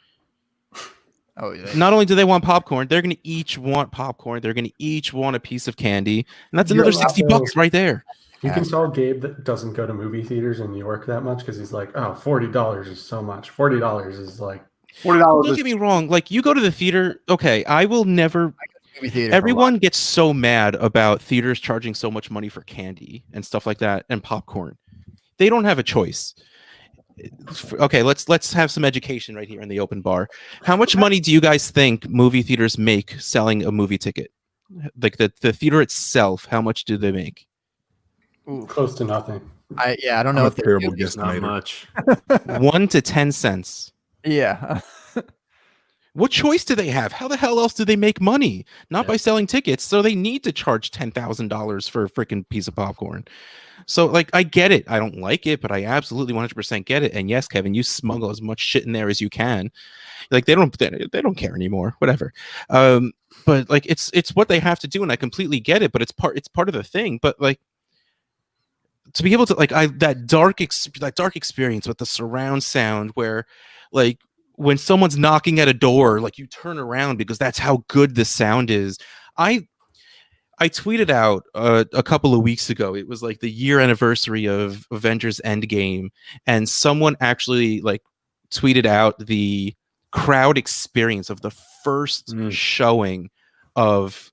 Oh, yeah. Not only do they want popcorn, they're going to each want popcorn. They're going to each want a piece of candy, and that's You're another allowed $60 right there. You can tell Gabe that doesn't go to movie theaters in New York that much because he's like, oh, $40 is so much. $40 is like, $40. Don't get me wrong. Like you go to the theater, okay, I will never. Movie theater for a lot. Everyone gets so mad about theaters charging so much money for candy and stuff like that and popcorn. They don't have a choice. Okay, let's have some education right here in the open bar. How much money do you guys think movie theaters make selling a movie ticket? Like the theater itself, how much do they make? close to nothing. I don't I'm know a if they're terrible doing- Not guesstimator. much. 1 to 10 cents. Yeah. What choice do they have? How the hell else do they make money? Not by selling tickets. So they need to charge $10,000 for a freaking piece of popcorn. So like, I get it. I don't like it, but I absolutely 100% get it. And yes, Kevin, you smuggle as much shit in there as you can. Like they don't care anymore. Whatever. But like it's what they have to do, and I completely get it. But it's part of the thing. But like, to be able to like that dark experience with the surround sound where like when someone's knocking at a door, like you turn around because that's how good the sound is. I tweeted out a couple of weeks ago. It was like the year anniversary of Avengers Endgame, and someone actually like tweeted out the crowd experience of the first showing of.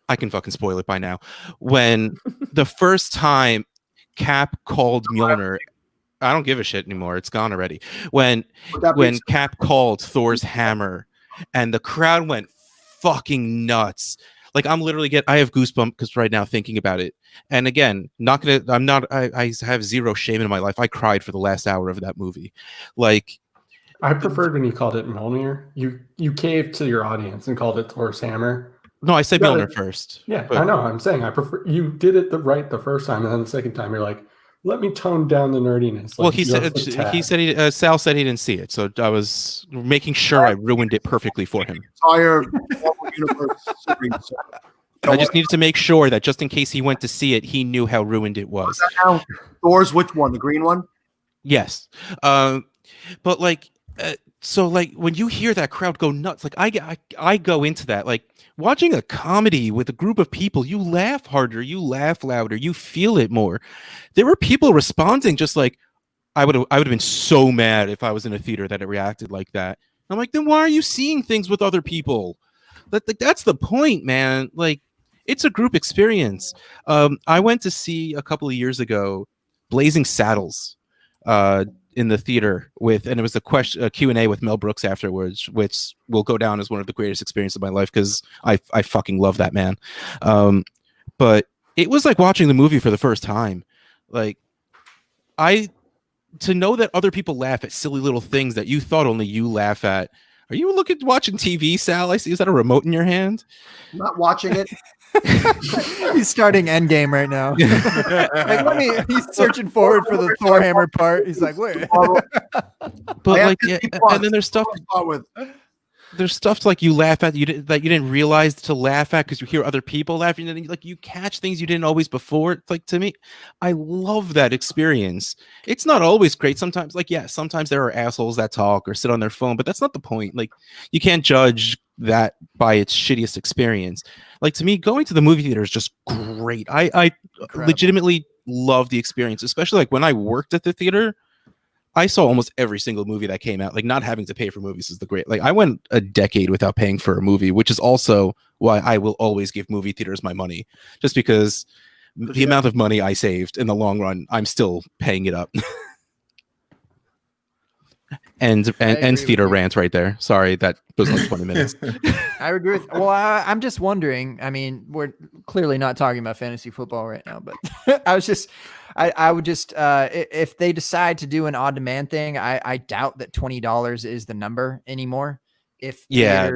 I can fucking spoil it by now. When the first time Cap called Mjolnir, I don't give a shit anymore. It's gone already. When Cap called Thor's hammer, and the crowd went fucking nuts. Like I'm literally I have goosebumps because right now thinking about it. And again, I have zero shame in my life. I cried for the last hour of that movie. Like I preferred when you called it Mjolnir. You caved to your audience and called it Thor's hammer. No, I said Mjolnir first. Yeah, I know. I'm saying I prefer you did it right the first time, and then the second time you're like, let me tone down the nerdiness. Like, well, Sal said he didn't see it, so I was making sure I ruined it perfectly for him. Entire universe series. I just needed to make sure that just in case he went to see it, he knew how ruined it was. Thor's which one? The green one? Yes. But like, so like when you hear that crowd go nuts, like I go into that, like watching a comedy with a group of people, you laugh harder, you laugh louder, you feel it more. There were people responding just like, I would have been so mad if I was in a theater that it reacted like that. I'm like, then why are you seeing things with other people? That's the point, man. Like, it's a group experience. I went to see a couple of years ago Blazing Saddles in the theater and it was a Q&A with Mel Brooks afterwards, which will go down as one of the greatest experiences of my life because I fucking love that man. But it was like watching the movie for the first time. Like, to know that other people laugh at silly little things that you thought only you laugh at. Are you watching TV, Sal? I see. Is that a remote in your hand? I'm not watching it. He's starting Endgame right now. He's searching forward for the Thor hammer part. He's like, wait. But like, yeah, and then there's stuff. There's stuff like you laugh at that you didn't realize to laugh at because you hear other people laughing, and then like you catch things you didn't always before. It's like, to me, I love that experience. It's not always great. Sometimes, like, yeah, sometimes there are assholes that talk or sit on their phone, but that's not the point. Like, you can't judge that by its shittiest experience. Like, to me, going to the movie theater is just great. I legitimately love the experience, especially like when I worked at the theater. I saw almost every single movie that came out. Like, not having to pay for movies is the great. Like, I went a decade without paying for a movie, which is also why I will always give movie theaters my money, just because the amount of money I saved in the long run, I'm still paying it up. and theater rant right there. Sorry, that was like 20 minutes. I agree with. Well, I'm just wondering. I mean, we're clearly not talking about fantasy football right now, but I would just if they decide to do an on-demand thing, I doubt that $20 is the number anymore. If I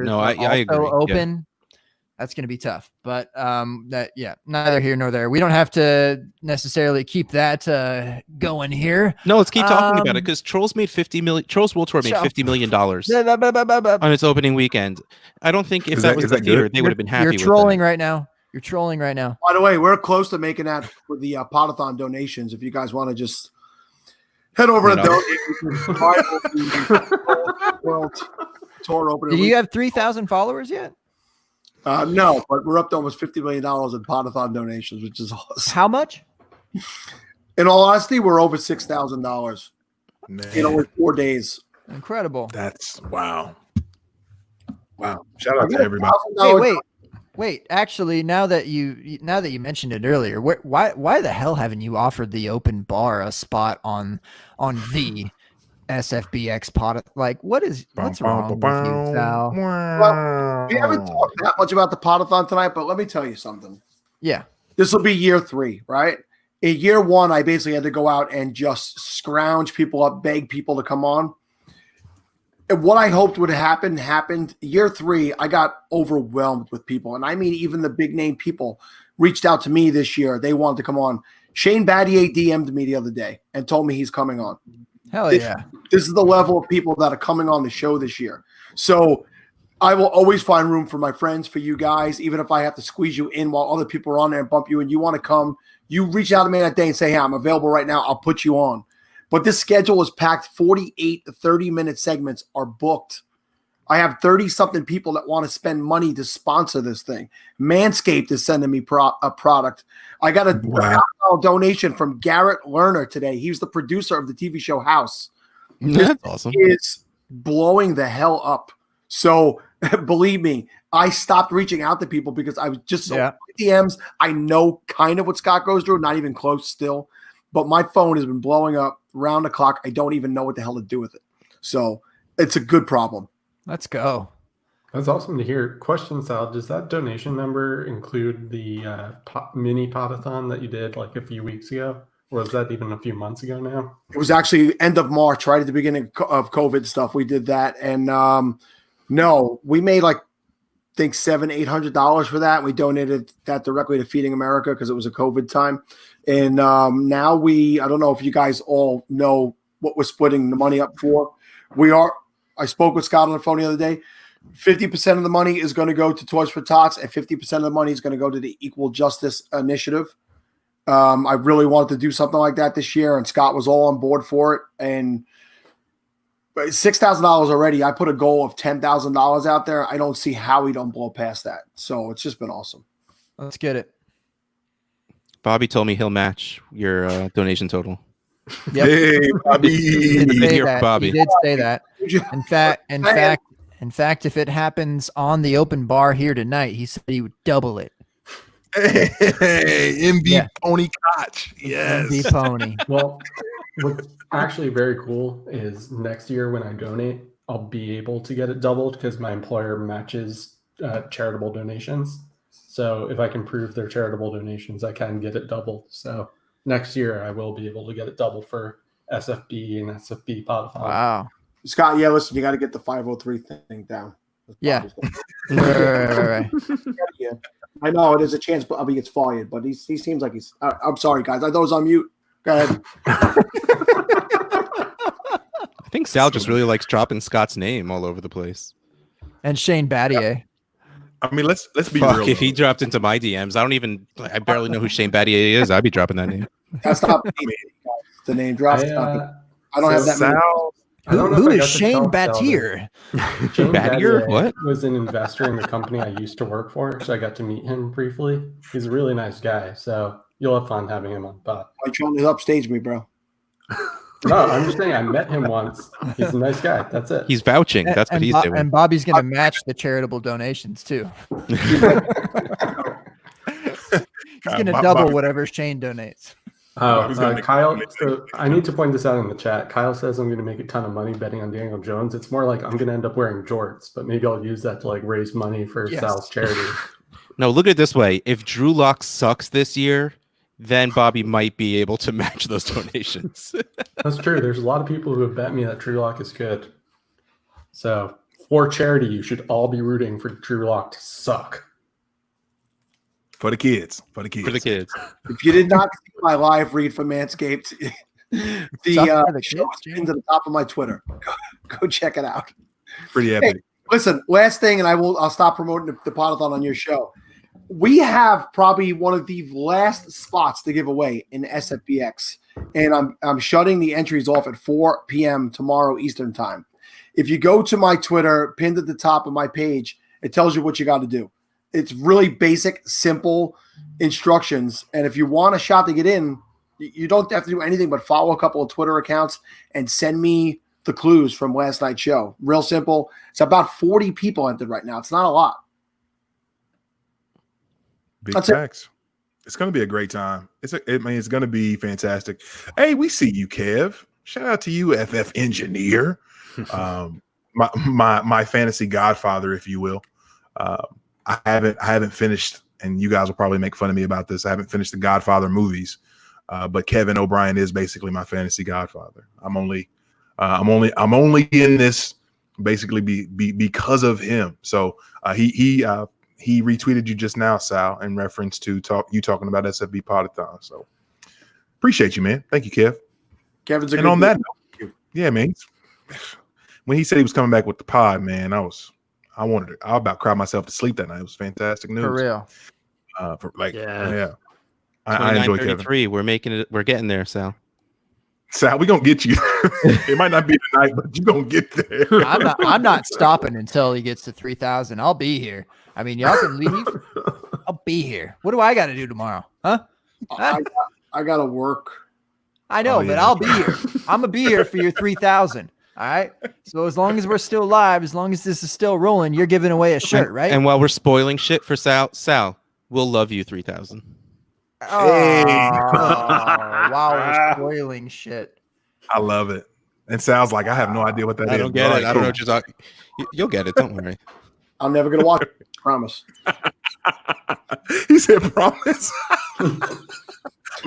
agree. Open, that's going to be tough. But neither here nor there. We don't have to necessarily keep that going here. No, let's keep talking about it because Trolls made $50 million. Trolls World Tour made $50 million on its opening weekend. I don't think if that was the theater, they would have been happy. You're trolling right now. You're trolling right now. By the way, we're close to making that for the Podathon donations. If you guys want to just head over and donate, World Tour opening. Do you have 3,000 followers yet? No, but we're up to almost $50 million in Podathon donations, which is awesome. How much? In all honesty, we're over $6,000 in only 4 days. Incredible. That's wow. Shout out to everybody. Wait. Actually, now that you mentioned it earlier, why the hell haven't you offered the open bar a spot on the SFBX pod? Like, what's wrong with you, Sal? Well, we haven't talked that much about the Podathon tonight, but let me tell you something. Yeah. This will be year 3, right? In year 1, I basically had to go out and just scrounge people up, beg people to come on. And what I hoped would happen happened. Year 3, I got overwhelmed with people. And I mean, even the big name people reached out to me this year. They wanted to come on. Shane Battier DM'd me the other day and told me he's coming on. Hell yeah. This is the level of people that are coming on the show this year. So I will always find room for my friends, for you guys, even if I have to squeeze you in while other people are on there and bump you and you want to come. You reach out to me that day and say, hey, I'm available right now. I'll put you on. But this schedule is packed. 48 to 30-minute segments are booked. I have 30-something people that want to spend money to sponsor this thing. Manscaped is sending me a product. I got a donation from Garrett Lerner today. He's the producer of the TV show House. That's awesome. He is blowing the hell up. So believe me, I stopped reaching out to people because I was just so DMs. I know kind of what Scott goes through, not even close still. But my phone has been blowing up round the clock. I don't even know what the hell to do with it. So it's a good problem. Let's go. That's awesome to hear. Question, Sal, does that donation number include the mini potathon that you did like a few weeks ago? Or was that even a few months ago now? It was actually end of March, right at the beginning of COVID stuff. We did that. And no, we made like, I think $700-800 for that. We donated that directly to Feeding America because it was a COVID time. And now I don't know if you guys all know what we're splitting the money up for. I spoke with Scott on the phone the other day. 50% of the money is going to go to Toys for Tots, and 50% of the money is going to go to the Equal Justice Initiative. I really wanted to do something like that this year, and Scott was all on board for it. And $6,000 already. I put a goal of $10,000 out there. I don't see how we don't blow past that. So it's just been awesome. Let's get it. Bobby told me he'll match your donation total. Yep. Hey, Bobby. He did say that. Bobby. He did say that. In fact, if it happens on the open bar here tonight, he said he would double it. Hey, MB Pony Koch. Yes. MB Pony. Well, what's actually very cool is next year when I donate, I'll be able to get it doubled because my employer matches charitable donations. So if I can prove they're charitable donations, I can get it doubled. So next year I will be able to get it doubled for SFB and SFB Podathon. Wow. Scott, listen, you got to get the 503 thing down. Yeah. Right. Yeah. I know it is a chance, but he gets fired. But he seems like he's. I'm sorry, guys. I thought I was on mute. Go ahead. I think Sal just really likes dropping Scott's name all over the place. And Shane Battier. I mean, let's be Fuck, real. if he dropped into my DMs, I barely know who Shane Battier is. I'd be dropping that name. That's not the name drop. I don't have that. Sal, Who is Shane Battier? Shane Battier? What? Was an investor in the company I used to work for, so I got to meet him briefly. He's a really nice guy, so you'll have fun having him on pod. Why you trying to upstage me, bro? No, I'm just saying I met him once. He's a nice guy. That's it. He's vouching. That's what he's doing. And Bobby's going to match the charitable donations too. He's going to double whatever Shane donates. Kyle, so I need to point this out in the chat. Kyle says I'm going to make a ton of money betting on Daniel Jones. It's more like I'm going to end up wearing jorts, but maybe I'll use that to like raise money for Sal's charity. No, look at it this way. If Drew Lock sucks this year, then Bobby might be able to match those donations. That's true. There's a lot of people who have bet me that Drew Lock is good. So for charity, you should all be rooting for Drew Lock to suck. for the kids. If you did not see my live read from Manscaped, the show is pinned to the top of my Twitter. Go check it out. Pretty epic. Hey, listen, last thing, and I'll stop promoting the Podathon on your show. We have probably one of the last spots to give away in SFBX, and I'm shutting the entries off at 4 p.m. tomorrow Eastern time. If you go to my Twitter, pinned at the top of my page, it tells you what you got to do. It's really basic, simple instructions, and if you want a shot to get in, you don't have to do anything but follow a couple of Twitter accounts and send me the clues from last night's show. Real simple. It's about 40 people entered right now. It's not a lot. Big facts. It's going to be a great time. It's going to be fantastic. Hey, we see you, Kev. Shout out to you, FF engineer. My fantasy godfather, if you will. I haven't finished, and you guys will probably make fun of me about this. I haven't finished the Godfather movies, but Kevin O'Brien is basically my fantasy godfather. I'm only in this basically because of him. So he retweeted you just now, Sal, in reference to talking about SFB Podathon. So appreciate you, man. Thank you, Kev. Kevin's and on that note, yeah, man. When he said he was coming back with the pod, man, I about cried myself to sleep that night. It was fantastic news. For real. I enjoy Kevin. We're making it. We're getting there, Sal. Sal, we gonna get you. It might not be tonight, but you gonna get there. I'm not stopping until he gets to 3,000. I'll be here. I mean, y'all can leave. I'll be here. What do I got to do tomorrow? Huh? I gotta work. I know, but I'll be here. I'm gonna be here for your 3,000. All right. So as long as we're still live, as long as this is still rolling, you're giving away a shirt, right? And while we're spoiling shit for Sal, we'll love you 3,000. Oh, wow, we're spoiling shit. I love it. And Sal's like, I have no idea what that is. I don't get it. I don't know what you're talking. You'll get it. Don't worry. I'm never gonna watch it. Promise. He said, promise. I'm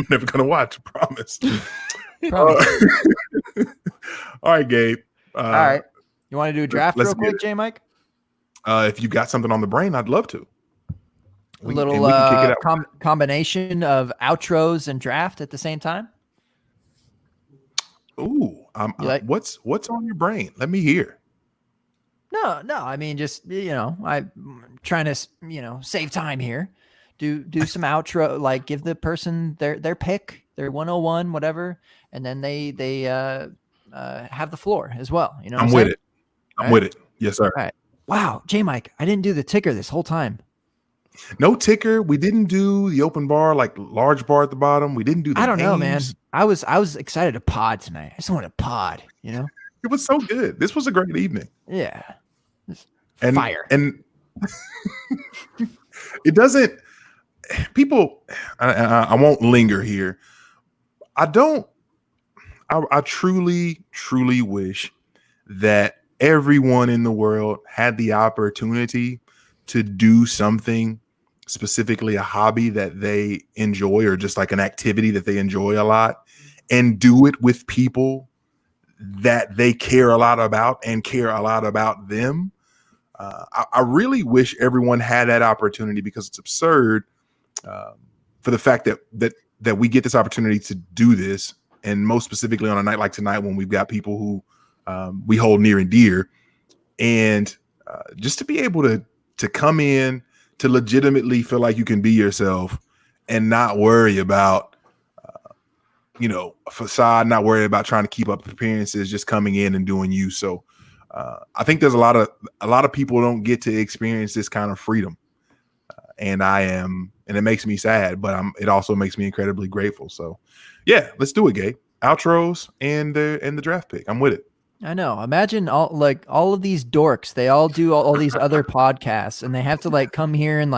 never gonna watch. Promise. All right, Gabe. All right. You want to do a draft real quick, J Mike? If you got something on the brain, I'd love to. A little combination of outros and draft at the same time. Ooh, what's on your brain? Let me hear. No. I mean, just I'm trying to save time here. Do some outro, like give the person their pick, their 101, whatever, and then they have the floor as well. You know, I'm with it. I'm with it. Yes, sir. All right. Wow, J Mike, I didn't do the ticker this whole time. No ticker. We didn't do the open bar, like large bar at the bottom. We didn't do the I don't know, man. names. I was excited to pod tonight. I just wanted to pod, It was so good. This was a great evening. Yeah. Fire. And it doesn't people I won't linger here. I truly wish that everyone in the world had the opportunity to do something, specifically a hobby that they enjoy, or just like an activity that they enjoy a lot, and do it with people that they care a lot about and care a lot about them. I really wish everyone had that opportunity, because it's absurd for the fact that we get this opportunity to do this, and most specifically on a night like tonight when we've got people who we hold near and dear, and just to be able to come in, to legitimately feel like you can be yourself and not worry about a facade, not worry about trying to keep up appearances, just coming in and doing you. So I think there's a lot of people don't get to experience this kind of freedom, and it makes me sad, but it also makes me incredibly grateful. So yeah, let's do it, Gabe. Outros and the draft pick. I'm with it. I know. Imagine all of these dorks. They all do all these other podcasts, and they have to come here and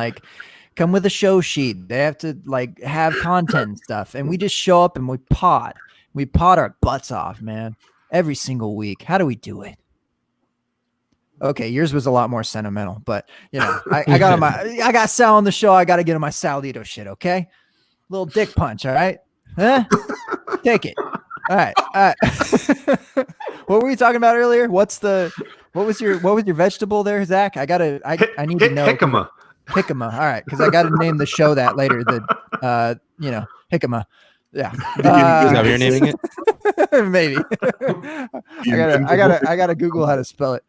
come with a show sheet. They have to have content and stuff, and we just show up and we pod. We pod our butts off, man, every single week. How do we do it? Okay, yours was a lot more sentimental, but I got Sal on the show. I got to get on my Salito shit. Okay, little dick punch. All right, huh? Take it. All right. What were we talking about earlier? What was your vegetable there, Zach? I need to know. Jicama. Jicama. All right, because I got to name the show that later. Jicama. Yeah. Is that how you're naming it? Maybe. I gotta Google how to spell it.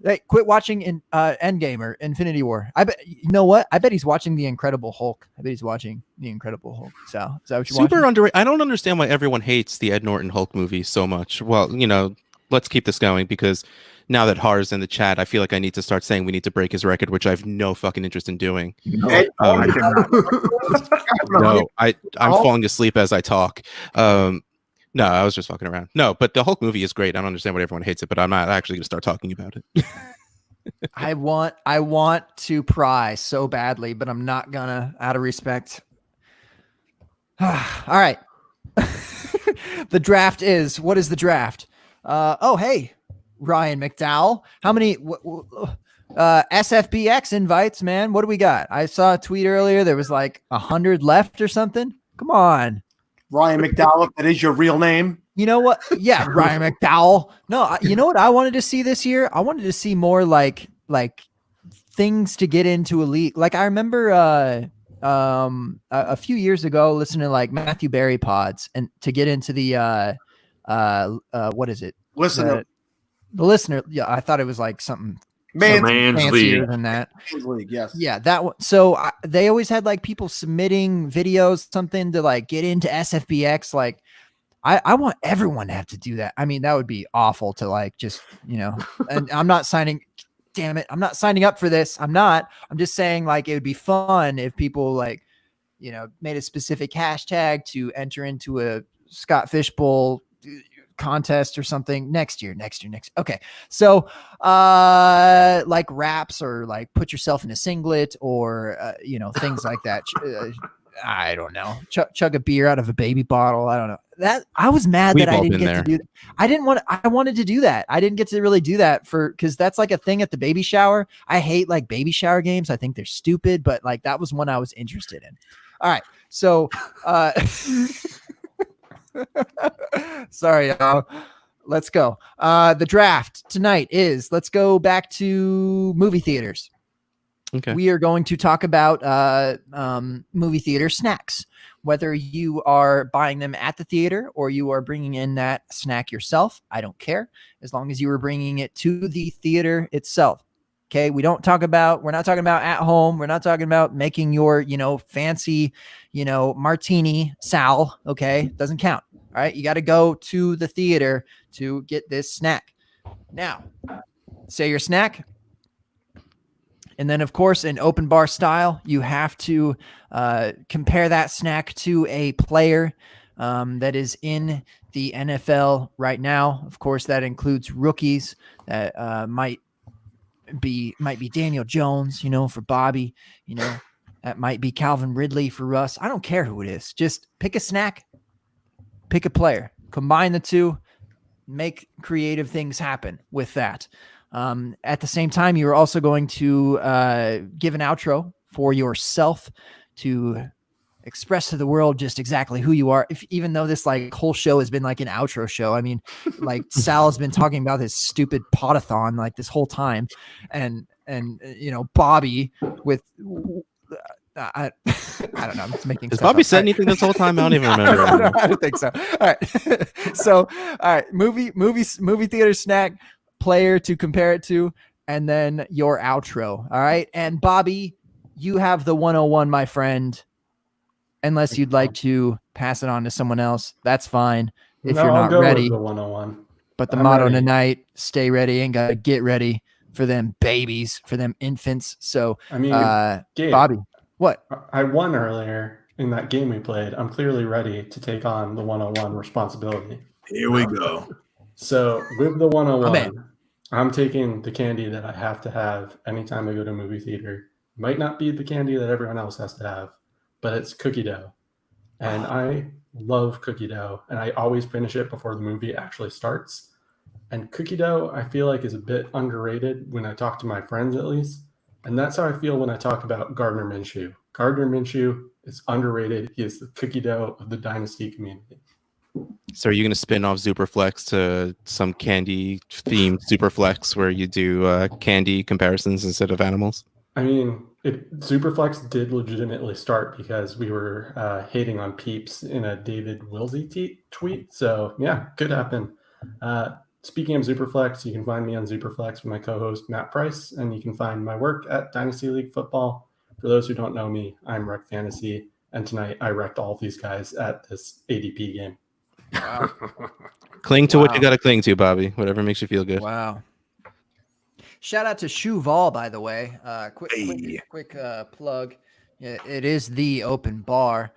Hey, quit watching Endgame or Infinity War. I bet you know what? I bet he's watching The Incredible Hulk. I bet he's watching The Incredible Hulk. So is that what you're watching? Super underrated. I don't understand why everyone hates the Ed Norton Hulk movie so much. Well, let's keep this going, because now that Har's in the chat, I feel like I need to start saying we need to break his record, which I have no fucking interest in doing. No, I'm falling asleep as I talk. No, I was just fucking around. No, but the Hulk movie is great. I don't understand why everyone hates it, but I'm not actually going to start talking about it. I want to pry so badly, but I'm not gonna, out of respect. All right. The draft is, what is the draft? Hey, Ryan McDowell. How many SFBX invites, man? What do we got? I saw a tweet earlier. There was 100 left or something. Come on. Ryan McDowell, if that is your real name. You know what? Yeah, Ryan McDowell. No, you know what I wanted to see this year? I wanted to see more like things to get into a league. I remember a few years ago listening to Matthew Berry pods and to get into the what is it? Listener. The listener. Yeah, I thought it was something Man's fancier league. than that. Man's league, yes. Yeah, that one. So they always had people submitting videos, something to get into SFBX. I want everyone to have to do that. I mean, that would be awful to like just, and I'm not signing. Damn it, I'm not signing up for this. I'm not. I'm just saying like it would be fun if people like, made a specific hashtag to enter into a Scott Fishbowl contest or something next year. Okay. So like raps or like put yourself in a singlet or things like that. I don't know. Chug a beer out of a baby bottle. I don't know. That I was mad that I didn't get to do that. I wanted to do that. I didn't get to really do that because that's like a thing at the baby shower. I hate like baby shower games. I think they're stupid, but like that was one I was interested in. All right. So sorry, y'all. Let's go. The draft tonight is, let's go back to movie theaters. Okay. We are going to talk about movie theater snacks, whether you are buying them at the theater or you are bringing in that snack yourself. I don't care, as long as you are bringing it to the theater itself. Okay. We're not talking about at home. We're not talking about making your, fancy, martini Sal. Okay. Doesn't count. All right. You got to go to the theater to get this snack. Now, say your snack. And then, of course, in open bar style, you have to compare that snack to a player that is in the NFL right now. Of course, that includes rookies that might be Daniel Jones, for Bobby, that might be Calvin Ridley for Russ. I don't care who it is. Just pick a snack, pick a player, combine the two, make creative things happen with that. At the same time, you're also going to give an outro for yourself to express to the world just exactly who you are. Even though this like whole show has been like an outro show. I mean, like Sal has been talking about his stupid potathon like this whole time, and Bobby with. I don't know. I'm just making. Has Bobby said anything this whole time? I don't even remember. I don't think so. All right. So, all right. Movie theater snack. Player to compare it to, and then your outro. All right. And Bobby, you have the 101, my friend. Unless you'd like to pass it on to someone else, that's fine. If you're not ready. The 101. But the motto tonight: stay ready and gotta get ready for them babies, for them infants. So I mean, Gabe, Bobby, what? I won earlier in that game we played. I'm clearly ready to take on the 101 responsibility. Here we go. So with the 101, I'm taking the candy that I have to have anytime I go to a movie theater. Might not be the candy that everyone else has to have, but it's cookie dough. And I love cookie dough, and I always finish it before the movie actually starts. And cookie dough, I feel like, is a bit underrated when I talk to my friends, at least. And that's how I feel when I talk about Gardner Minshew. Gardner Minshew is underrated. He is the cookie dough of the Dynasty community. So are you going to spin off Superflex to some candy-themed Superflex where you do candy comparisons instead of animals? I mean, Superflex did legitimately start because we were hating on Peeps in a David Wilsey tweet. So, yeah, could happen. Speaking of Superflex, you can find me on Superflex with my co-host, Matt Price, and you can find my work at Dynasty League Football. For those who don't know me, I'm Rec Fantasy, and tonight I wrecked all of these guys at this ADP game. Wow. Cling to what you got to cling to, Bobby. Whatever makes you feel good. Wow. Shout out to Shuval, by the way. Quick plug. It is the open bar.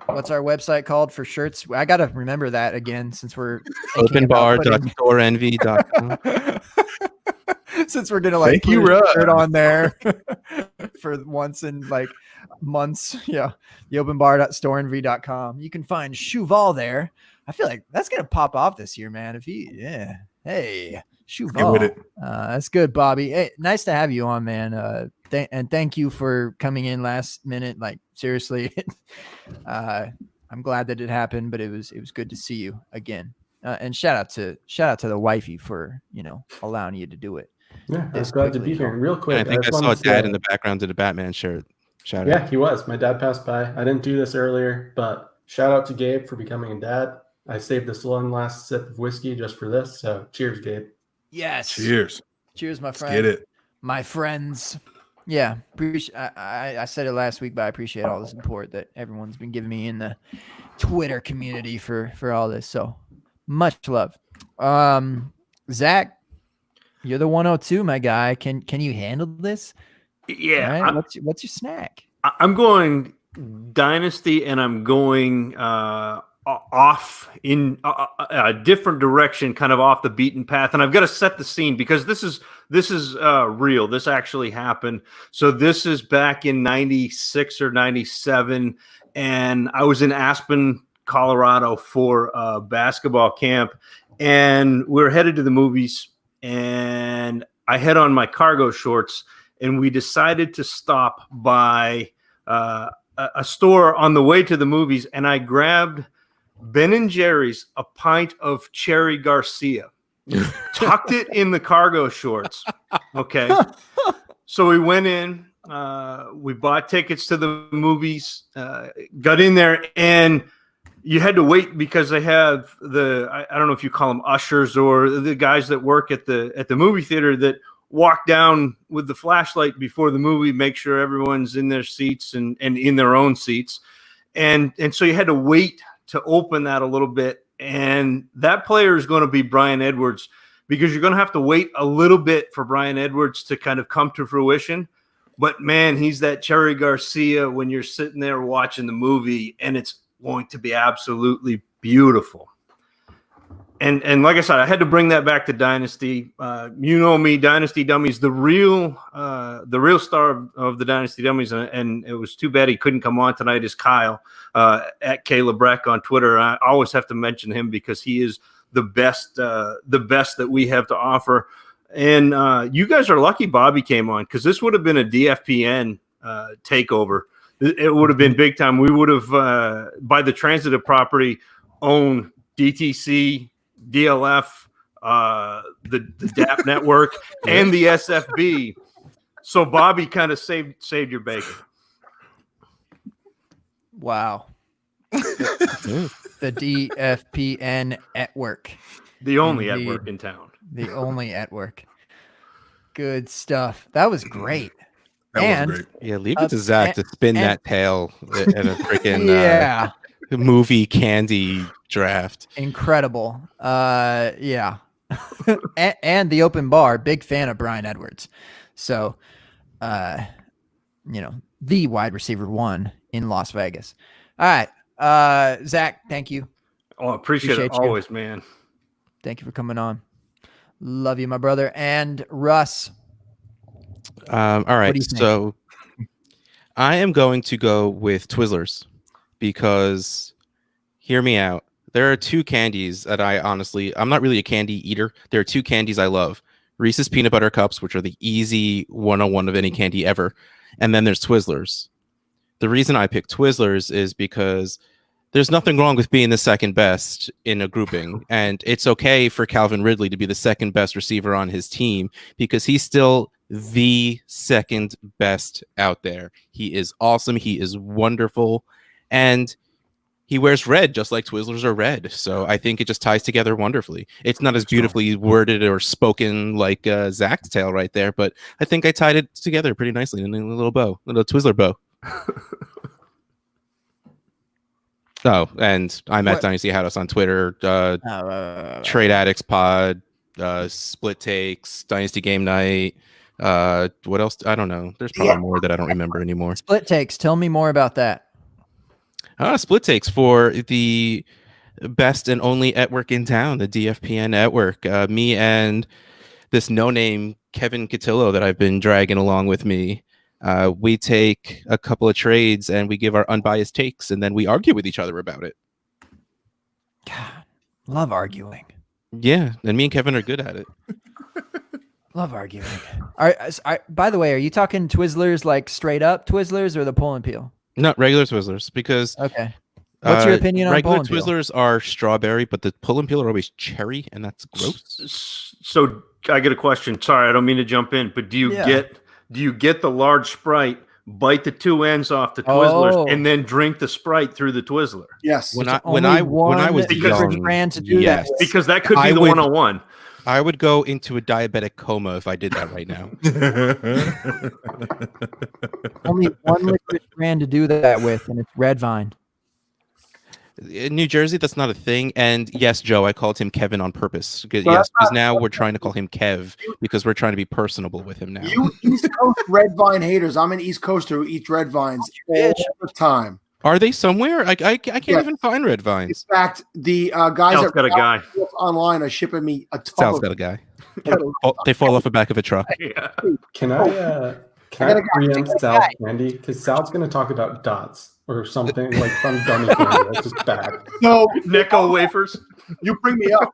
What's our website called for shirts? I got to remember that again since we're openbar.storeenvy.com. Since we're gonna like put a shirt on there for once in like months. Yeah, the openbar.storeenvy.com. You can find Shuval there. I feel like that's gonna pop off this year, man. Hey, Shuval. With it. That's good, Bobby. Hey, nice to have you on, man. And thank you for coming in last minute. Like seriously, I'm glad that it happened, but it was good to see you again. And shout out to the wifey for allowing you to do it. Yeah, I was glad to be here. Real quick, I think I saw Dad in the background of the Batman shirt. Shout out. Yeah, he was. My dad passed by. I didn't do this earlier, but shout out to Gabe for becoming a dad. I saved this one last sip of whiskey just for this. So cheers, Gabe. Yes. Cheers. Cheers, my friend. Let's get it. My friends. Yeah, I said it last week, but I appreciate all the support that everyone's been giving me in the Twitter community for all this. So much love. Zach, you're the 102, my guy. Can you handle this? Yeah. All right, what's your snack? I'm going Dynasty, and I'm going off in a different direction, kind of off the beaten path. And I've got to set the scene because this is real. This actually happened. So this is back in 96 or 97, and I was in Aspen, Colorado for a basketball camp, and we were headed to the movies, and I had on my cargo shorts, and we decided to stop by a store on the way to the movies, and I grabbed Ben and Jerry's a pint of Cherry Garcia, tucked it in the cargo shorts. Okay. So we went in, we bought tickets to the movies, got in there, and you had to wait because they have I don't know if you call them ushers or the guys that work at the movie theater that walk down with the flashlight before the movie, make sure everyone's in their seats and in their own seats. And so you had to wait to open that a little bit. And that player is going to be Brian Edwards, because you're going to have to wait a little bit for Brian Edwards to kind of come to fruition. But man, he's that Cherry Garcia when you're sitting there watching the movie, and it's going to be absolutely beautiful. And like I said, I had to bring that back to Dynasty. You know me, Dynasty Dummies, the real star of the Dynasty Dummies, and it was too bad he couldn't come on tonight, is Kyle at Caleb Breck on Twitter. I always have to mention him because he is the best that we have to offer. And you guys are lucky Bobby came on, because this would have been a DFPN takeover. It would have been big time. We would have, by the transitive property, owned DTC, DLF, the DAP network, and the SFB. So Bobby kind of saved your bacon. Wow. The DFPN at work. The only at work in town. The only at work. Good stuff. That was great. That was great. Yeah, leave it to Zach to spin that tail at a freaking movie candy draft. Incredible. Yeah. and the open bar, big fan of Brian Edwards. So, the wide receiver 1 in Las Vegas. All right. Zach, thank you. Oh, appreciate it always, man. Thank you for coming on. Love you, my brother. And Russ. All right. So I am going to go with Twizzlers, because hear me out. There are 2 candies that I'm not really a candy eater. There are 2 candies I love. Reese's Peanut Butter Cups, which are the easy 101 of any candy ever. And then there's Twizzlers. The reason I picked Twizzlers is because there's nothing wrong with being the second best in a grouping. And it's okay for Calvin Ridley to be the second best receiver on his team, because he's still the second best out there. He is awesome. He is wonderful. And he wears red, just like Twizzlers are red. So I think it just ties together wonderfully. It's not as beautifully worded or spoken like Zach's tale right there, but I think I tied it together pretty nicely in a little bow, a little Twizzler bow. Oh, and I'm at Dynasty House on Twitter, Trade Addicts Pod, Split Takes, Dynasty Game Night. What else? I don't know. There's probably more that I don't remember anymore. Split Takes. Tell me more about that. Split Takes for the best and only network in town, the DFPN network. Me and this no-name Kevin Cotillo that I've been dragging along with me. We take a couple of trades and we give our unbiased takes, and then we argue with each other about it. God, love arguing. Yeah, and me and Kevin are good at it. Love arguing. By the way, are you talking Twizzlers like straight up Twizzlers or the pull and peel? No, regular Twizzlers, because okay. What's your opinion on regular pull and peel? Twizzlers are strawberry, but the pull and peel are always cherry, and that's gross. So I get a question. Sorry, I don't mean to jump in, but do you get the large Sprite, bite the two ends off the Twizzlers, and then drink the Sprite through the Twizzler? Yes. When I was young, brand to do yes. that, because that could be the 101. I would go into a diabetic coma if I did that right now. Only one liquid brand to do that with, and it's red vine. In New Jersey, that's not a thing. And yes, Joe, I called him Kevin on purpose. Well, Yes, that's because not- now we're trying to call him Kev because we're trying to be personable with him now. You East Coast red vine haters. I'm an East Coaster who eats red vines all the time. Are they somewhere? I can't Yes. even find red In vines. fact, the guys Sal's that got a guy. online are shipping me a ton Sal's of got a guy. They fall off the back of a truck. Yeah. Can I preempt Sal's candy? Because Sal's going to talk about dots or something like some gummy candy that's just bad. So Necco wafers. you bring me up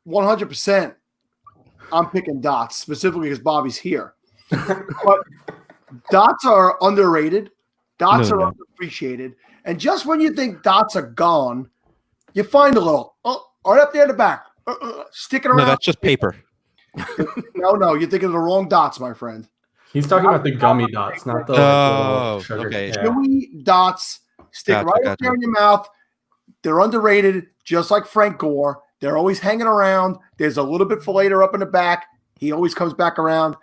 100%. I'm picking dots specifically because Bobby's here. But dots are underrated. Dots No, are underappreciated. And just when you think dots are gone, you find a little right up there in the back, sticking No, around. that's just paper. No, you're thinking of the wrong dots, my friend. He's talking about the gummy dots, not the little sugar. okay. Yeah. Chewy dots stick Gotcha, right up there in your mouth. They're underrated, just like Frank Gore. They're always hanging around. There's a little bit for later up in the back. He always comes back around.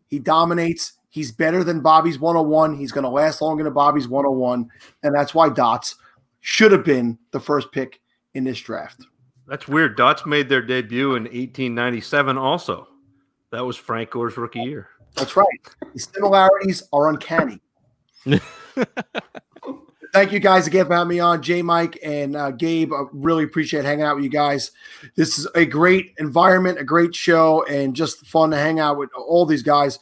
He dominates. He's better than Bobby's 101. He's going to last longer than Bobby's 101. And that's why Dots should have been the first pick in this draft. That's weird. Dots made their debut in 1897 also. That was Frank Gore's rookie year. That's right. The similarities are uncanny. Thank you guys again for having me on. J. Mike and Gabe, I really appreciate hanging out with you guys. This is a great environment, a great show, and just fun to hang out with all these guys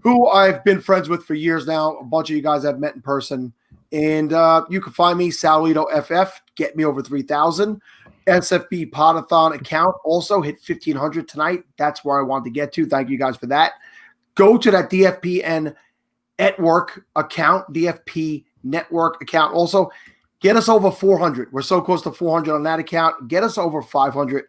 who I've been friends with for years now. A bunch of you guys I've met in person. And you can find me, Salito FF, get me over 3,000. SFB Podathon account also hit 1,500 tonight. That's where I wanted to get to. Thank you guys for that. Go to that DFPN Network account, DFP Network account. Also, get us over 400. We're so close to 400 on that account. Get us over 500.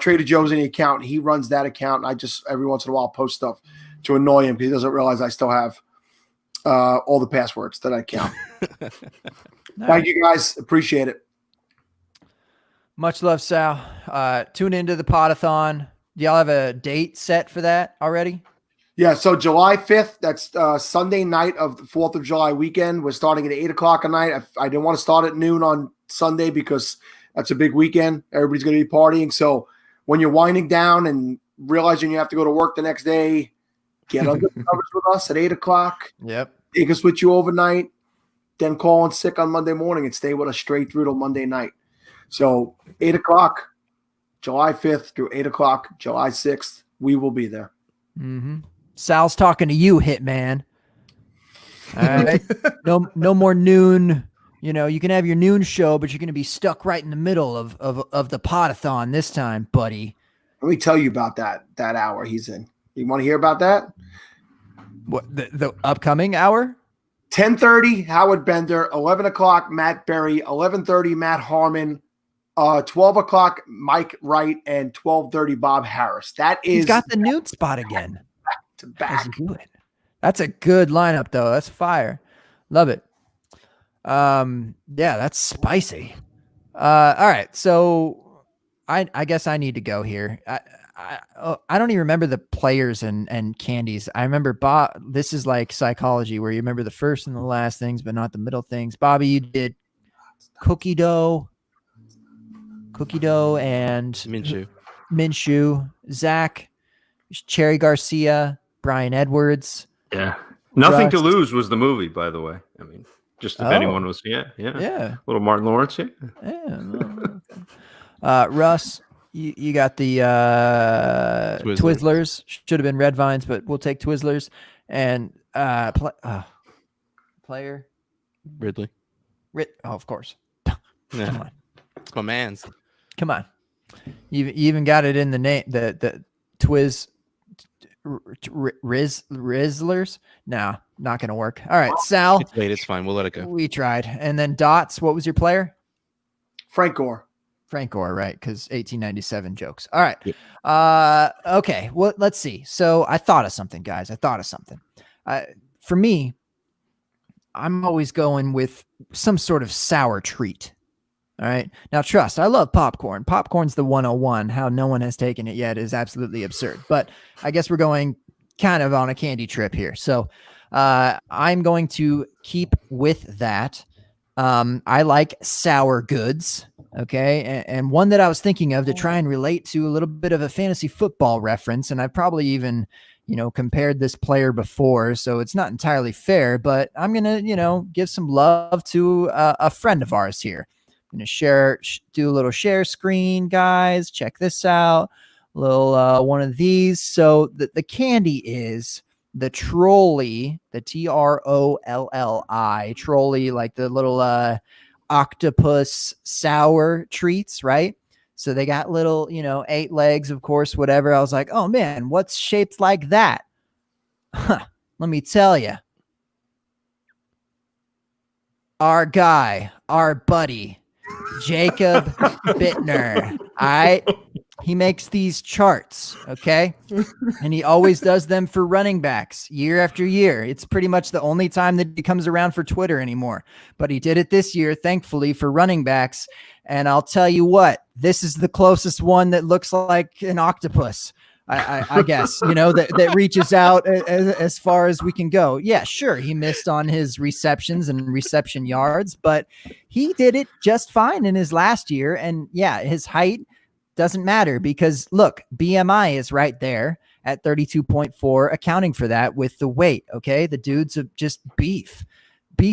Trader Joe's in the account. He runs that account. I just every once in a while post stuff to annoy him because he doesn't realize I still have all the passwords that I count. Thank you guys. Appreciate it. Much love, Sal. Tune into the Podathon. Do y'all have a date set for that already? Yeah, so July 5th, that's Sunday night of the 4th of July weekend. We're starting at 8 o'clock at night. I didn't want to start at noon on Sunday because that's a big weekend. Everybody's going to be partying. So when you're winding down and realizing you have to go to work the next day, get under the covers with us at 8 o'clock. Yep. Take us with you overnight, then call in sick on Monday morning and stay with us straight through till Monday night. So 8 o'clock, July 5th through 8 o'clock, July 6th, we will be there. Mm-hmm. Sal's talking to you, Hitman. All right. No more noon. You know, you can have your noon show, but you're going to be stuck right in the middle of the Podathon this time, buddy. Let me tell you about that hour he's in. You want to hear about that? What the upcoming hour? 10:30, Howard Bender. 11 o'clock, Matt Berry. 11:30, Matt Harmon. 12 o'clock, Mike Wright, and 12:30, Bob Harris. That is He's got the noon spot again. to back. That's a good lineup, though. That's fire. Love it. Yeah, that's spicy. All right, so I guess I need to go here. I don't even remember the players and candies. I remember Bob. This is like psychology, where you remember the first and the last things, but not the middle things. Bobby, you did cookie dough, and Minshew. Zach, Cherry Garcia, Brian Edwards. Yeah. Nothing to Rust. Lose was the movie, by the way. I mean, just if anyone was, yeah. Little Martin Lawrence, Russ, you got the Twizzlers. Should have been Red Vines, but we'll take Twizzlers. And player Ridley. of course. Yeah. Come on. It's my man's. Come on. You even got it in the name, the Twiz Rizzlers. No, not going to work. All right, Sal. It's late. It's fine. We'll let it go. We tried. And then Dots, what was your player? Frank Gore. Frank Gore, right? Because 1897 jokes. All right. Yep. Okay. Well, let's see. So I thought of something, guys. For me, I'm always going with some sort of sour treat. All right. Now, trust, I love popcorn. Popcorn's the 101. How no one has taken it yet is absolutely absurd. But I guess we're going kind of on a candy trip here. So I'm going to keep with that. I like sour goods. Okay. And one that I was thinking of to try and relate to a little bit of a fantasy football reference. And I've probably even, compared this player before. So it's not entirely fair, but I'm going to, give some love to a friend of ours here. I'm going to do a little share screen, guys. Check this out. A little one of these. So the candy is the Trolli, the Trolli, Trolli, like the little octopus sour treats, right? So they got little, 8 legs, of course, whatever. I was like, oh man, what's shaped like that? Huh, let me tell you. Our guy, our buddy, Jacob Bittner. All right. He makes these charts, okay? And he always does them for running backs year after year. It's pretty much the only time that he comes around for Twitter anymore. But he did it this year, thankfully, for running backs. And I'll tell you what, this is the closest one that looks like an octopus, I guess, that reaches out as far as we can go. Yeah, sure, he missed on his receptions and reception yards, but he did it just fine in his last year. And yeah, his height doesn't matter because look, BMI is right there at 32.4, accounting for that with the weight. Okay. The dude's just beef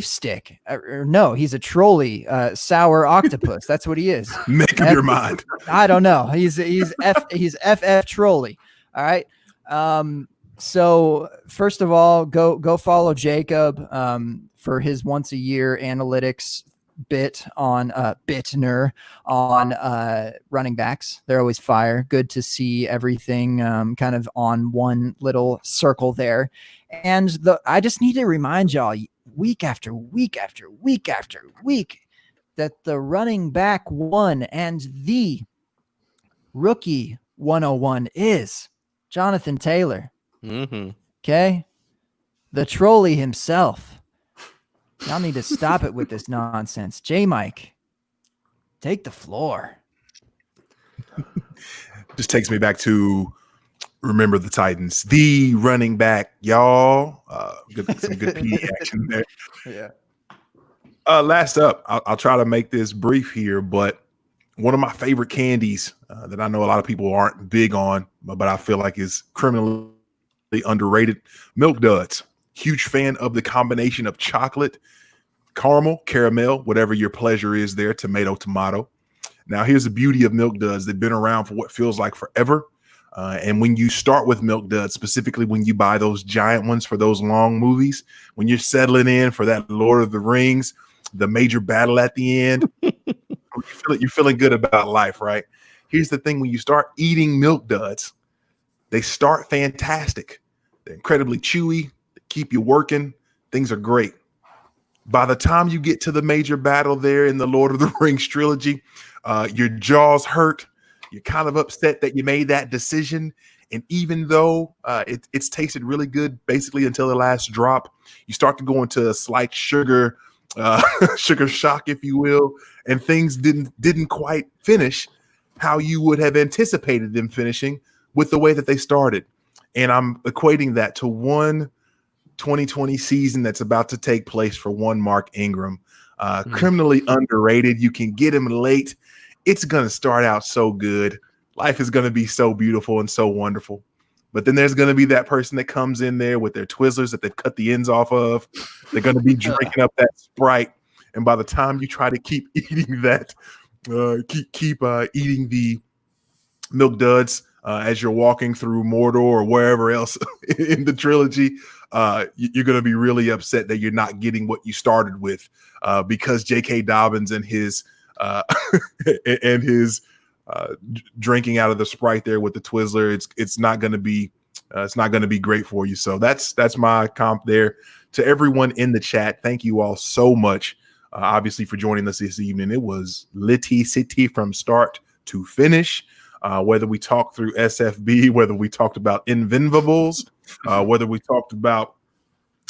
stick, or no, he's a Trolli, sour octopus. That's what he is. Make up your mind. I don't know. He's FF Trolli. All right. So first of all, go follow Jacob, for his once a year analytics bit on Bittner on running backs. They're always fire. Good to see everything kind of on one little circle there. And I just need to remind y'all week after week after week after week that the running back one and the rookie 101 is Jonathan Taylor. Mm-hmm. Okay. The Trolli himself. Y'all need to stop it with this nonsense. J Mike, take the floor. Just takes me back to remember the Titans, the running back, y'all. Some good PE action there. Yeah. Last up, I'll try to make this brief here, but one of my favorite candies that I know a lot of people aren't big on, but I feel like is criminally underrated, Milk Duds. Huge fan of the combination of chocolate, caramel, caramel, whatever your pleasure is there, tomato. Now, here's the beauty of Milk Duds. They've been around for what feels like forever. And when you start with Milk Duds, specifically when you buy those giant ones for those long movies, when you're settling in for that Lord of the Rings, the major battle at the end, you're feeling good about life, right? Here's the thing. When you start eating Milk Duds, they start fantastic. They're incredibly chewy. Keep you working. Things are great. By the time you get to the major battle there in the Lord of the Rings trilogy, your jaws hurt. You're kind of upset that you made that decision. And even though it's tasted really good, basically until the last drop, you start to go into a slight sugar shock, if you will, and things didn't quite finish how you would have anticipated them finishing with the way that they started. And I'm equating that to one 2020 season that's about to take place for one Mark Ingram. Criminally underrated. You can get him late. It's going to start out so good. Life is going to be so beautiful and so wonderful. But then there's going to be that person that comes in there with their Twizzlers that they've cut the ends off of. They're going to be drinking up that Sprite. And by the time you try to keep eating that, keep eating the Milk Duds as you're walking through Mordor or wherever else in the trilogy, you're going to be really upset that you're not getting what you started with because J.K. Dobbins and his drinking out of the Sprite there with the Twizzler, it's not going to be great for you. So that's my comp there. To everyone in the chat, thank you all so much, obviously, for joining us this evening. It was Litty City from start to finish. Whether we talked through SFB, whether we talked about Invincibles, whether we talked about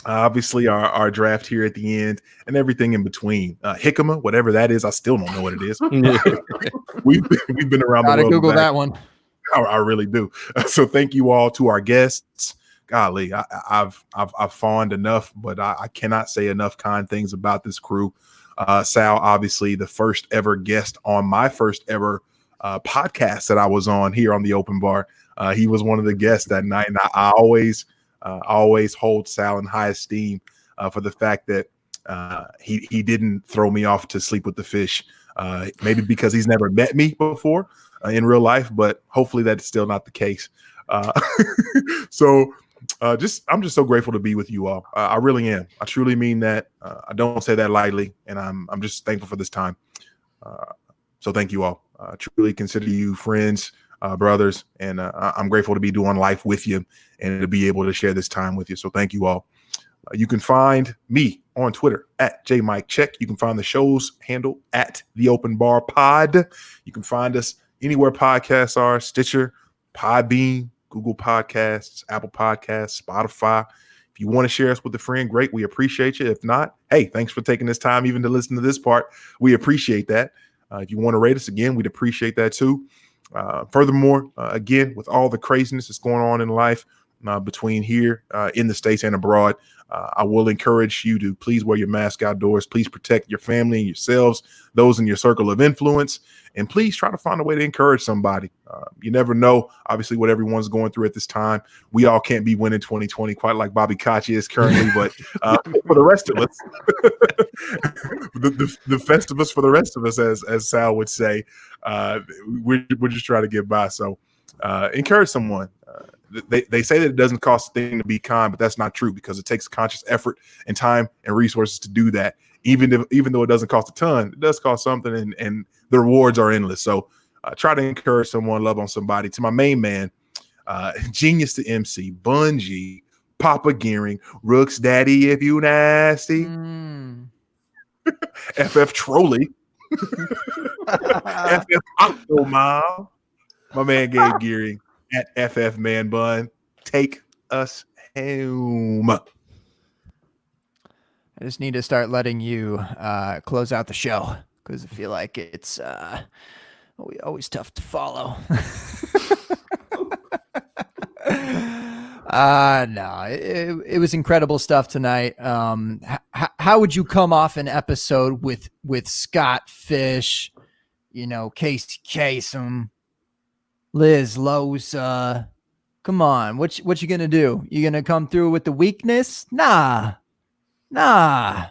Obviously, our draft here at the end and everything in between. Jicama, whatever that is, I still don't know what it is. we've been around the Gotta world. Google that one. I really do. So thank you all to our guests. Golly, I've fawned enough, but I cannot say enough kind things about this crew. Sal, obviously the first ever guest on my first ever podcast that I was on here on the Open Bar. He was one of the guests that night, and I always hold Sal in high esteem for the fact that he didn't throw me off to sleep with the fish. Maybe because he's never met me before in real life, but hopefully that's still not the case. So I'm just so grateful to be with you all. I really am. I truly mean that. I don't say that lightly, and I'm just thankful for this time. So thank you all. Truly consider you friends, brothers, and I'm grateful to be doing life with you and to be able to share this time with you. So thank you all. You can find me on Twitter at JMikeCheck. You can find the show's handle at The Open Bar Pod. You can find us anywhere podcasts are: Stitcher, Podbean, Google Podcasts, Apple Podcasts, Spotify. If you want to share us with a friend, great. We appreciate you. If not, hey, thanks for taking this time even to listen to this part. We appreciate that. If you want to rate us again, we'd appreciate that too. Furthermore, again, with all the craziness that's going on in life between here in the States and abroad, I will encourage you to please wear your mask outdoors. Please protect your family and yourselves, those in your circle of influence, and please try to find a way to encourage somebody. You never know, obviously, what everyone's going through at this time. We all can't be winning 2020 quite like Bobby Koch is currently, but for the rest of us, the Festivus for the rest of us, as Sal would say, we're just trying to get by. So encourage someone. They say that it doesn't cost a thing to be kind, but that's not true because it takes conscious effort and time and resources to do that. Even though it doesn't cost a ton, it does cost something, and the rewards are endless. So try to encourage someone, love on somebody. To my main man, Genius to MC, Bungie, Papa Gearing, Rooks Daddy if you nasty, FF Trolley, FF Octomom, my man Gabe Gearing at FF Man Bun. Take us home. I just need to start letting you close out the show because I feel like it's always tough to follow. No, it was incredible stuff tonight. How would you come off an episode with Scott Fish, Casey Kasem, Liz Loza? Come on, what you gonna do? You gonna come through with the weakness? Nah. All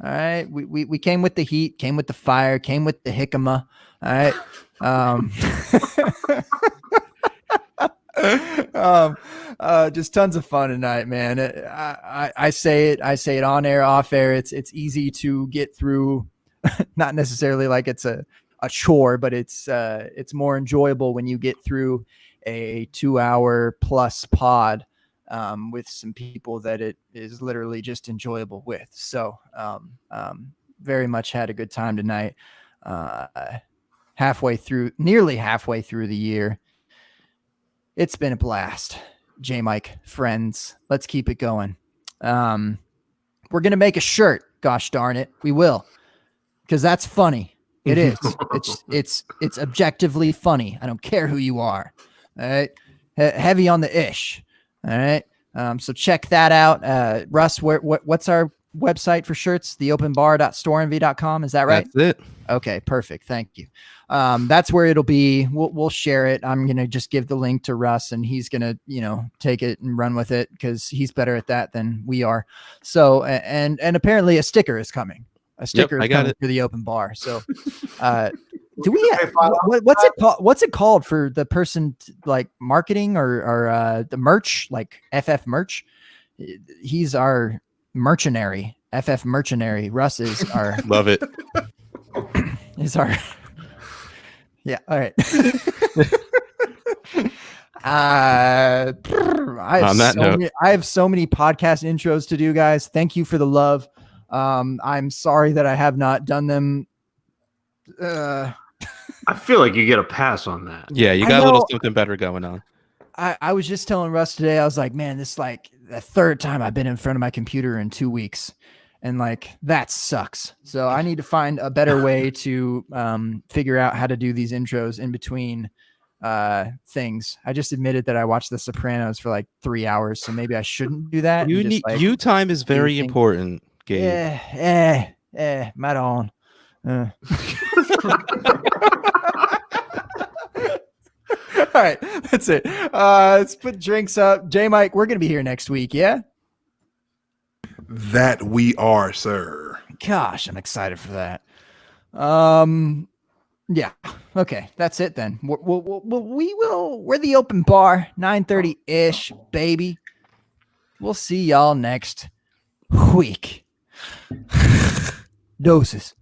right, we came with the heat, came with the fire, came with the jicama. All right. Just tons of fun tonight, man. I say it on air, off air. It's easy to get through, not necessarily like it's a chore, but it's more enjoyable when you get through a 2-hour plus pod with some people that it is literally just enjoyable with. So very much had a good time tonight. Nearly halfway through the year. It's been a blast. J-Mike, friends, let's keep it going. We're going to make a shirt. Gosh darn it. We will. Because that's funny. It is. It's objectively funny. I don't care who you are. All right. Heavy on the ish. All right. So check that out. Russ, what's our website for shirts? theopenbar.storenvy.com. Is that right? That's it. Okay, perfect. Thank you. That's where it'll be. We'll share it. I'm going to just give the link to Russ and he's going to, take it and run with it because he's better at that than we are. So, and apparently a sticker is coming. A sticker is coming for the Open Bar. So, do we have, what's it called? What's it called for the person like marketing or the merch, like FF merch? He's our mercenary, FF mercenary. Russ is our love it. Is our yeah. All right. I have so many podcast intros to do, guys. Thank you for the love. I'm sorry that I have not done them. I feel like you get a pass on that. Yeah, you got a little something better going on. I was just telling Russ today, I was like, man, this like the third time I've been in front of my computer in 2 weeks, and like that sucks. So I need to find a better way to figure out how to do these intros in between things. I just admitted that I watched The Sopranos for like 3 hours, so maybe I shouldn't do that. You and just, need like, you time is very think- important, Gabe. Madon. All right, that's it. Let's put drinks up. J Mike, we're gonna be here next week, yeah? That we are, sir. Gosh, I'm excited for that. Yeah. Okay, that's it then. We're the open bar, 9:30-ish, baby. We'll see y'all next week. Doses.